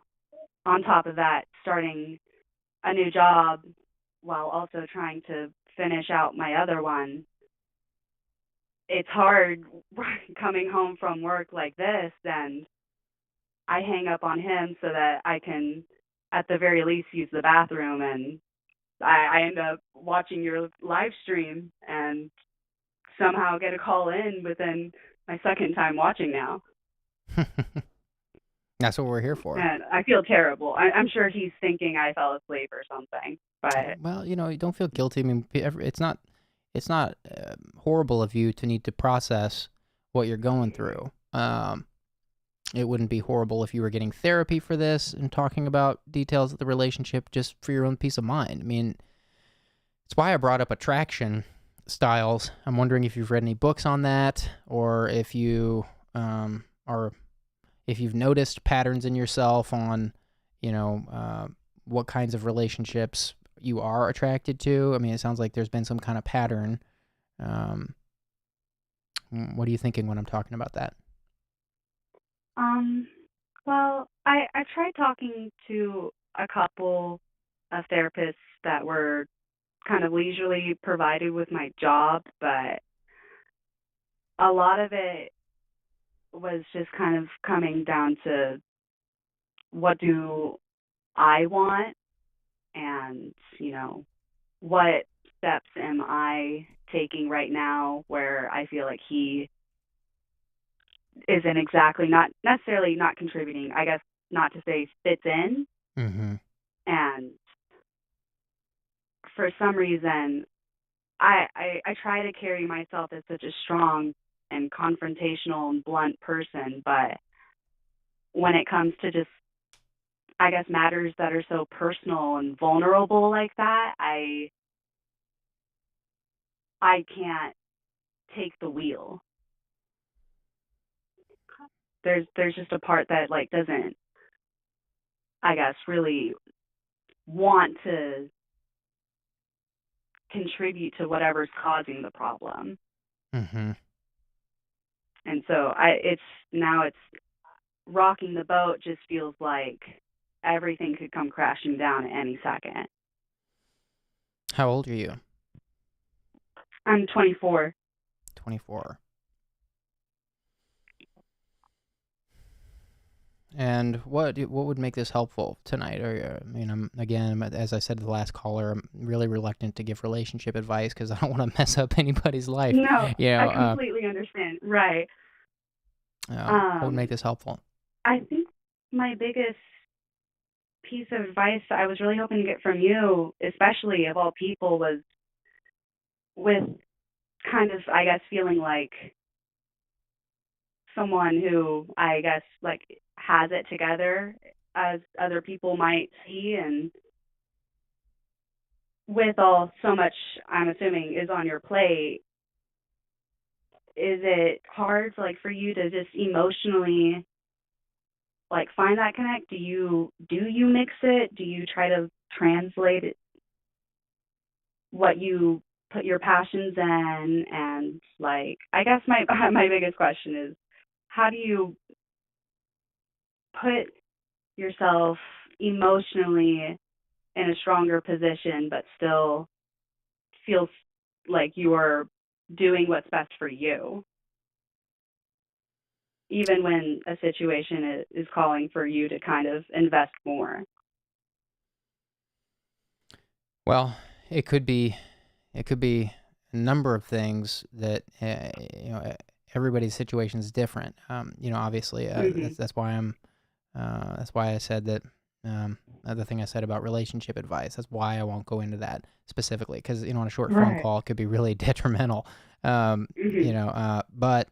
On top of that, starting a new job while also trying to finish out my other one. It's hard coming home from work like this, and I hang up on him so that I can, at the very least, use the bathroom, and I end up watching your live stream and somehow get a call in within my second time watching now. That's what we're here for. And I feel terrible. I'm sure he's thinking I fell asleep or something. But well, you don't feel guilty. I mean, it's not horrible of you to need to process what you're going through. It wouldn't be horrible if you were getting therapy for this and talking about details of the relationship just for your own peace of mind. I mean, it's why I brought up attraction styles. I'm wondering if you've read any books on that, or if you if you've noticed patterns in yourself on, what kinds of relationships you are attracted to. I mean, it sounds like there's been some kind of pattern. What are you thinking when I'm talking about that? Well, I tried talking to a couple of therapists that were kind of leisurely provided with my job, but a lot of it was just kind of coming down to what do I want, and, what steps am I taking right now where I feel like he isn't exactly, not necessarily not contributing, I guess, not to say fits in. Mm-hmm. And for some reason, I try to carry myself as such a strong and confrontational and blunt person, but when it comes to just, I guess, matters that are so personal and vulnerable like that, I can't take the wheel. There's just a part that like doesn't, I guess, really want to contribute to whatever's causing the problem. Mm-hmm. And so it's rocking the boat just feels like everything could come crashing down at any second. How old are you? I'm 24. 24. And what would make this helpful tonight? Or, I mean, again, as I said to the last caller, I'm really reluctant to give relationship advice because I don't want to mess up anybody's life. No, You know, I completely understand. Right. what would make this helpful? I think my biggest piece of advice I was really hoping to get from you, especially of all people, was with kind of, I guess, feeling like someone who, I guess, like has it together as other people might see, and with all so much I'm assuming is on your plate, is it hard like for you to just emotionally like find that connect? Do you mix it? Do you try to translate it, what you put your passions in? And like, I guess my my biggest question is, how do you put yourself emotionally in a stronger position but still feel like you're doing what's best for you, even when a situation is calling for you to kind of invest more? Well, it could be a number of things that everybody's situation is different. Obviously, that's why that's why I said that. The thing I said about relationship advice. That's why I won't go into that specifically, because on a short phone call it could be really detrimental. But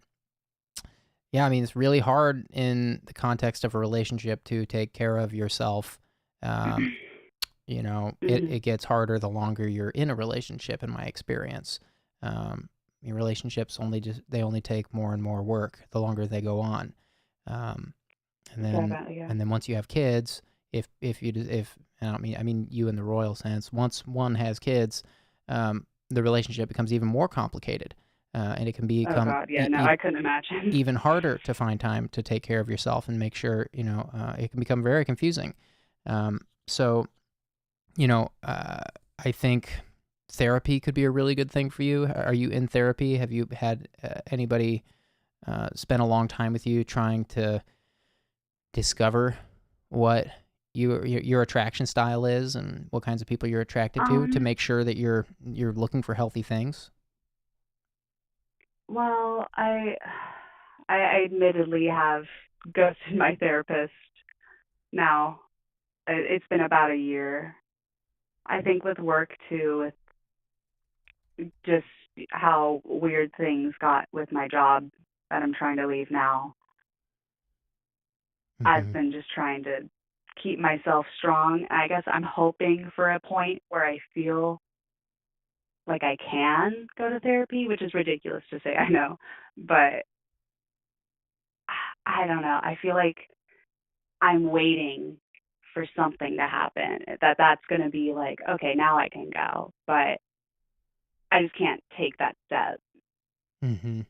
yeah, I mean, it's really hard in the context of a relationship to take care of yourself. It gets harder the longer you're in a relationship, in my experience. Relationships only take more and more work the longer they go on. And then once you have kids, if I mean you in the royal sense, once one has kids, the relationship becomes even more complicated, and it can become I couldn't imagine. even harder to find time to take care of yourself and make sure it can become very confusing. So I think therapy could be a really good thing for you. Are you in therapy? Have you had anybody spend a long time with you trying to discover what your attraction style is and what kinds of people you're attracted to make sure that you're looking for healthy things? Well, I admittedly have ghosted my therapist now. It's been about a year. I think with work too, with just how weird things got with my job that I'm trying to leave now. I've been just trying to keep myself strong. I guess I'm hoping for a point where I feel like I can go to therapy, which is ridiculous to say, I know. But I don't know. I feel like I'm waiting for something to happen. That's going to be like, okay, now I can go. But I just can't take that step. Mm-hmm.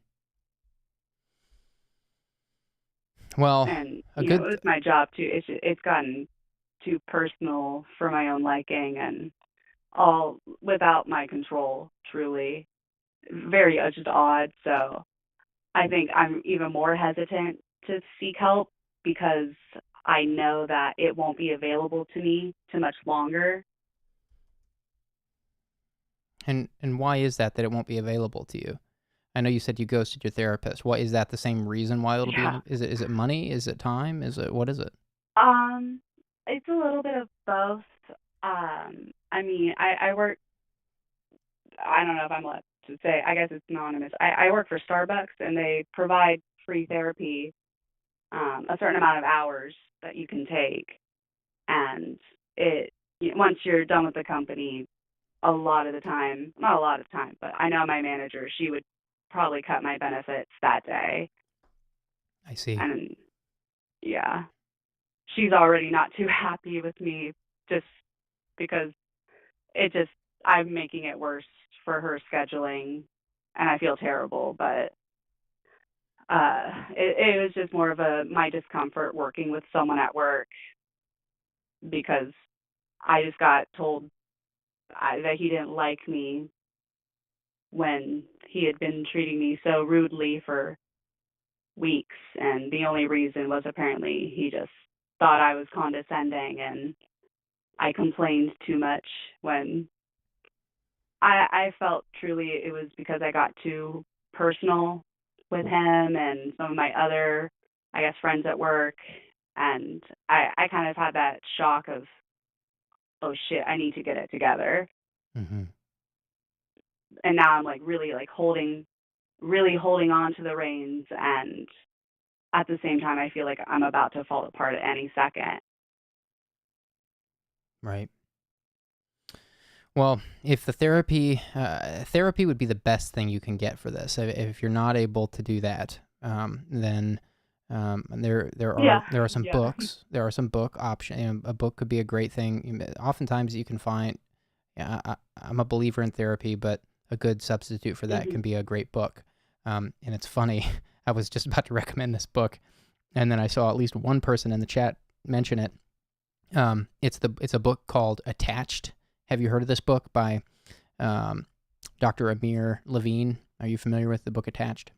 Well, and with my job too, it's gotten too personal for my own liking, and all without my control. Truly, very just odd. So I think I'm even more hesitant to seek help because I know that it won't be available to me too much longer. And why is that it won't be available to you? I know you said you ghosted your therapist. What is that? The same reason why it'll be? Is it money? Is it time? What is it? It's a little bit of both. I mean, I work I don't know if I'm allowed to say, I guess it's anonymous. I work for Starbucks, and they provide free therapy, a certain amount of hours that you can take. And once you're done with the company, a lot of the time, not a lot of time, but I know my manager, she would probably cut my benefits that day. I see. And yeah, she's already not too happy with me just because I'm making it worse for her scheduling, and I feel terrible, but it was just more of my discomfort working with someone at work, because I just got told that he didn't like me when he had been treating me so rudely for weeks, and the only reason was apparently he just thought I was condescending and I complained too much, when I felt truly it was because I got too personal with him and some of my other, I guess, friends at work, and I kind of had that shock of, oh shit, I need to get it together. Mm-hmm. And now I'm like really holding on to the reins, and at the same time I feel like I'm about to fall apart at any second. Right. Well, if the therapy would be the best thing you can get for this. If you're not able to do that, then there are some books. There are some book options. A book could be a great thing. Oftentimes you can find. I'm a believer in therapy, but a good substitute for that can be a great book. And it's funny. I was just about to recommend this book, and then I saw at least one person in the chat mention it. It's a book called Attached. Have you heard of this book by Dr. Amir Levine? Are you familiar with the book Attached?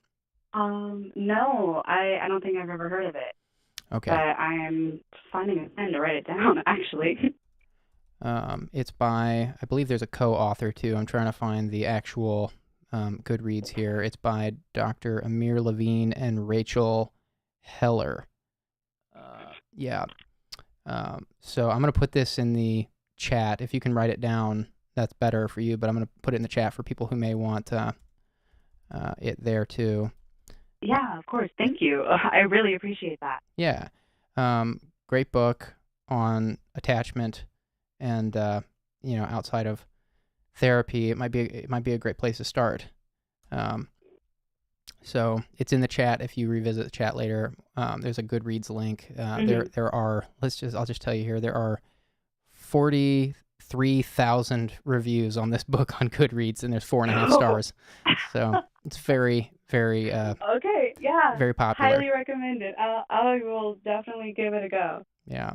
No, I don't think I've ever heard of it. Okay. But I am finding a pen to write it down, actually. It's by, I believe there's a co-author too. I'm trying to find the actual Goodreads here. It's by Dr. Amir Levine and Rachel Heller. So I'm going to put this in the chat. If you can write it down, that's better for you, but I'm going to put it in the chat for people who may want it there too. Yeah, of course. Thank you. I really appreciate that. Yeah. Great book on attachment, and outside of therapy, it might be a great place to start. So it's in the chat. If you revisit the chat later, there's a Goodreads link. There are, I'll just tell you here, there are 43,000 reviews on this book on Goodreads, and there's 4.5 stars. So it's very, very okay, yeah, very popular. Highly recommended. I will definitely give it a go. Yeah.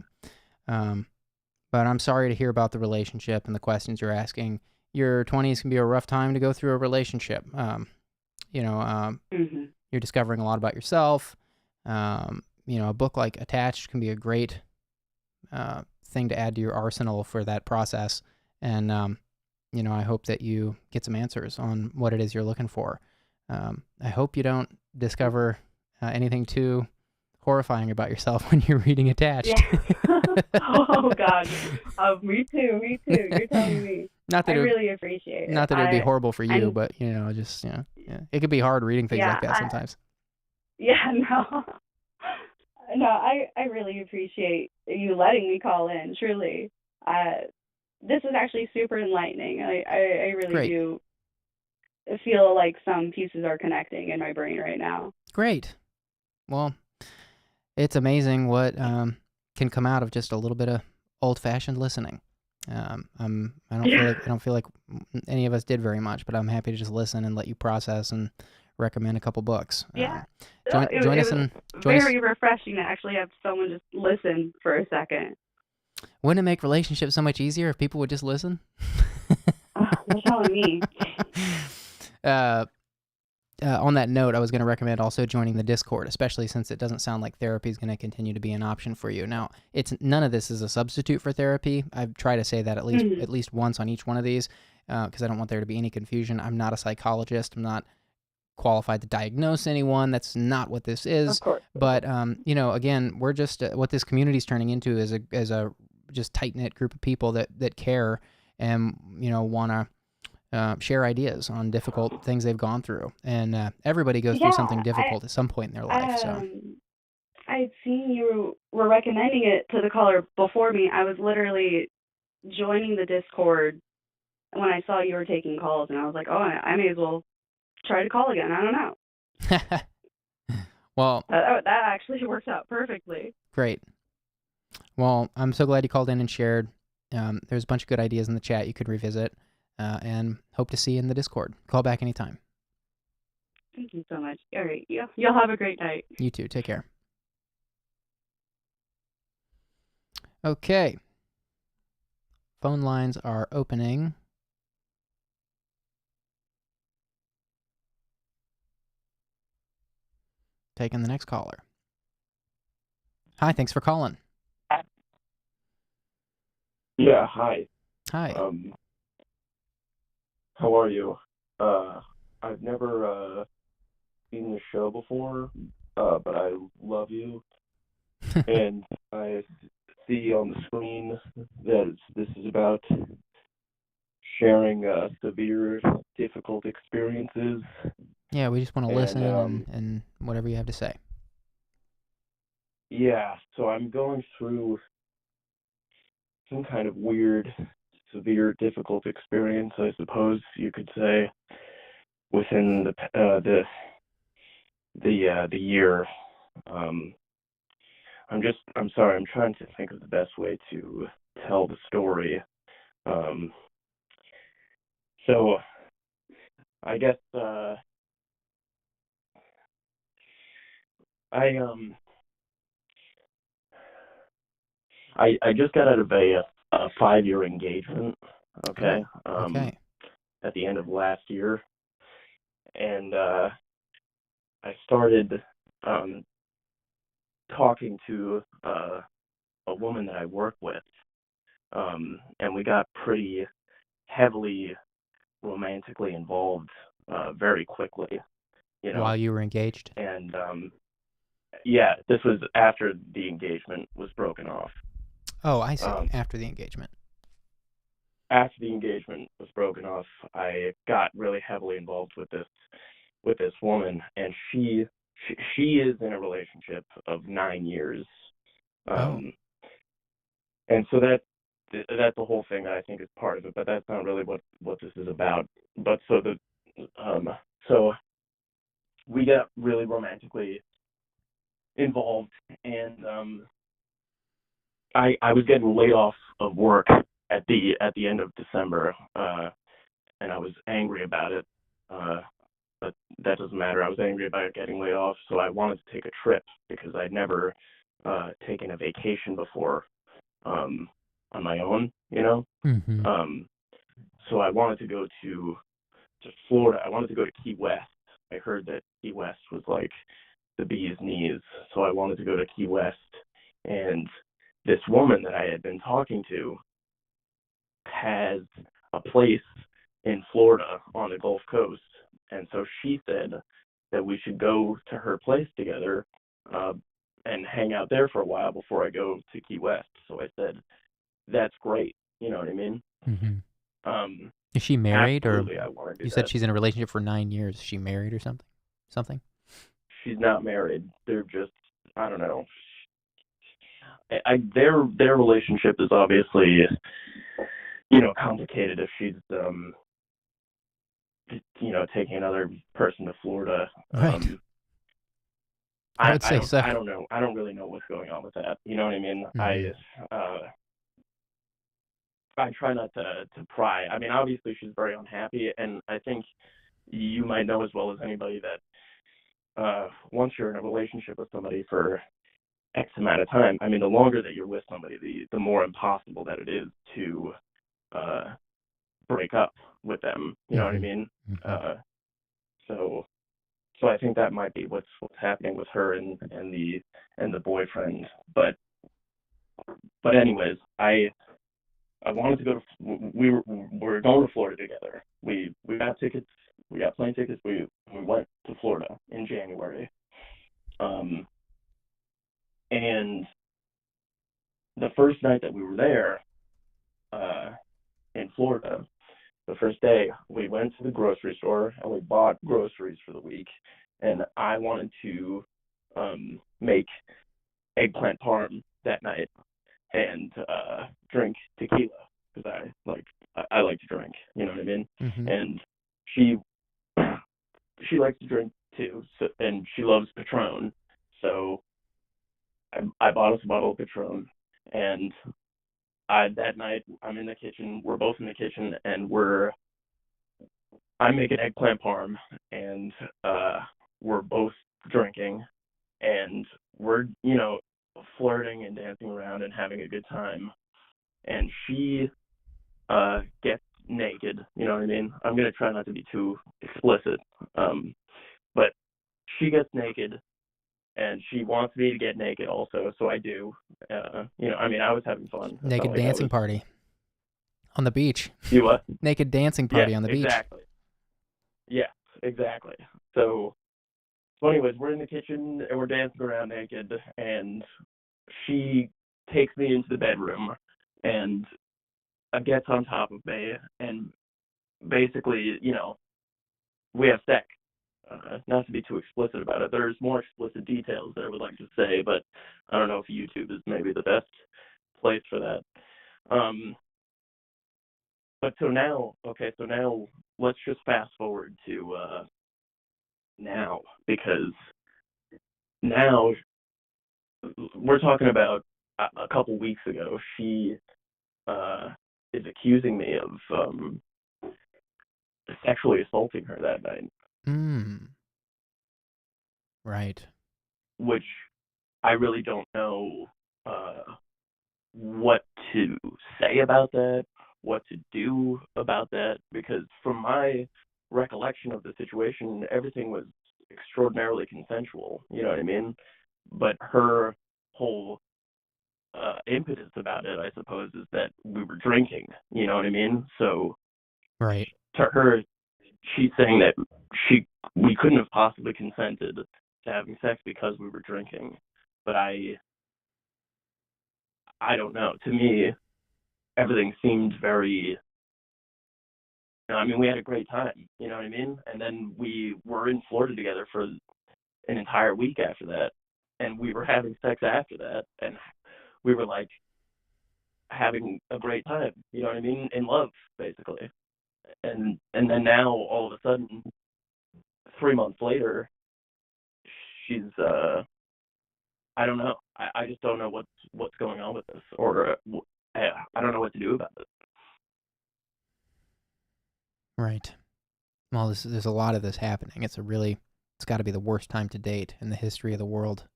But I'm sorry to hear about the relationship and the questions you're asking. Your 20s can be a rough time to go through a relationship. You're discovering a lot about yourself. A book like Attached can be a great thing to add to your arsenal for that process. And, I hope that you get some answers on what it is you're looking for. I hope you don't discover anything too horrifying about yourself when you're reading Attached. Yeah. Oh, God. Me too. You're telling me. Not that I really appreciate it. Not that it would be horrible for you, but, it could be hard reading things like that sometimes. No, I really appreciate you letting me call in, truly. This is actually super enlightening. I really do feel like some pieces are connecting in my brain right now. Great. Well, it's amazing what can come out of just a little bit of old-fashioned listening. I don't feel like any of us did very much, but I'm happy to just listen and let you process and recommend a couple books. Yeah. Join us. Very refreshing to actually have someone just listen for a second. Wouldn't it make relationships so much easier if people would just listen? You're telling me. On that note, I was going to recommend also joining the Discord, especially since it doesn't sound like therapy is going to continue to be an option for you. Now, none of this is a substitute for therapy. I try to say that at least once on each one of these, because I don't want there to be any confusion. I'm not a psychologist. I'm not qualified to diagnose anyone. That's not what this is. Of course. But again, we're just what this community is turning into is a just tight knit group of people that care and want to share ideas on difficult things they've gone through. And everybody goes through something Yeah, difficult at some point in their life. So I'd seen you were recommending it to the caller before me. I was literally joining the Discord when I saw you were taking calls, and I was like, oh, I may as well try to call again. I don't know. Well, that actually works out perfectly. Great. Well, I'm so glad you called in and shared. There's a bunch of good ideas in the chat you could revisit, and hope to see you in the Discord. Call back anytime. Thank you so much. All right. You'll have a great night. You too. Take care. Okay. Phone lines are opening. Taking the next caller. Hi, thanks for calling. Yeah, hi. Hi. How are you? I've never seen the show before, but I love you. And I see on the screen that this is about sharing severe, difficult experiences. Yeah, we just want to listen And and whatever you have to say. yeah, so I'm going through some kind of weird, severe, difficult experience, I suppose you could say, within the year. I'm sorry, I'm trying to think of the best way to tell the story. So I guess I just got out of a 5-year engagement, okay? Okay. At the end of last year, and I started talking to a woman that I work with, and we got pretty heavily romantically involved very quickly, you know. While you were engaged? And yeah, this was after the engagement was broken off. Oh, I see. After the engagement. After the engagement was broken off, I got really heavily involved with this woman, and she is in a relationship of 9 years. And so that's the whole thing that I think is part of it, but that's not really what this is about. But so we got really romantically involved, and I was getting laid off of work at the end of December, and I was angry about it. But that doesn't matter. I was angry about getting laid off, so I wanted to take a trip because I'd never taken a vacation before on my own, you know. Mm-hmm. So I wanted to go to Florida. I wanted to go to Key West. I heard that Key West was like the bee's knees, so I wanted to go to Key West. And this woman that I had been talking to has a place in Florida on the Gulf Coast, and so she said that we should go to her place together and hang out there for a while before I go to Key West. So I said, that's great. You know what I mean? Mm-hmm. Is she married, or I want to do you said that. she's in a relationship for 9 years? Is she married or something? She's not married. They're just, I don't know. Their relationship is obviously, you know, complicated if she's you know, taking another person to Florida. Right. I would say so. I don't know. I don't really know what's going on with that. You know what I mean? Mm-hmm. I try not to pry. I mean, obviously she's very unhappy, and I think you might know as well as anybody that once you're in a relationship with somebody for X amount of time, I mean, the longer that you're with somebody, the more impossible that it is to break up with them. You know what I mean? Mm-hmm. So I think that might be what's happening with her and the boyfriend. But anyways, I wanted to go to. We were going to Florida together. We got tickets. We got plane tickets. We went to Florida in January. And the first night that we were there, in Florida, the first day, we went to the grocery store and we bought groceries for the week. And I wanted to make eggplant parm that night and drink tequila because I like to drink, you know what I mean? Mm-hmm. And she likes to drink too, so, and she loves Patron. So I bought us a bottle of Patron, and that night I'm in the kitchen. We're both in the kitchen, and I'm making eggplant parm, and we're both drinking, and we're flirting and dancing around and having a good time. And she gets naked. You know what I mean? I'm gonna try not to be too explicit, but she gets naked. And she wants me to get naked also, so I do. I was having fun. Naked dancing party on the beach. You what? Naked dancing party on the beach. Exactly. Yes, exactly. So anyways, we're in the kitchen and we're dancing around naked, and she takes me into the bedroom and gets on top of me, and basically, we have sex. Not to be too explicit about it. There's more explicit details that I would like to say, but I don't know if YouTube is maybe the best place for that. But so now let's just fast forward to now, because now we're talking about a couple weeks ago. She is accusing me of sexually assaulting her that night. Right. Which I really don't know what to say about that, what to do about that, because from my recollection of the situation, everything was extraordinarily consensual, you know what I mean? But her whole impetus about it, I suppose, is that we were drinking, you know what I mean? So right. To her, she's saying that we couldn't have possibly consented to having sex because we were drinking. But I don't know. To me, everything seemed very, we had a great time, you know what I mean? And then we were in Florida together for an entire week after that, and we were having sex after that, and we were like having a great time, you know what I mean? In love, basically. And then now, all of a sudden, 3 months later, she's I don't know. I just don't know what's going on with this, or I don't know what to do about it. Right. Well, there's a lot of this happening. It's got to be the worst time to date in the history of the world,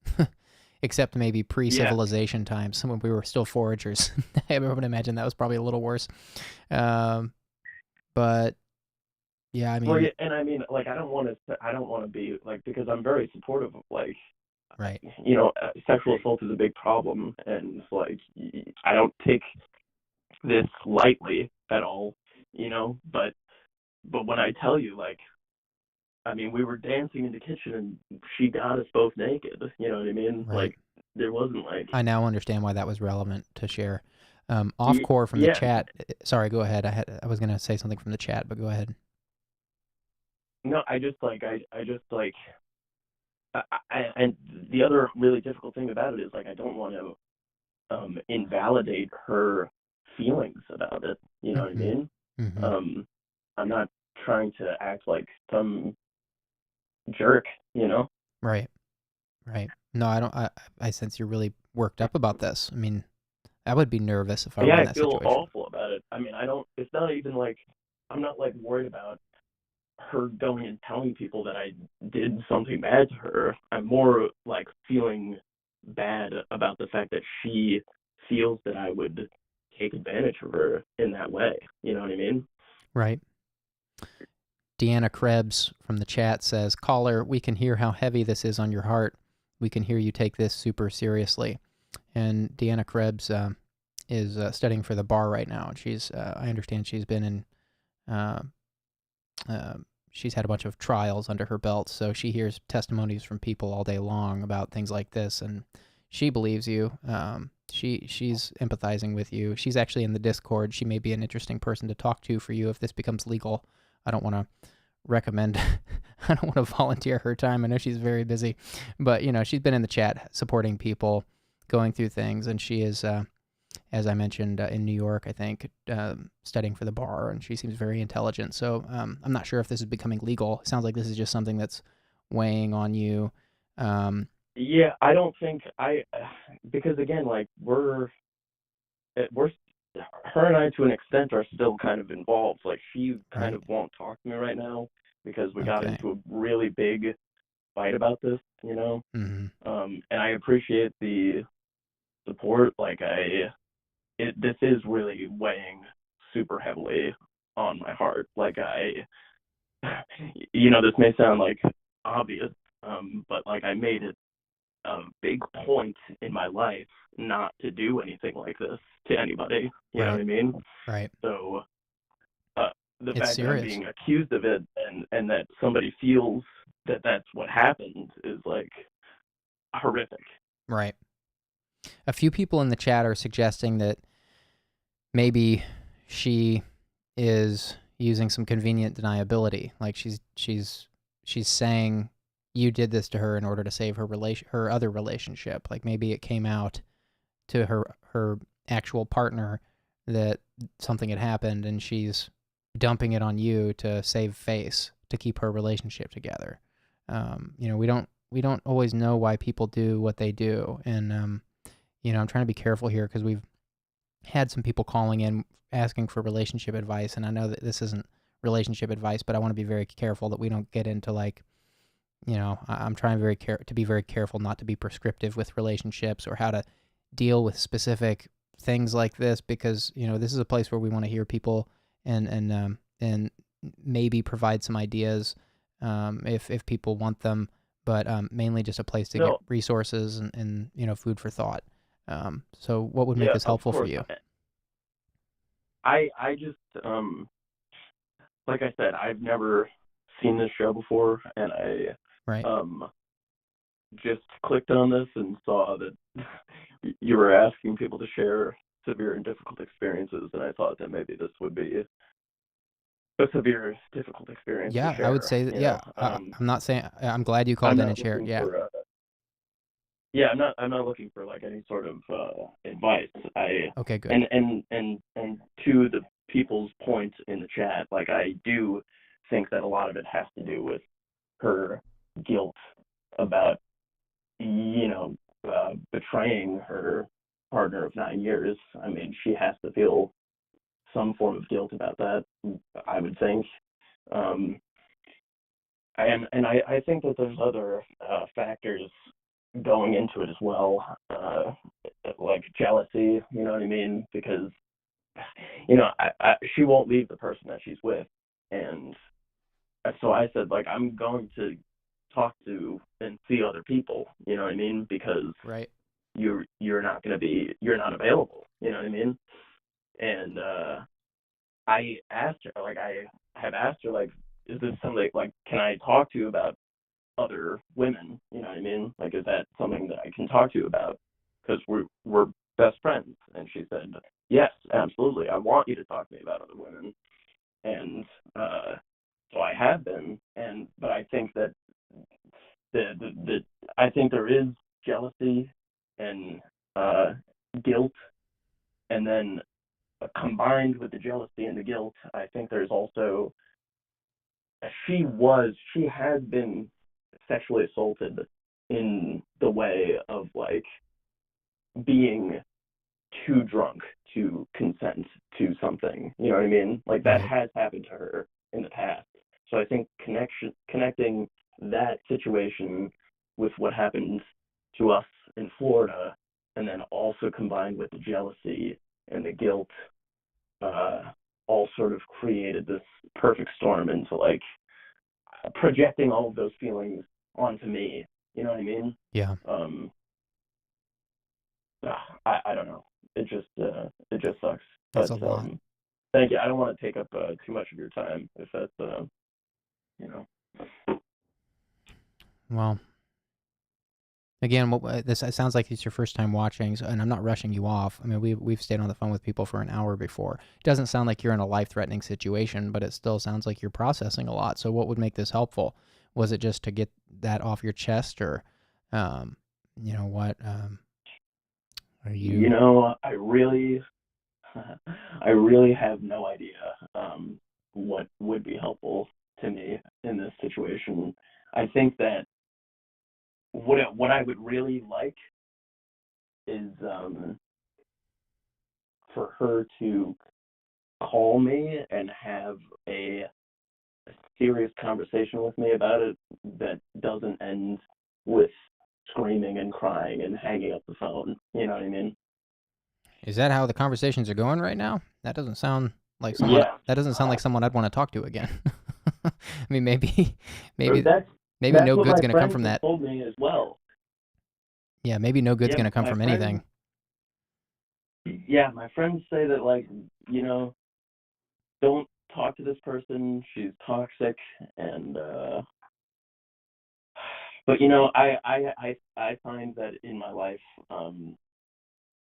except maybe pre-civilization times when we were still foragers. I would imagine that was probably a little worse. But yeah, I mean. Well, yeah, and I mean, like, I don't want to be like, because I'm very supportive of, like, right. Sexual assault is a big problem, and like, I don't take this lightly at all, but when I tell you, like, I mean, we were dancing in the kitchen and she got us both naked, you know what I mean? Right. Like, there wasn't like. I now understand why that was relevant to share. Off-core from the chat. Sorry, go ahead. I was going to say something from the chat, but go ahead. No, and the other really difficult thing about it is, like, I don't want to invalidate her feelings about it, you know what I mean? Mm-hmm. I'm not trying to act like some jerk, Right. No, I don't. I sense you're really worked up about this. I mean, I would be nervous if I were in that situation. I feel awful about it. I mean, it's not even like, I'm not like worried about her going and telling people that I did something bad to her. I'm more like feeling bad about the fact that she feels that I would take advantage of her in that way. You know what I mean? Right. Deanna Krebs from the chat says, "Caller, we can hear how heavy this is on your heart. We can hear you take this super seriously." And Deanna Krebs is studying for the bar right now. And I understand she's been in, she's had a bunch of trials under her belt. So she hears testimonies from people all day long about things like this. And she believes you. she's empathizing with you. She's actually in the Discord. She may be an interesting person to talk to for you if this becomes legal. I don't want to recommend I don't want to volunteer her time. I know she's very busy, but she's been in the chat supporting people going through things, and she is as I mentioned in New York, I think, studying for the bar, and she seems very intelligent. So I'm not sure if this is becoming legal. It sounds like this is just something that's weighing on you. Yeah, I don't think because again, like we're her and I to an extent are still kind of involved. Like she kind of won't talk to me right now because we got into a really big fight about this, Mm-hmm. And I appreciate the support. Like this is really weighing super heavily on my heart. Like this may sound like obvious, but like I made it a big point in my life not to do anything like this to anybody. You know what I mean? Right. So the It's fact serious. that I'm being accused of it and that somebody feels that that's what happened is like horrific. Right. A few people in the chat are suggesting that maybe she is using some convenient deniability. Like she's saying you did this to her in order to save her other relationship. Like maybe it came out to her actual partner that something had happened, and she's dumping it on you to save face, to keep her relationship together. We don't always know why people do what they do, and I'm trying to be careful here because we've had some people calling in asking for relationship advice, and I know that this isn't relationship advice, but I want to be very careful that we don't get into like, I'm trying to be very careful not to be prescriptive with relationships or how to deal with specific things like this, because this is a place where we want to hear people and maybe provide some ideas if people want them, but mainly just a place to get resources and food for thought. So what would make this helpful for you? I just like I said, I've never seen this show before, and I just clicked on this and saw that you were asking people to share severe and difficult experiences, and I thought that maybe this would be a severe, difficult experience. Yeah, to share, I would say that. Yeah, I'm not saying. I'm glad you called in and shared. Yeah. Yeah, I'm not looking for like any sort of advice. Okay, good. And to the people's points in the chat, like I do think that a lot of it has to do with her guilt about betraying her partner of 9 years. I mean, she has to feel some form of guilt about that, I would think. I think that there's other factors going into it as well, like jealousy, you know what I mean? Because, she won't leave the person that she's with. And so I said, like, I'm going to talk to and see other people, you know what I mean? Because you're not available, you know what I mean? And I asked her, like, I have asked her, like, is this something, like, can I talk to you about other women, you know what I mean? Like, is that something that I can talk to you about? Because we're best friends. And she said, yes, absolutely. I want you to talk to me about other women. And so I have been, but I think that I think there is jealousy and guilt, and then combined with the jealousy and the guilt, I think there's also she has been sexually assaulted in the way of like being too drunk to consent to something, you know what I mean? Like that has happened to her in the past. So I think connecting that situation with what happened to us in Florida, and then also combined with the jealousy and the guilt, all sort of created this perfect storm into like projecting all of those feelings onto me. You know what I mean? Yeah. I don't know. It just sucks. That's a lot. Thank you. I don't want to take up too much of your time if that's Well, Again, this it sounds like it's your first time watching, and I'm not rushing you off. I mean, we've stayed on the phone with people for an hour before. It doesn't sound like you're in a life-threatening situation, but it still sounds like you're processing a lot. So what would make this helpful? Was it just to get that off your chest, or, what are you? You know, I really have no idea what would be helpful to me in this situation. I think that what I would really like is for her to call me and have a serious conversation with me about it that doesn't end with screaming and crying and hanging up the phone. You know what I mean? Is that how the conversations are going right now? That doesn't sound like someone. Yeah. That doesn't sound like someone I'd want to talk to again. I mean, maybe That's no what good's my gonna come friends from have that. told me as well. Yeah, maybe no good's Yeah, gonna come my from friends. anything. Yeah, my friends say that, like, you know, don't talk to this person. She's toxic, and but you know, I find that in my life,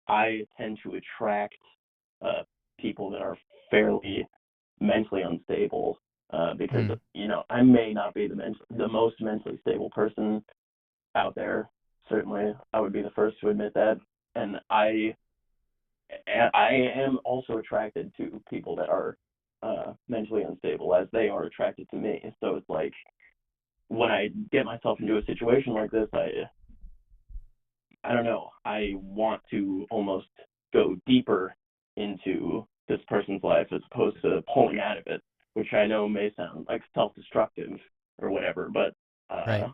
I tend to attract people that are fairly mentally unstable, because you know, I may not be the most mentally stable person out there. Certainly, I would be the first to admit that, and I am also attracted to people that are mentally unstable, as they are attracted to me. So it's like, when I get myself into a situation like this, I don't know, I want to almost go deeper into this person's life as opposed to pulling out of it, which I know may sound like self-destructive or whatever, but Right.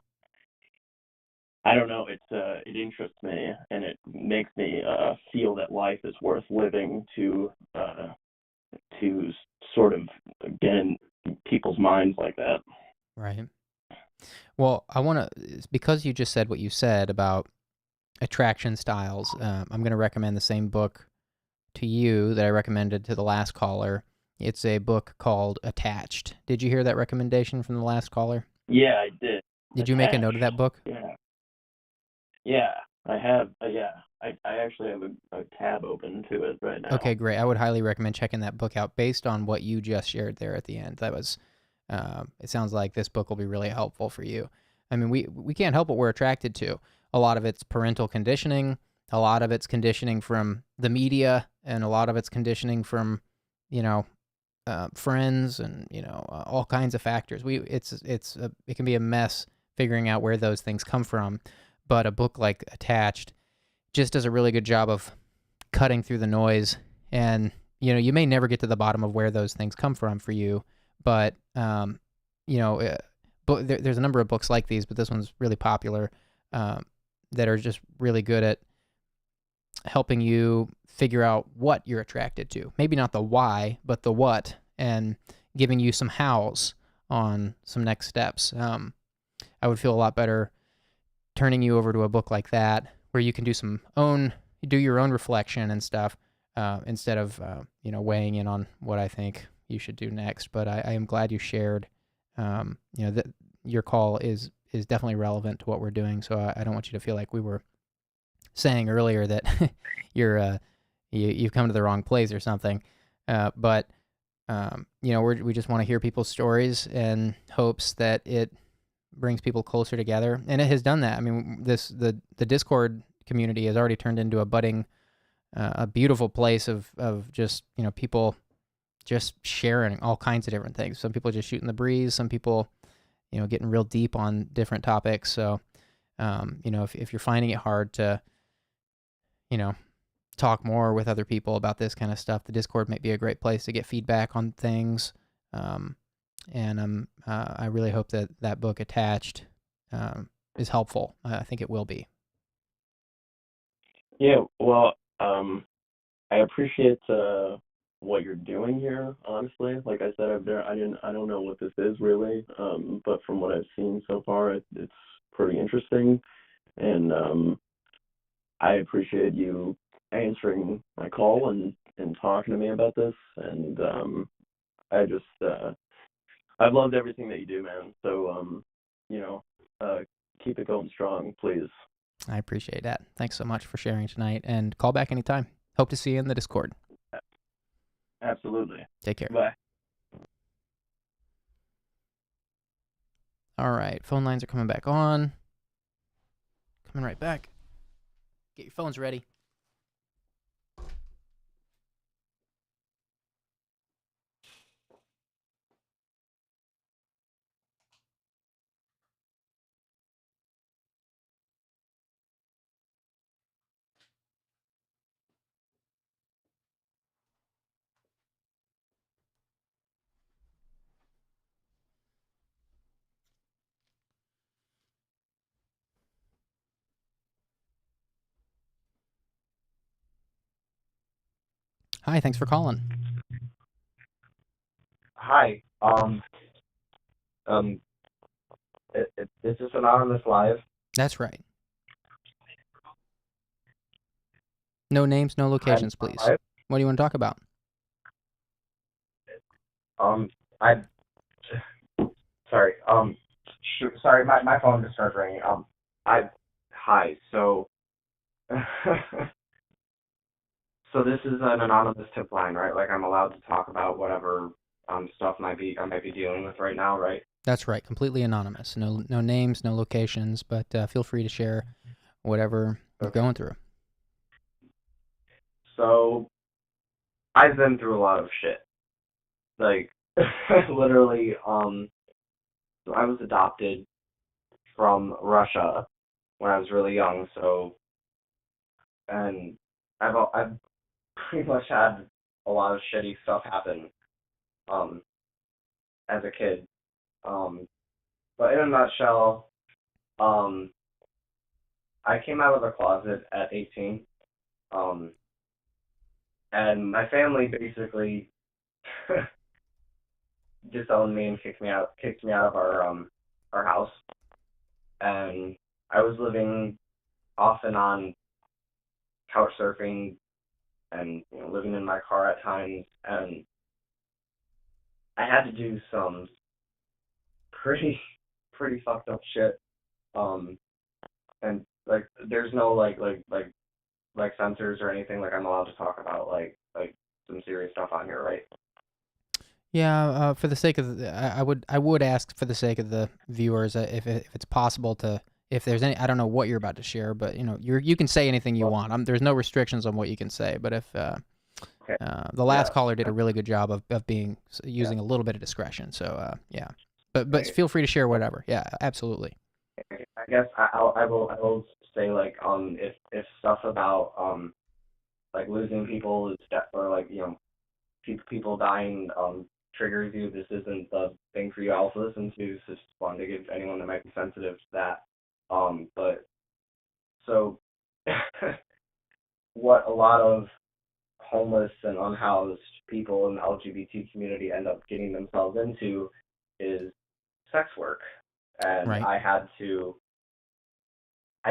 I don't know. It interests me, and it makes me feel that life is worth living to sort of get in people's minds like that. Right. Well, I want to, because you just said what you said about attraction styles, I'm going to recommend the same book to you that I recommended to the last caller. It's a book called Attached. Did you hear that recommendation from the last caller? Yeah, I did. Did you make a note of that book? Yeah, I have. I actually have a tab open to it right now. Okay, great. I would highly recommend checking that book out based on what you just shared there at the end. That was, it sounds like this book will be really helpful for you. I mean, we can't help what we're attracted to. A lot of it's parental conditioning. A lot of it's conditioning from the media, and a lot of it's conditioning from, friends, and all kinds of factors. It can be a mess figuring out where those things come from. But a book like Attached just does a really good job of cutting through the noise, and you may never get to the bottom of where those things come from for you, but there's a number of books like these, but this one's really popular, that are just really good at helping you figure out what you're attracted to. Maybe not the why, but the what, and giving you some hows on some next steps. I would feel a lot better turning you over to a book like that, where you can do your own reflection and stuff, instead of weighing in on what I think you should do next. But I am glad you shared. That your call is definitely relevant to what we're doing. So I don't want you to feel like we were saying earlier that you've come to the wrong place or something. But we just want to hear people's stories in hopes that it brings people closer together, and it has done that. I mean, the Discord community has already turned into a budding, a beautiful place of just people just sharing all kinds of different things. Some people just shooting the breeze. Some people getting real deep on different topics. So if you're finding it hard to talk more with other people about this kind of stuff, the Discord might be a great place to get feedback on things. And I really hope that book Attached is helpful. I think it will be. Yeah, well, I appreciate what you're doing here. Honestly, like I said, I don't know what this is really, but from what I've seen so far, it's pretty interesting, and I appreciate you answering my call and talking to me about this, and I just I've loved everything that you do, man. So keep it going strong, please. I appreciate that. Thanks so much for sharing tonight, and call back anytime. Hope to see you in the Discord. Absolutely. Take care. Bye. All right, phone lines are coming back on. Coming right back. Get your phones ready. Hi, thanks for calling. Hi. Is this Anonymous Live? That's right. No names, no locations, please. Live? What do you want to talk about? I sorry. Sorry, my phone just started ringing. Hi. So, so this is an anonymous tip line, right? Like I'm allowed to talk about whatever stuff I might be dealing with right now, right? That's right, completely anonymous. No names, no locations, but feel free to share whatever you're going through. So, I've been through a lot of shit. Like, literally, so I was adopted from Russia when I was really young, so, and I've pretty much had a lot of shitty stuff happen, as a kid. But in a nutshell, I came out of the closet at 18, and my family basically disowned me and kicked me out of our house, and I was living off and on couch surfing and living in my car at times, and I had to do some pretty fucked up shit, and like there's no like censors or anything, like I'm allowed to talk about like some serious stuff on here, right? Yeah, for the sake of I would ask for the sake of the viewers if it's possible to, if there's any, I don't know what you're about to share, but you can say anything you want. There's no restrictions on what you can say, but if Okay. the last caller did a really good job of using a little bit of discretion, so yeah, but feel free to share whatever. Yeah, absolutely. I guess I will say like if stuff about like losing people is or like people dying triggers you, this isn't the thing for you to listen to. So just wanted to give anyone that might be sensitive to that. But so what a lot of homeless and unhoused people in the LGBT community end up getting themselves into is sex work. And Right. I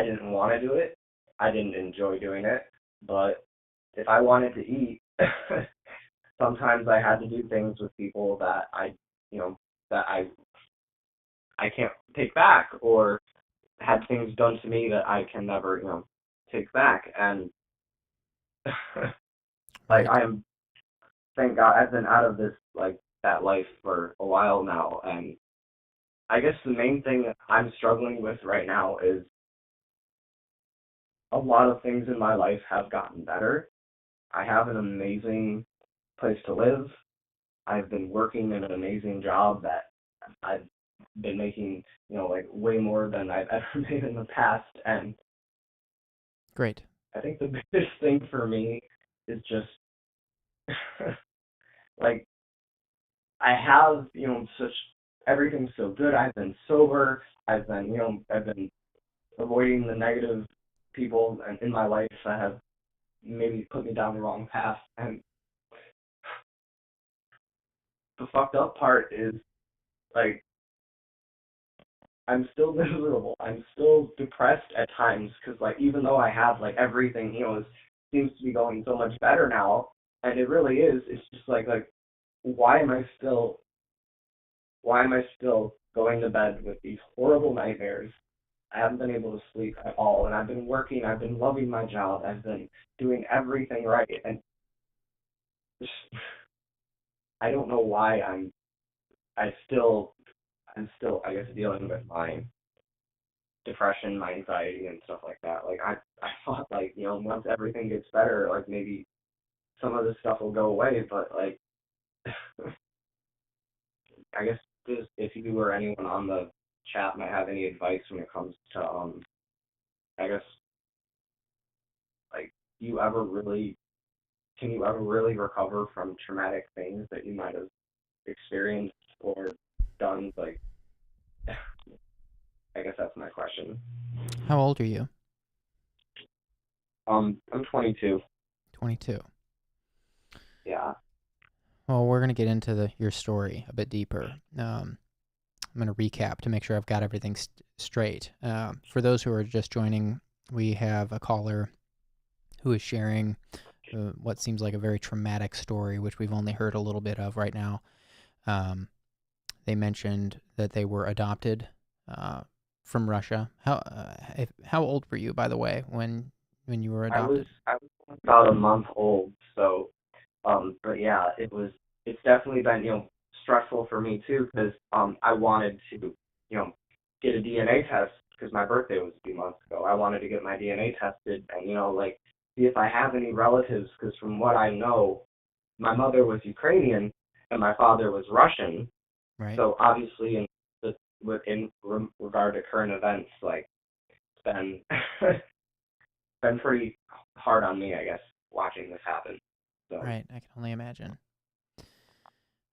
didn't want to do it. I didn't enjoy doing it. But if I wanted to eat, sometimes I had to do things with people that that I can't take back, or had things done to me that I can never, take back. And like Right. thank God I've been out of this, like that life for a while now. And I guess the main thing I'm struggling with right now is a lot of things in my life have gotten better. I have an amazing place to live. I've been working in an amazing job that I've been making, like way more than I've ever made in the past. And Great. I think the biggest thing for me is just like I have, such everything's so good. I've been sober. I've been avoiding the negative people in my life that have maybe put me down the wrong path. And the fucked up part is like I'm still miserable. I'm still depressed at times because like even though I have like everything, seems to be going so much better now, and it really is. It's just like why am I still going to bed with these horrible nightmares I haven't been able to sleep at all, and I've been working, I've been loving my job, I've been doing everything right, and just, I don't know why I'm still, I guess, dealing with my depression, my anxiety, and stuff like that. Like, I thought, like, once everything gets better, like, maybe some of this stuff will go away, but, like, I guess just if you or anyone on the chat might have any advice when it comes to, I guess, like, can you ever really recover from traumatic things that you might have experienced or done? Like, I guess that's my question. How old are you? I'm 22. 22. Yeah. Well, we're going to get into your story a bit deeper. I'm going to recap to make sure I've got everything straight. For those who are just joining, we have a caller who is sharing what seems like a very traumatic story, which we've only heard a little bit of right now. They mentioned that they were adopted from Russia. How old were you, by the way, when you were adopted? I was about a month old, so but yeah, it's definitely been stressful for me too, because I wanted to get a DNA test because my birthday was a few months ago. I wanted to get my DNA tested and like see if I have any relatives, because from what I know, my mother was Ukrainian and my father was Russian. Right. So obviously in regard to current events, like, it's been been pretty hard on me, I guess, watching this happen. So. Right, I can only imagine.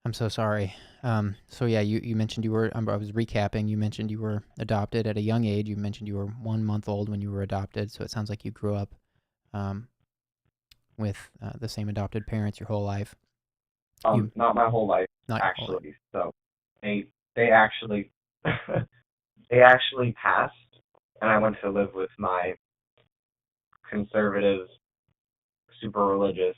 I'm so sorry. So yeah, you mentioned you were, I was recapping, you mentioned you were adopted at a young age. You mentioned you were 1 month old when you were adopted, so it sounds like you grew up with the same adopted parents your whole life. Not my whole life, actually. So they actually they actually passed, and I went to live with my conservative, super religious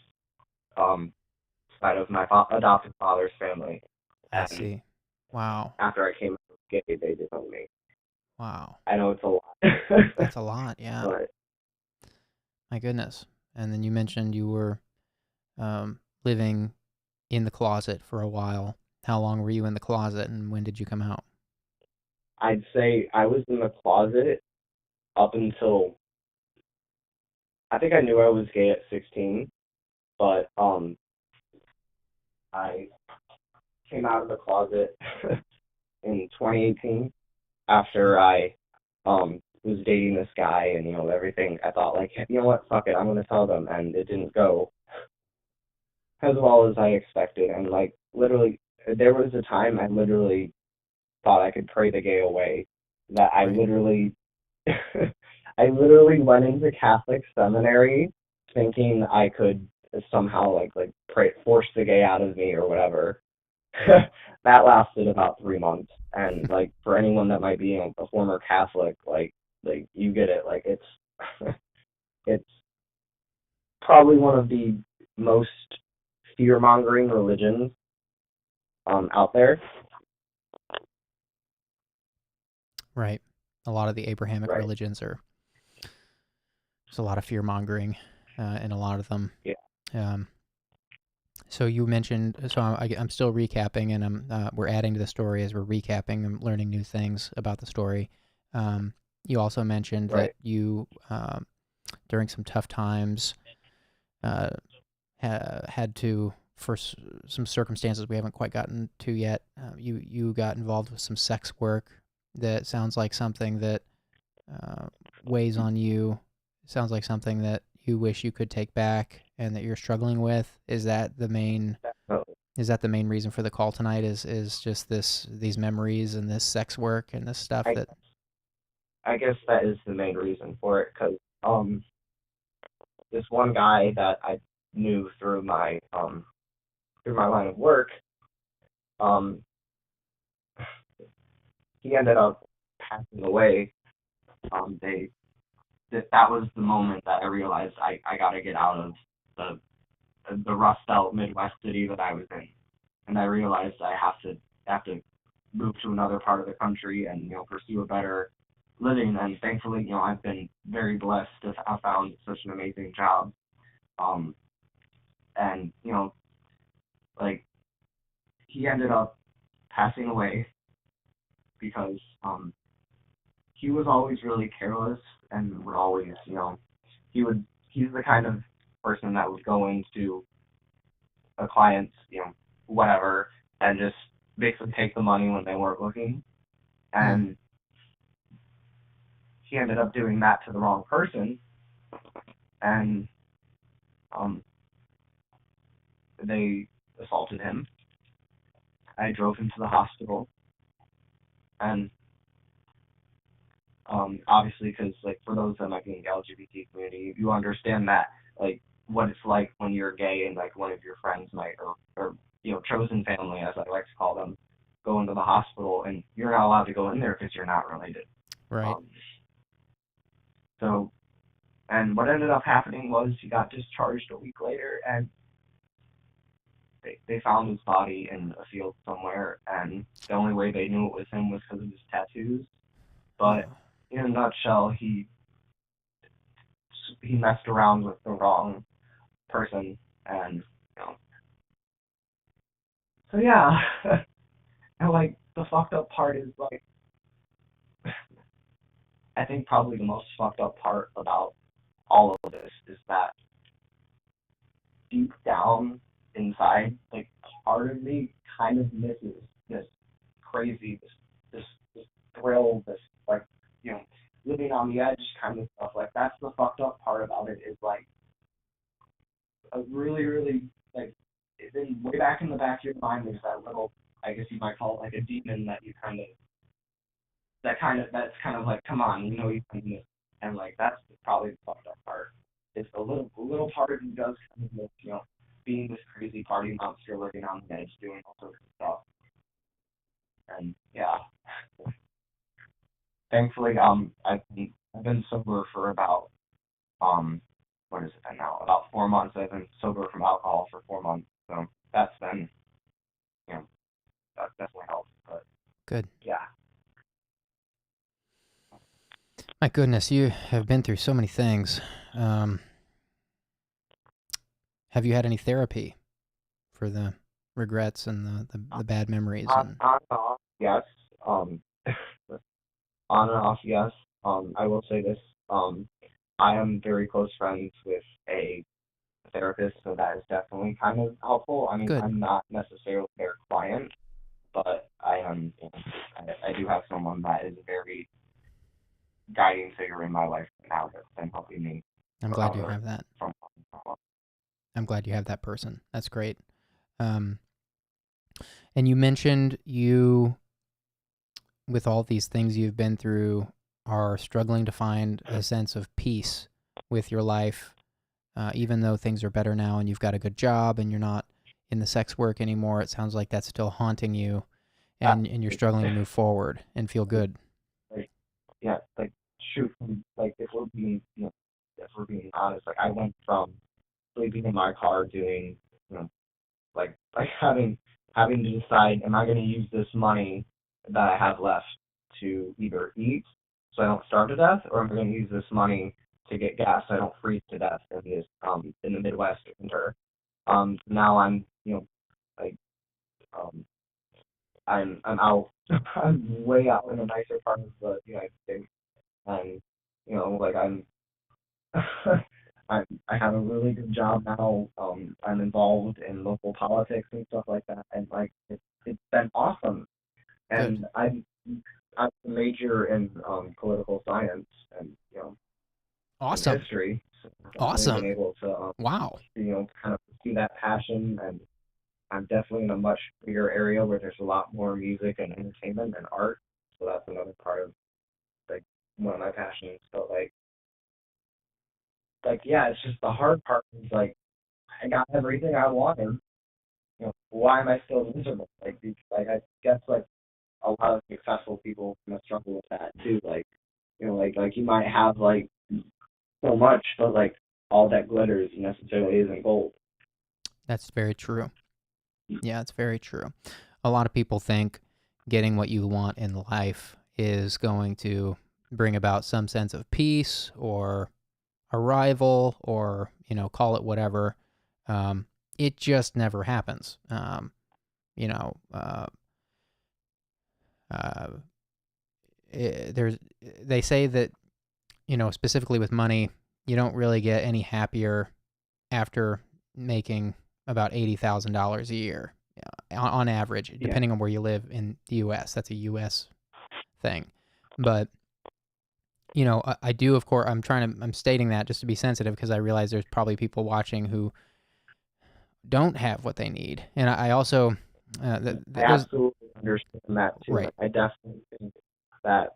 side of my adopted father's family. I see. Wow. After I came out gay, they disowned me. Wow. I know it's a lot. That's a lot, yeah. But, my goodness. And then you mentioned you were living in the closet for a while. How long were you in the closet, and when did you come out? I'd say I was in the closet up until, I think I knew I was gay at 16, but I came out of the closet in 2018 after I was dating this guy, and everything. I thought, like, what, fuck it, I'm gonna tell them, and it didn't go as well as I expected. And like, literally, there was a time I literally thought I could pray the gay away. That I literally I literally went into Catholic seminary thinking I could somehow like force the gay out of me or whatever. That lasted about 3 months, and like, for anyone that might be a former Catholic, like you get it. Like, it's it's probably one of the most fear-mongering religions out there. Right. A lot of the Abrahamic religions there's a lot of fear-mongering in a lot of them. Yeah. So you mentioned, so I'm still recapping, and we're adding to the story as we're recapping and learning new things about the story. You also mentioned that you, during some tough times, had to, for some circumstances we haven't quite gotten to yet, you got involved with some sex work. That sounds like something that weighs on you. Sounds like something that you wish you could take back and that you're struggling with. Is that the main reason for the call tonight? Is just these memories and this sex work and this stuff I guess that is the main reason for it, because this one guy that I knew through my line of work, he ended up passing away. That was the moment that I realized I got to get out of the Rust Belt Midwest city that I was in, and I realized I have to move to another part of the country and pursue a better living, and thankfully, I've been very blessed to have found such an amazing job. And like he ended up passing away because he was always really careless and would always, he's the kind of person that would go into a client's, whatever, and just basically take the money when they weren't looking. And he ended up doing that to the wrong person, and they assaulted him. I drove him to the hospital, and obviously, because for those that might be in the LGBT community, you understand that what it's like when you're gay and one of your friends might or chosen family, as I like to call them, go into the hospital and you're not allowed to go in there because you're not related. Right. And what ended up happening was he got discharged a week later, and they found his body in a field somewhere, and the only way they knew it was him was because of his tattoos. But in a nutshell, he messed around with the wrong person, and so yeah. And the fucked up part is I think probably the most fucked up part about all of this is that deep down inside, part of me kind of misses this crazy, this thrill, this living on the edge kind of stuff. That's the fucked up part about it, is a really, really then way back in the back of your mind there's that little, I guess you might call it a demon that you that's kind of come on, you can do this. And that's probably the fucked up part. It's a little part of you does kind of miss, being this crazy party monster living on the edge, doing all sorts of stuff. And yeah. Thankfully, I've been sober for about what is it been now? About 4 months. I've been sober from alcohol for 4 months. So that's been that definitely helped. But good. Yeah. My goodness, you have been through so many things. Have you had any therapy for the regrets and the bad memories? On and off, yes. On and off, yes. I will say this. I am very close friends with a therapist, so that is definitely kind of helpful. I mean, Good. I'm not necessarily their client, but I am. I do have someone that is a very guiding figure in my life now that's been helping me. I'm glad you have that. I'm glad you have that person. That's great. And you mentioned you, with all these things you've been through, are struggling to find a sense of peace with your life, even though things are better now and you've got a good job and you're not in the sex work anymore. It sounds like that's still haunting you, and you're struggling to move forward and feel good. Yeah, shoot, if we're being honest, I went from sleeping in my car doing, having to decide, am I going to use this money that I have left to either eat so I don't starve to death, or am I going to use this money to get gas so I don't freeze to death in this in the Midwest winter? Now I'm I'm out. I'm way out in a nicer part of the United States, and I have a really good job now. I'm involved in local politics and stuff like that, and it's been awesome. And I'm a major in political science and awesome. history. So awesome. I've been able to wow. Kind of see that passion, and I'm definitely in a much bigger area where there's a lot more music and entertainment and art. So that's another part of one of my passions. So yeah, it's just the hard part is I got everything I wanted. Why am I still miserable? I guess a lot of successful people kind of struggle with that too. You might have so much, but all that glitters necessarily isn't gold. That's very true. Yeah, it's very true. A lot of people think getting what you want in life is going to bring about some sense of peace or arrival or, call it whatever. It just never happens. You know, they say that, specifically with money, you don't really get any happier after making about $80,000 a year on average, depending on where you live in the U.S. That's a U.S. thing. But, I do, of course, I'm stating that just to be sensitive because I realize there's probably people watching who don't have what they need. And I also... I absolutely understand that too. Right. I definitely think that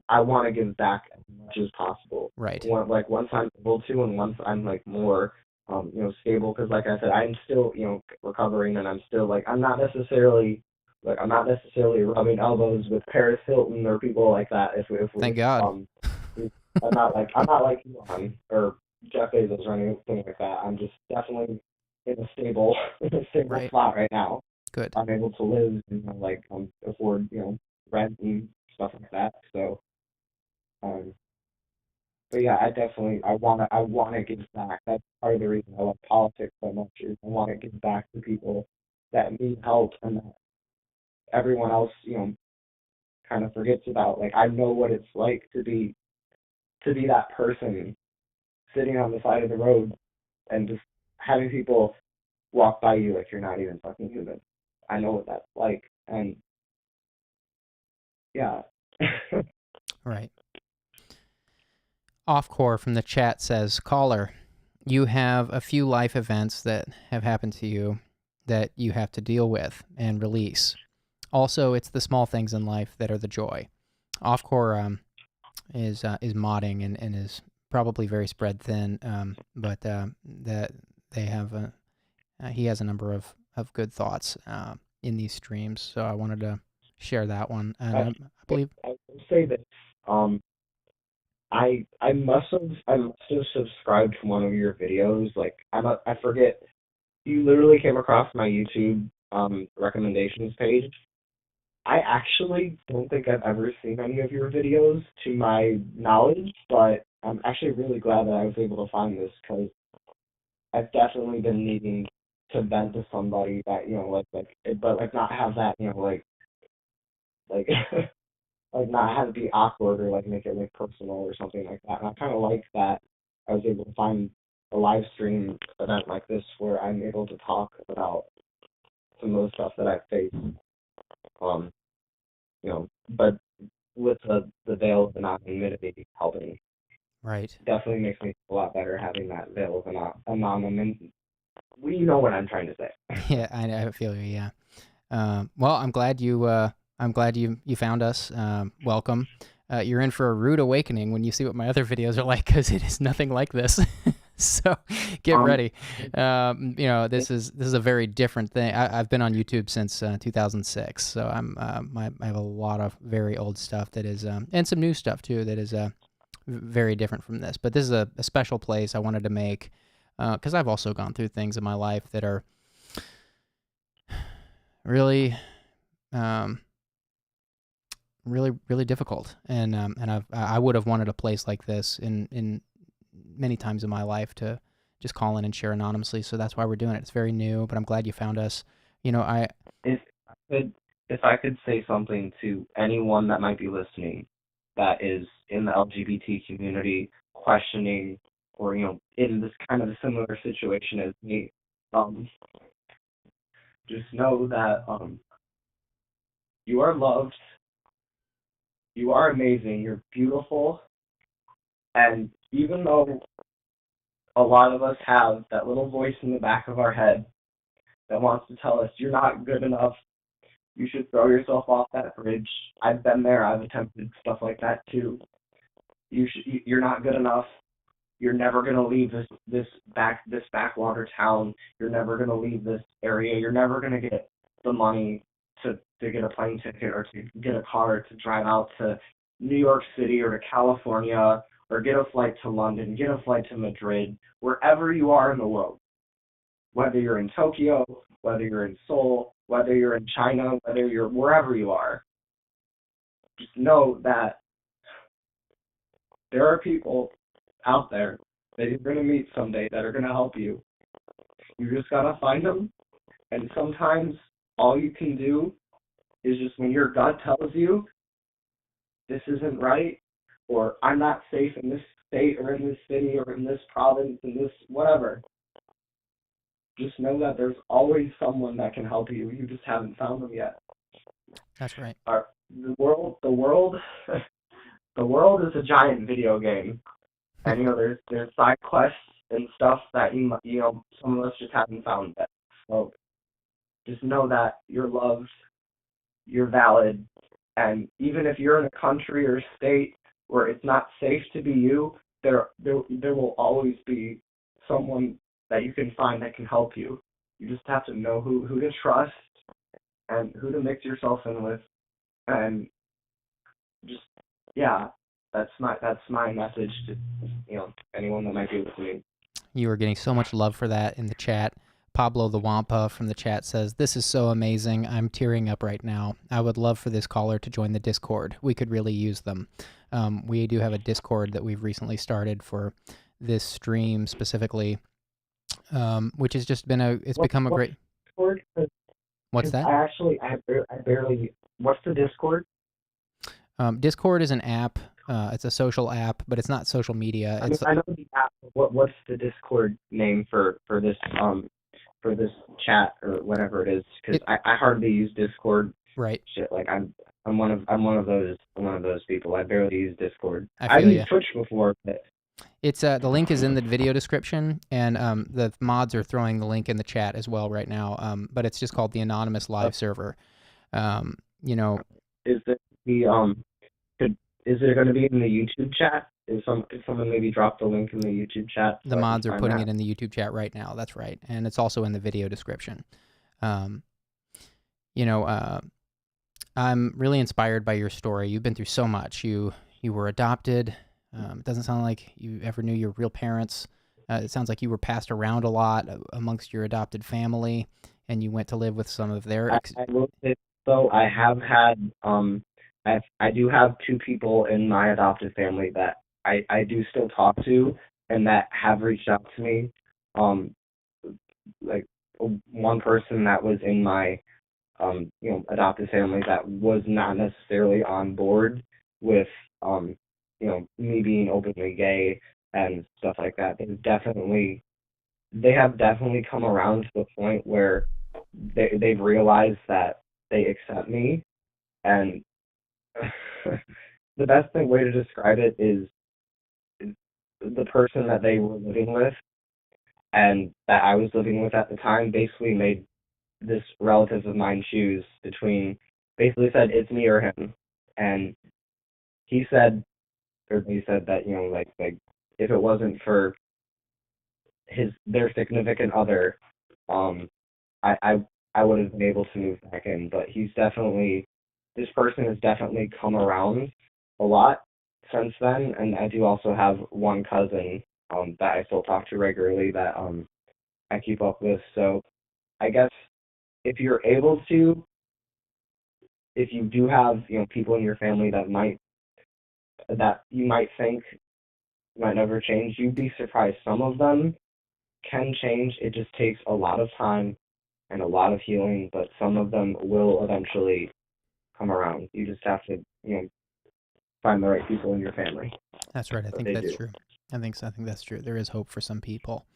I want to give back as much as possible. Right. Once I'm able to, and once I'm more, stable. Because like I said, I'm still, recovering, and I'm still I'm not necessarily rubbing elbows with Paris Hilton or people like that. Thank God. I'm not like Elon or Jeff Bezos or anything like that. I'm just definitely in a stable Right. spot right now. Good. I'm able to live and afford rent and stuff like that. So, but yeah, I want to give back. That's part of the reason I love politics so much. Is I want to give back to people that need help and that everyone else kind of forgets about. I know what it's like to be that person sitting on the side of the road and just having people walk by you like you're not even fucking human. I know what that's like, and yeah. Right. Offcore from the chat says, caller, you have a few life events that have happened to you that you have to deal with and release. Also, it's the small things in life that are the joy. Offcore is modding and is probably very spread thin, but that they have he has a number of good thoughts in these streams, so I wanted to share that one. And I believe I would say that I must have subscribed to one of your videos. I forget. You literally came across my YouTube recommendations page. I actually don't think I've ever seen any of your videos to my knowledge, but I'm actually really glad that I was able to find this because I've definitely been needing to vent to somebody that but not have that like not have it be awkward or make it personal or something like that. And I kind of like that I was able to find a live stream event like this where I'm able to talk about some of the stuff that I face. But with the veil of anonymity helping, right. Definitely makes me feel a lot better having that veil of anonymity. You know what I'm trying to say. Yeah, I feel you. Yeah. Well, I'm glad you found us. Welcome. You're in for a rude awakening when you see what my other videos are like, because it is nothing like this. So get ready. This is a very different thing. I've been on YouTube since 2006, so I have a lot of very old stuff that is, and some new stuff too that is very different from this. But this is a special place I wanted to make because I've also gone through things in my life that are really, really difficult, and I would have wanted a place like this in many times in my life to just call in and share anonymously. So that's why we're doing it. It's very new, but I'm glad you found us. If I could say something to anyone that might be listening that is in the LGBT community, questioning or in this kind of a similar situation as me, just know that you are loved, you are amazing, you're beautiful, and even though a lot of us have that little voice in the back of our head that wants to tell us you're not good enough, you should throw yourself off that bridge. I've been there, I've attempted stuff like that too. You're not good enough. You're never gonna leave this backwater town. You're never gonna leave this area. You're never gonna get the money to get a plane ticket or to get a car to drive out to New York City or to California or get a flight to London, get a flight to Madrid, wherever you are in the world. Whether you're in Tokyo, whether you're in Seoul, whether you're in China, whether you're wherever you are, just know that there are people out there that you're going to meet someday that are going to help you. You just got to find them. And sometimes all you can do is just when your gut tells you this isn't right, or I'm not safe in this state or in this city or in this province, in this whatever, just know that there's always someone that can help you. You just haven't found them yet. That's right. The world is a giant video game, and there's side quests and stuff that some of us just haven't found yet. So just know that you're loved, you're valid, and even if you're in a country or state where it's not safe to be you, there will always be someone that you can find that can help you. You just have to know who to trust and who to mix yourself in with, and just that's my message to anyone that might be listening. You are getting so much love for that in the chat. Pablo the Wampa from the chat says, "This is so amazing. I'm tearing up right now. I would love for this caller to join the Discord. We could really use them." We do have a Discord that we've recently started for this stream specifically, which has just been become a great. Discord? What's that? I barely. What's the Discord? Discord is an app. It's a social app, but it's not social media. I know the app. What's the Discord name for this chat or whatever it is? Because I hardly use Discord. Right. Shit, like I'm one of those people. I barely use Discord. I've used Twitch before, but it's the link is in the video description, and the mods are throwing the link in the chat as well right now. But it's just called the Anonymous Live Server. Is it going to be in the YouTube chat? Could someone maybe drop the link in the YouTube chat? The mods are putting it in the YouTube chat right now. That's right, and it's also in the video description. I'm really inspired by your story. You've been through so much. You were adopted. It doesn't sound like you ever knew your real parents. It sounds like you were passed around a lot amongst your adopted family, and you went to live with some of their. I will say, though, I have had I do have two people in my adopted family that I do still talk to and that have reached out to me. Like one person that was in my adopted family that was not necessarily on board with me being openly gay and stuff like that. They have definitely come around to the point where they've realized that they accept me, and the best way to describe it is the person that they were living with and that I was living with at the time basically made this relative of mine choose between, basically said it's me or him, and he said that like if it wasn't for their significant other, I would have been able to move back in, but this person has definitely come around a lot since then, and I do also have one cousin that I still talk to regularly that I keep up with. So I guess if you're able to, if you do have people in your family that you might think might never change, you'd be surprised. Some of them can change. It just takes a lot of time and a lot of healing, but some of them will eventually come around. You just have to find the right people in your family. That's right. I think that's true. I think that's true. There is hope for some people,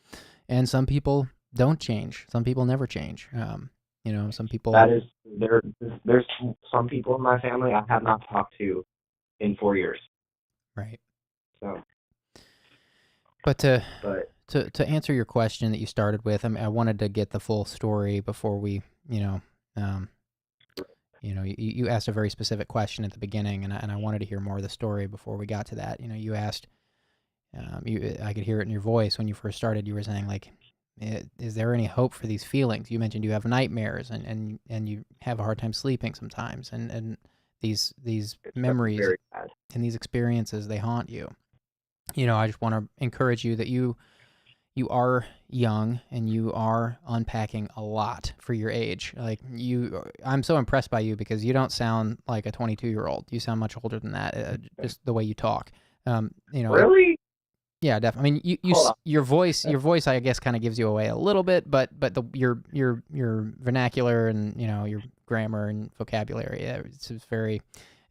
and some people don't change. Some people never change. Some people. There's some people in my family I have not talked to in 4 years. Right. So. But to answer your question that you started with, I wanted to get the full story before we, you asked a very specific question at the beginning, and I wanted to hear more of the story before we got to that. You asked, I could hear it in your voice when you first started. You were saying, like, is there any hope for these feelings? You mentioned you have nightmares and you have a hard time sleeping sometimes, and these memories and these experiences, they haunt you. I just want to encourage you that you are young and you are unpacking a lot for your age. I'm so impressed by you because you don't sound like a 22-year-old. You sound much older than that, just the way you talk. You know, Really? yeah, definitely. I mean, Hold on. your voice, I guess, kind of gives you away a little bit, but your vernacular and your grammar and vocabulary, it's just very.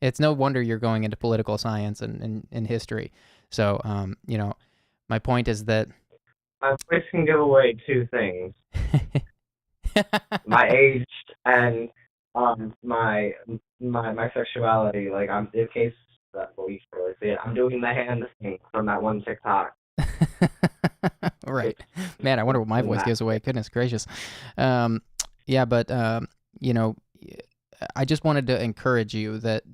It's no wonder you're going into political science and history. So, my point is that My voice can give away two things: my age and my sexuality. Like, I'm in case that police really see it. I'm doing the hand thing from that one TikTok. Right. Man, I wonder what my voice gives away. Goodness gracious. Yeah, but I just wanted to encourage you that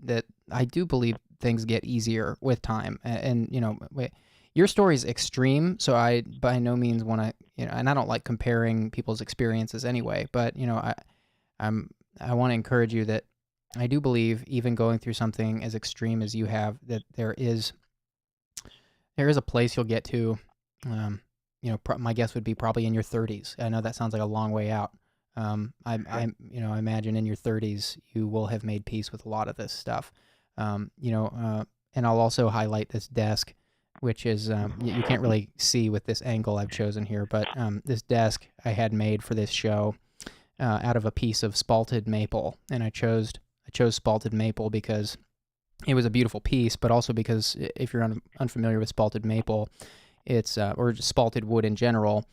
I do believe things get easier with time, and your story is extreme, so I by no means want to, and I don't like comparing people's experiences anyway, but I want to encourage you that I do believe, even going through something as extreme as you have, that there is a place you'll get to. My guess would be probably in your 30s. I know that sounds like a long way out. I imagine in your 30s you will have made peace with a lot of this stuff. And I'll also highlight this desk, which is you can't really see with this angle I've chosen here, but this desk I had made for this show out of a piece of spalted maple, and I chose spalted maple because it was a beautiful piece, but also because if you're unfamiliar with spalted maple, it's or just spalted wood in general.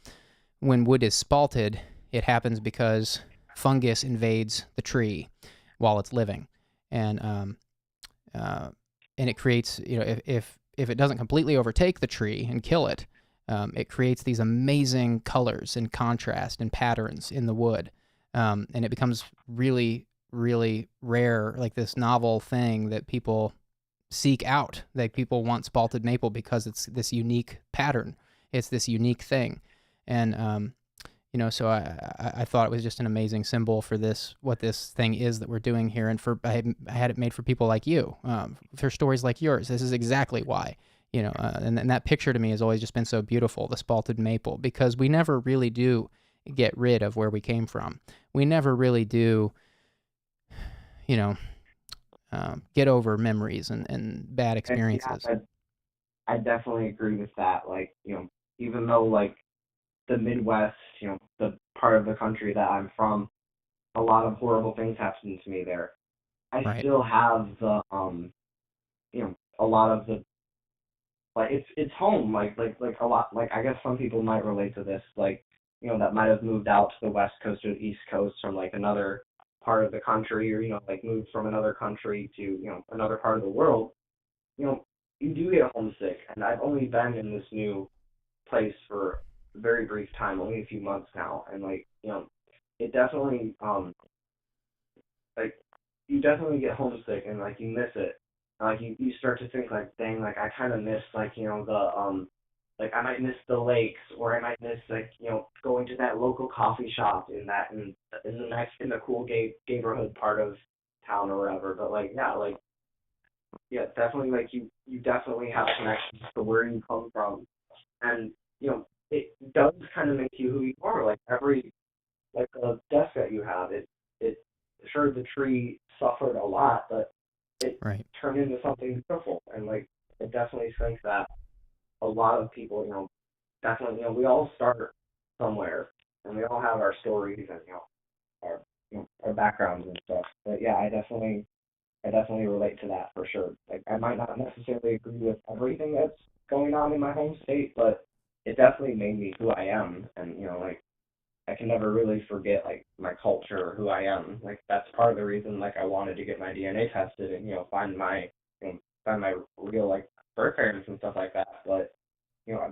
When wood is spalted, it happens because fungus invades the tree while it's living, and it creates, if it doesn't completely overtake the tree and kill it, it creates these amazing colors and contrast and patterns in the wood, and it becomes really, really rare, like this novel thing that people seek out. Like, people want spalted maple because it's this unique pattern. It's this unique thing. And, so I thought it was just an amazing symbol for what this thing is that we're doing here. And I had it made for people like you, for stories like yours. This is exactly why, and that picture to me has always just been so beautiful, the spalted maple, because we never really do get rid of where we came from. We never really do, get over memories and bad experiences. Yeah, I definitely agree with that. Like, even though, like, the Midwest, the part of the country that I'm from, a lot of horrible things happened to me there. I Right. still have the a lot of the, like, it's home. Like a lot, like, I guess some people might relate to this, like, that might have moved out to the West Coast or the East Coast from, like, another part of the country, or like, moved from another country to another part of the world. You do get homesick, and I've only been in this new place for a very brief time, only a few months now, and, like, it definitely like, you definitely get homesick, and, like, you miss it. Like, you start to think, like, dang, like, I kind of miss, like, the like, I might miss the lakes, or I might miss, like, going to that local coffee shop in the cool neighborhood part of town or whatever. But, like, yeah, definitely, like, you definitely have connections to where you come from, and it does kind of make you who you are. Like, like, the desk that you have, it sure, the tree suffered a lot, but it Right. turned into something beautiful. And, like, I definitely think that a lot of people, definitely, we all start somewhere, and we all have our stories and our backgrounds and stuff. But yeah, I definitely relate to that for sure. Like, I might not necessarily agree with everything that's going on in my home state, but it definitely made me who I am. And like, I can never really forget, like, my culture or who I am. Like, that's part of the reason, like, I wanted to get my DNA tested and find my real, like, birth parents and stuff like that. But I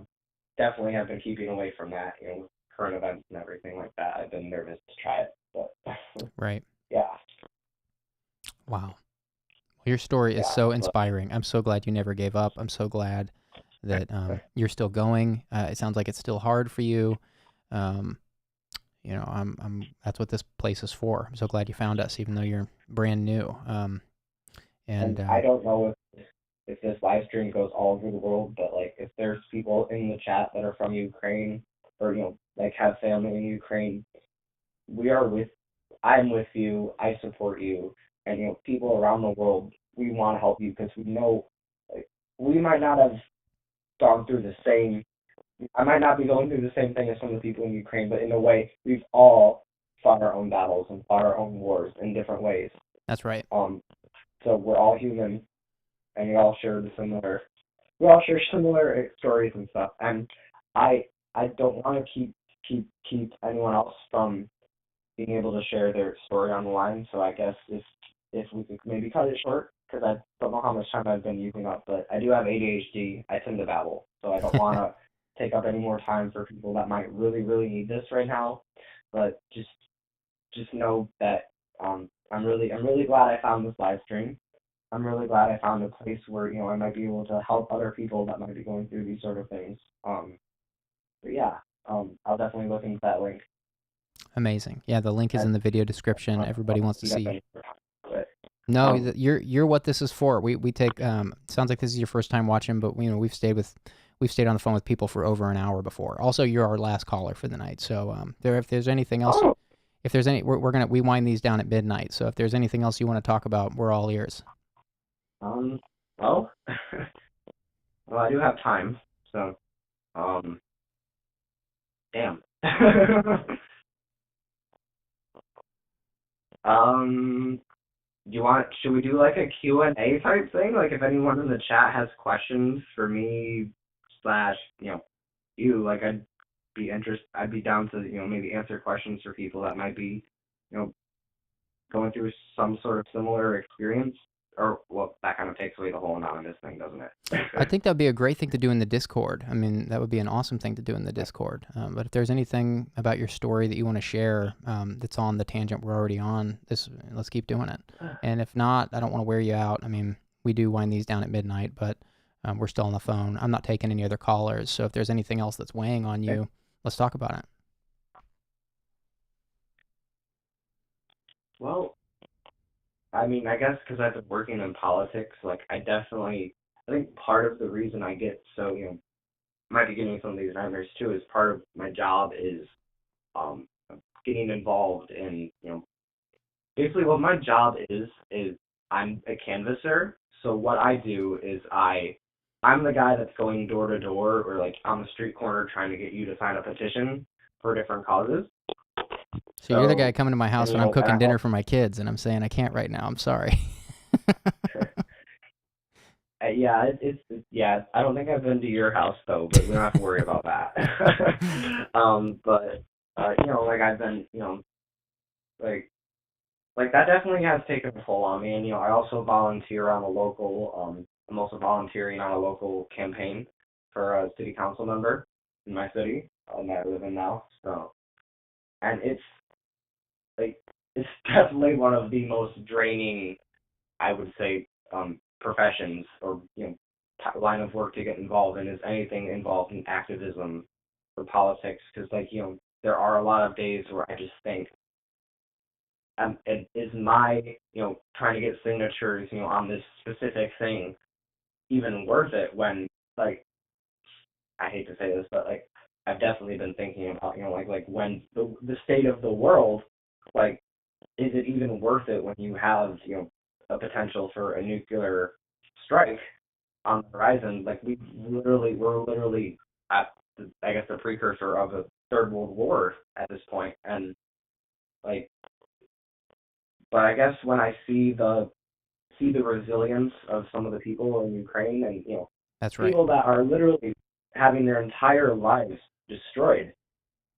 definitely have been keeping away from that. With current events and everything like that, I've been nervous to try it. But Right. yeah. Wow. Well, your story is Yeah, so but inspiring. I'm so glad you never gave up. I'm so glad that you're still going. It sounds like it's still hard for you. That's what this place is for. I'm so glad you found us, even though you're brand new. And I don't know if this live stream goes all over the world, but, like, if there's people in the chat that are from Ukraine, or like, have family in Ukraine, I'm with you. I support you, and people around the world, we want to help you, because we know, like, we might not have gone through the same. I might not be going through the same thing as some of the people in Ukraine, but in a way, we've all fought our own battles and fought our own wars in different ways. That's right. So we're all human, and we all share similar stories and stuff. And I don't want to keep anyone else from being able to share their story on the line. So I guess if we could maybe cut it short, because I don't know how much time I've been using up, but I do have ADHD. I tend to babble, so I don't want to take up any more time for people that might really, really need this right now. But just know that I'm really glad I found this live stream. I'm really glad I found a place where, I might be able to help other people that might be going through these sort of things. But yeah, I'll definitely look into that link. Amazing. Yeah, the link is in the video description. Everybody wants to see. But, No, you're what this is for. We take sounds like this is your first time watching, but we've stayed on the phone with people for over an hour before. Also, you're our last caller for the night. So if there's anything else, we're gonna wind these down at midnight. So if there's anything else you want to talk about, we're all ears. Well, I do have time, so damn. Should we do like a Q&A type thing? Like if anyone in the chat has questions for me / you, like I'd be down to, maybe answer questions for people that might be, going through some sort of similar experience. Or, well, that kind of takes away the whole anonymous thing, doesn't it? I think that'd be a great thing to do in the Discord. I mean, that would be an awesome thing to do in the Discord. But if there's anything about your story that you want to share that's on the tangent we're already on, let's keep doing it. And if not, I don't want to wear you out. I mean, we do wind these down at midnight, but we're still on the phone. I'm not taking any other callers. So if there's anything else that's weighing on you, let's talk about it. Well, I mean, I guess because I've been working in politics, like I think part of the reason I get so, might be getting some of these nightmares too, is part of my job is getting involved in, basically what my job is I'm a canvasser. So what I do is I'm the guy that's going door to door or like on the street corner trying to get you to sign a petition for different causes. So you're the guy coming to my house when I'm cooking dinner for my kids, and I'm saying I can't right now. I'm sorry. Yeah, I don't think I've been to your house though, but we don't have to worry about that. But like I've been, like that definitely has taken a toll on me, and I also volunteer on a local. I'm also volunteering on a local campaign for a city council member in my city that I live in now. So, and it's definitely one of the most draining, I would say, professions or line of work to get involved in is anything involved in activism or politics, because there are a lot of days where I just think, is my trying to get signatures on this specific thing even worth it, when like I hate to say this, but like I've definitely been thinking about like when the state of the world, like is it even worth it when you have a potential for a nuclear strike on the horizon? Like we're literally at the precursor of a third world war at this point, and like, but I guess when I see the resilience of some of the people in Ukraine, and that's right, people that are literally having their entire lives destroyed.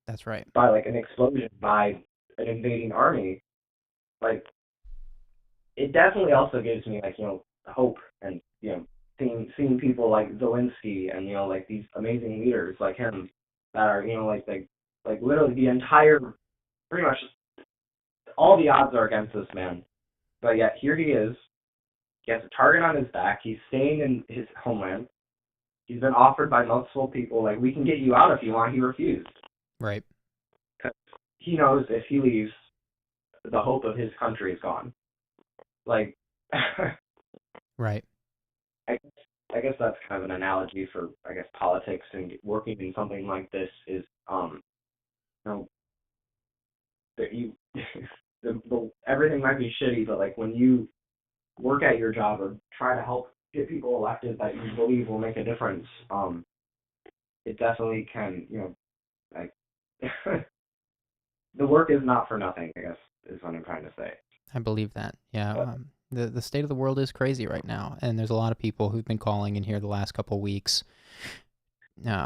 That's right. By like an explosion, by an invading army, like it definitely also gives me like hope, and seeing people like Zelensky and like these amazing leaders like him that are like literally the entire, pretty much all the odds are against this man, but yet here he is. He has a target on his back. He's staying in his homeland. He's been offered by multiple people, like, we can get you out if you want. He refused. Right. He knows if he leaves, the hope of his country is gone. Like, right. I guess that's kind of an analogy for, I guess, politics and working in something like this is, that you, everything might be shitty, but like when you work at your job or try to help get people elected that you believe will make a difference, it definitely can, like, the work is not for nothing, I guess, is what I'm trying to say. I believe that. Yeah. But The state of the world is crazy right now, and there's a lot of people who've been calling in here the last couple of weeks,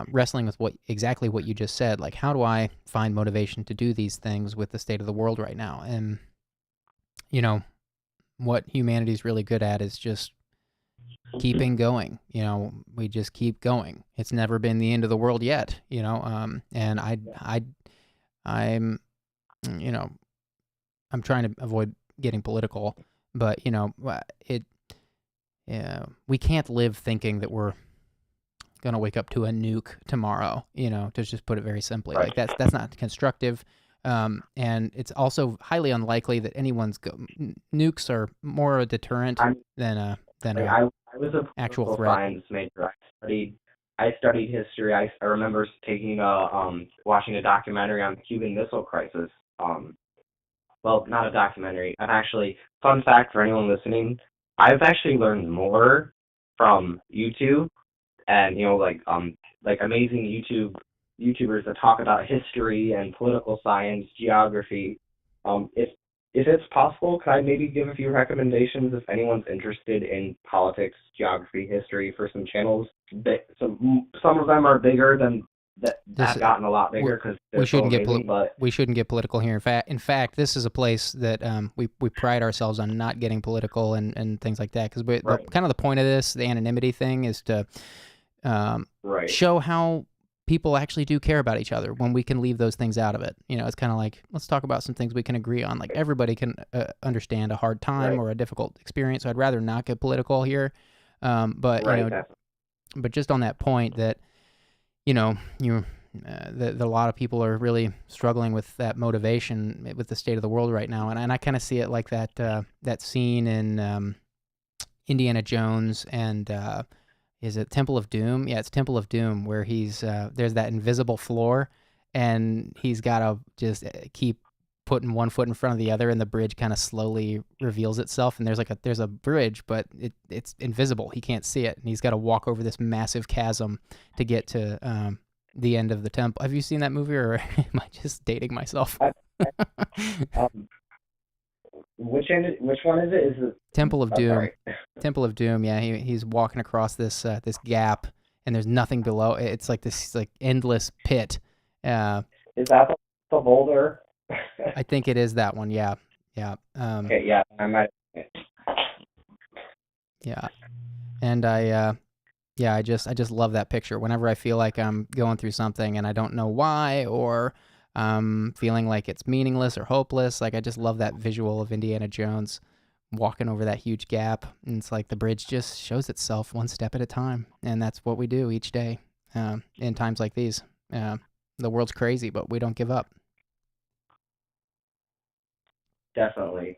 wrestling with exactly what you just said. Like, how do I find motivation to do these things with the state of the world right now? And what humanity's really good at is just keeping going. We just keep going. It's never been the end of the world yet. And I'm I'm trying to avoid getting political, but we can't live thinking that we're gonna wake up to a nuke tomorrow. To just put it very simply, Right. like that's not constructive. And it's also highly unlikely that anyone's nukes are more a deterrent than a I was a actual political threat. science major. I studied history. I remember taking watching a documentary on the Cuban Missile Crisis. Well, not a documentary. And actually, fun fact for anyone listening, I've actually learned more from YouTube and like amazing YouTubers that talk about history and political science, geography. If it's possible, could I maybe give a few recommendations if anyone's interested in politics, geography, history for some channels? Some of them are bigger than that have gotten a lot bigger because we shouldn't so amazing, but we shouldn't get political here. In fact, this is a place that we pride ourselves on not getting political and things like that, because kind of the point of this, the anonymity thing, is to show how people actually do care about each other when we can leave those things out of it. It's kind of like, let's talk about some things we can agree on. Like, everybody can understand a hard time or a difficult experience. So I'd rather not get political here. But but just on that point that, that a lot of people are really struggling with that motivation with the state of the world right now. And I kind of see it like that scene in Indiana Jones and is it Temple of Doom? Yeah, it's Temple of Doom, where he's there's that invisible floor, and he's got to just keep putting one foot in front of the other, and the bridge kind of slowly reveals itself. And there's a bridge, but it's invisible. He can't see it, and he's got to walk over this massive chasm to get to the end of the temple. Have you seen that movie, or am I just dating myself? Which one is it? Is it Temple of Doom? Sorry. Temple of Doom. Yeah, he's walking across this gap, and there's nothing below. It's like this endless pit. Is that the boulder? I think it is that one. Yeah. Okay. Yeah, I might. Yeah, and I just love that picture. Whenever I feel like I'm going through something and I don't know why, or feeling like it's meaningless or hopeless, like I just love that visual of Indiana Jones walking over that huge gap, and it's like the bridge just shows itself one step at a time, and that's what we do each day in times like these. The world's crazy, but we don't give up. Definitely.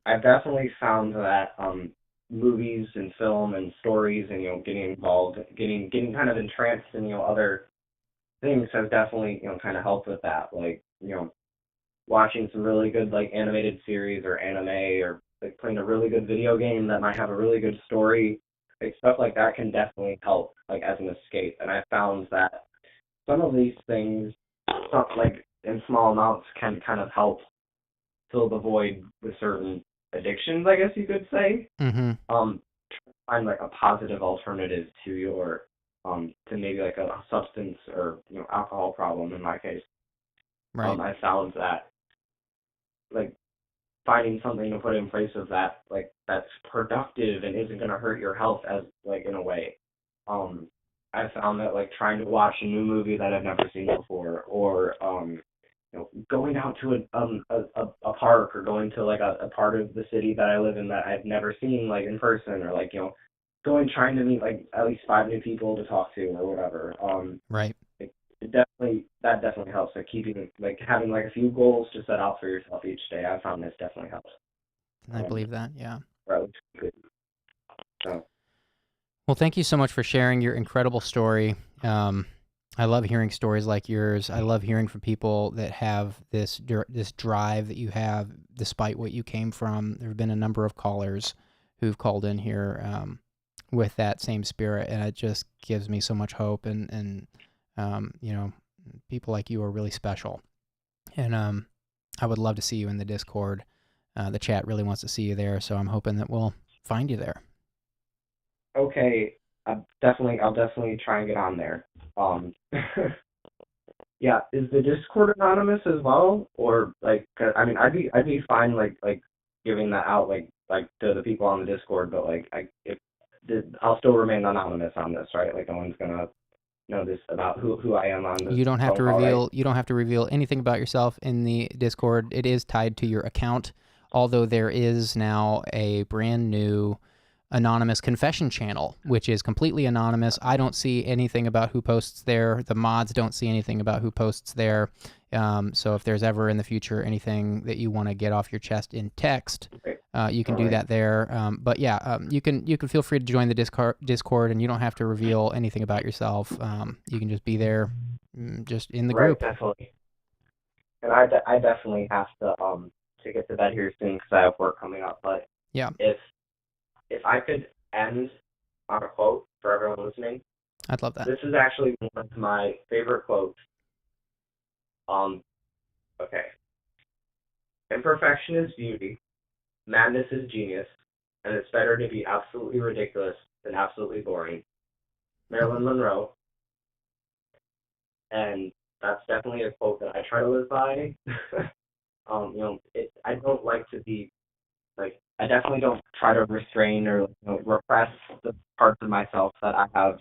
I've definitely found that movies and film and stories and getting involved, getting kind of entranced in other things has definitely kind of helped with that. Like watching some really good like animated series or anime, or like playing a really good video game that might have a really good story, like stuff like that can definitely help like as an escape. And I found that some of these things, like in small amounts, can kind of help fill the void with certain addictions, I guess you could say. Mm-hmm. Find like a positive alternative to your to maybe like a substance or alcohol problem in my case. Right. I found that like finding something to put in place of that, like that's productive and isn't going to hurt your health as like in a way. I found that like trying to watch a new movie that I've never seen before, or going out to a park, or going to like a part of the city that I live in that I've never seen like in person, or like trying to meet like at least 5 new people to talk to or whatever. Right. That definitely helps. Like having like a few goals to set out for yourself each day. I found this definitely helps. I believe that. Yeah. Right. So. Well, thank you so much for sharing your incredible story. I love hearing stories like yours. I love hearing from people that have this drive that you have despite what you came from. There have been a number of callers who've called in here with that same spirit, and it just gives me so much hope. And you know, people like you are really special, and I would love to see you in the Discord. The chat really wants to see you there, so I'm hoping that we'll find you there. Okay, I'll definitely try and get on there. Yeah, is the Discord anonymous as well, or like? 'Cause, I mean, I'd be fine like giving that out like to the people on the Discord, but like I'll still remain anonymous on this, right? Like no one's gonna know this about who I am on this. You don't have to phone call, reveal. right? You don't have to reveal anything about yourself in the Discord. It is tied to your account, although there is now a brand new anonymous confession channel, which is completely anonymous. I don't see anything about who posts there. The mods don't see anything about who posts there. So if there's ever in the future anything that you want to get off your chest in text, you can do that there. But yeah, you can feel free to join the Discord, and you don't have to reveal anything about yourself. You can just be there, just in the group. Right, definitely. And I definitely have to get to bed here soon because I have work coming up. But yeah, if I could end on a quote for everyone listening, I'd love that. this is actually one of my favorite quotes. Okay. Imperfection is beauty, madness is genius, and it's better to be absolutely ridiculous than absolutely boring. Marilyn Monroe. And that's definitely a quote that I try to live by. You know, I don't like to be like, I definitely don't try to restrain or repress the parts of myself that I have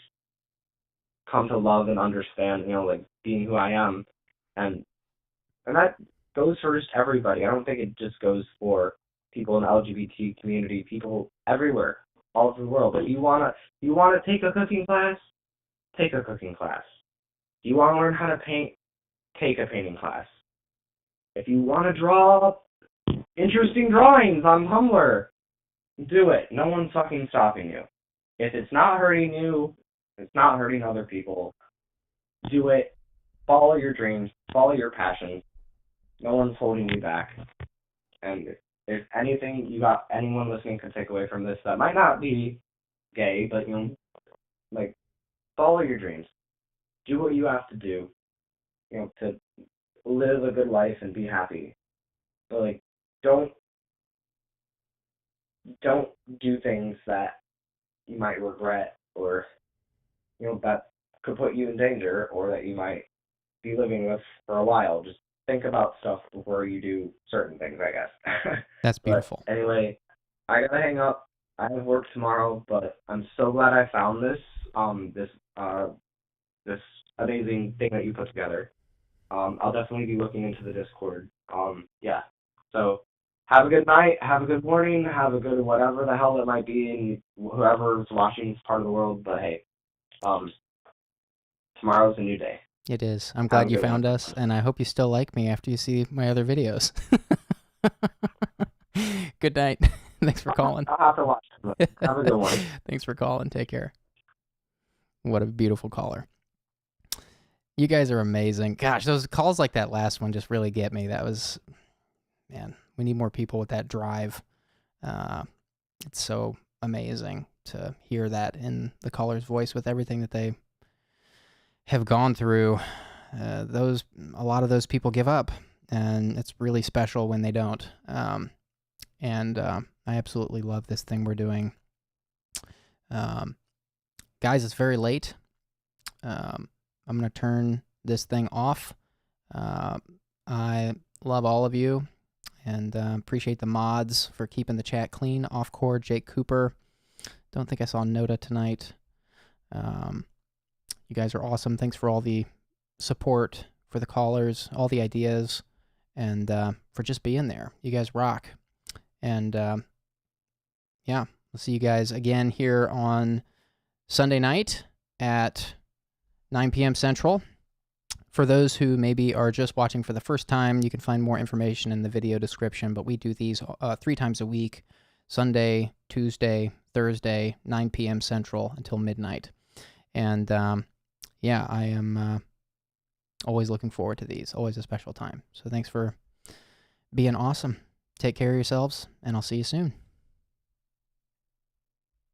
come to love and understand, you know, like being who I am. And that goes for just everybody. I don't think it just goes for people in the LGBT community, people everywhere, all over the world. If you wanna take a cooking class, take a cooking class. If you wanna learn how to paint, take a painting class. If you wanna draw interesting drawings on Tumblr, do it. No one's fucking stopping you. If it's not hurting you, it's not hurting other people, do it. Follow your dreams, follow your passions. No one's holding you back. And if anything you got anyone listening can take away from this that might not be gay, but like follow your dreams. Do what you have to do, to live a good life and be happy. But like don't do things that you might regret or that could put you in danger or that you might be living with for a while. Just think about stuff before you do certain things, I guess. That's beautiful. But anyway, I gotta hang up. I have work tomorrow, but I'm so glad I found this this amazing thing that you put together. I'll definitely be looking into the Discord. Yeah. So have a good night, have a good morning, have a good whatever the hell it might be in whoever's watching this part of the world. But hey, tomorrow's a new day. It is. I'm glad you found us, and I hope you still like me after you see my other videos. Good night. Thanks for calling. I'll have to watch it. Have a good one. Thanks for calling. Take care. What a beautiful caller. You guys are amazing. Gosh, those calls like that last one just really get me. That was, man, we need more people with that drive. It's so amazing to hear that in the caller's voice with everything that they have gone through. A lot of those people give up, and it's really special when they don't. And I absolutely love this thing we're doing. Guys, it's very late. I'm going to turn this thing off. I love all of you and appreciate the mods for keeping the chat clean. Off-core, Jake Cooper. Don't think I saw Noda tonight. You guys are awesome. Thanks for all the support, for the callers, all the ideas, and for just being there. You guys rock. And yeah, we'll see you guys again here on Sunday night at 9 p.m. Central. For those who maybe are just watching for the first time, you can find more information in the video description, but we do these 3 times a week, Sunday, Tuesday, Thursday, 9 p.m. Central until midnight. And yeah, I am always looking forward to these, always a special time. So thanks for being awesome. Take care of yourselves, and I'll see you soon.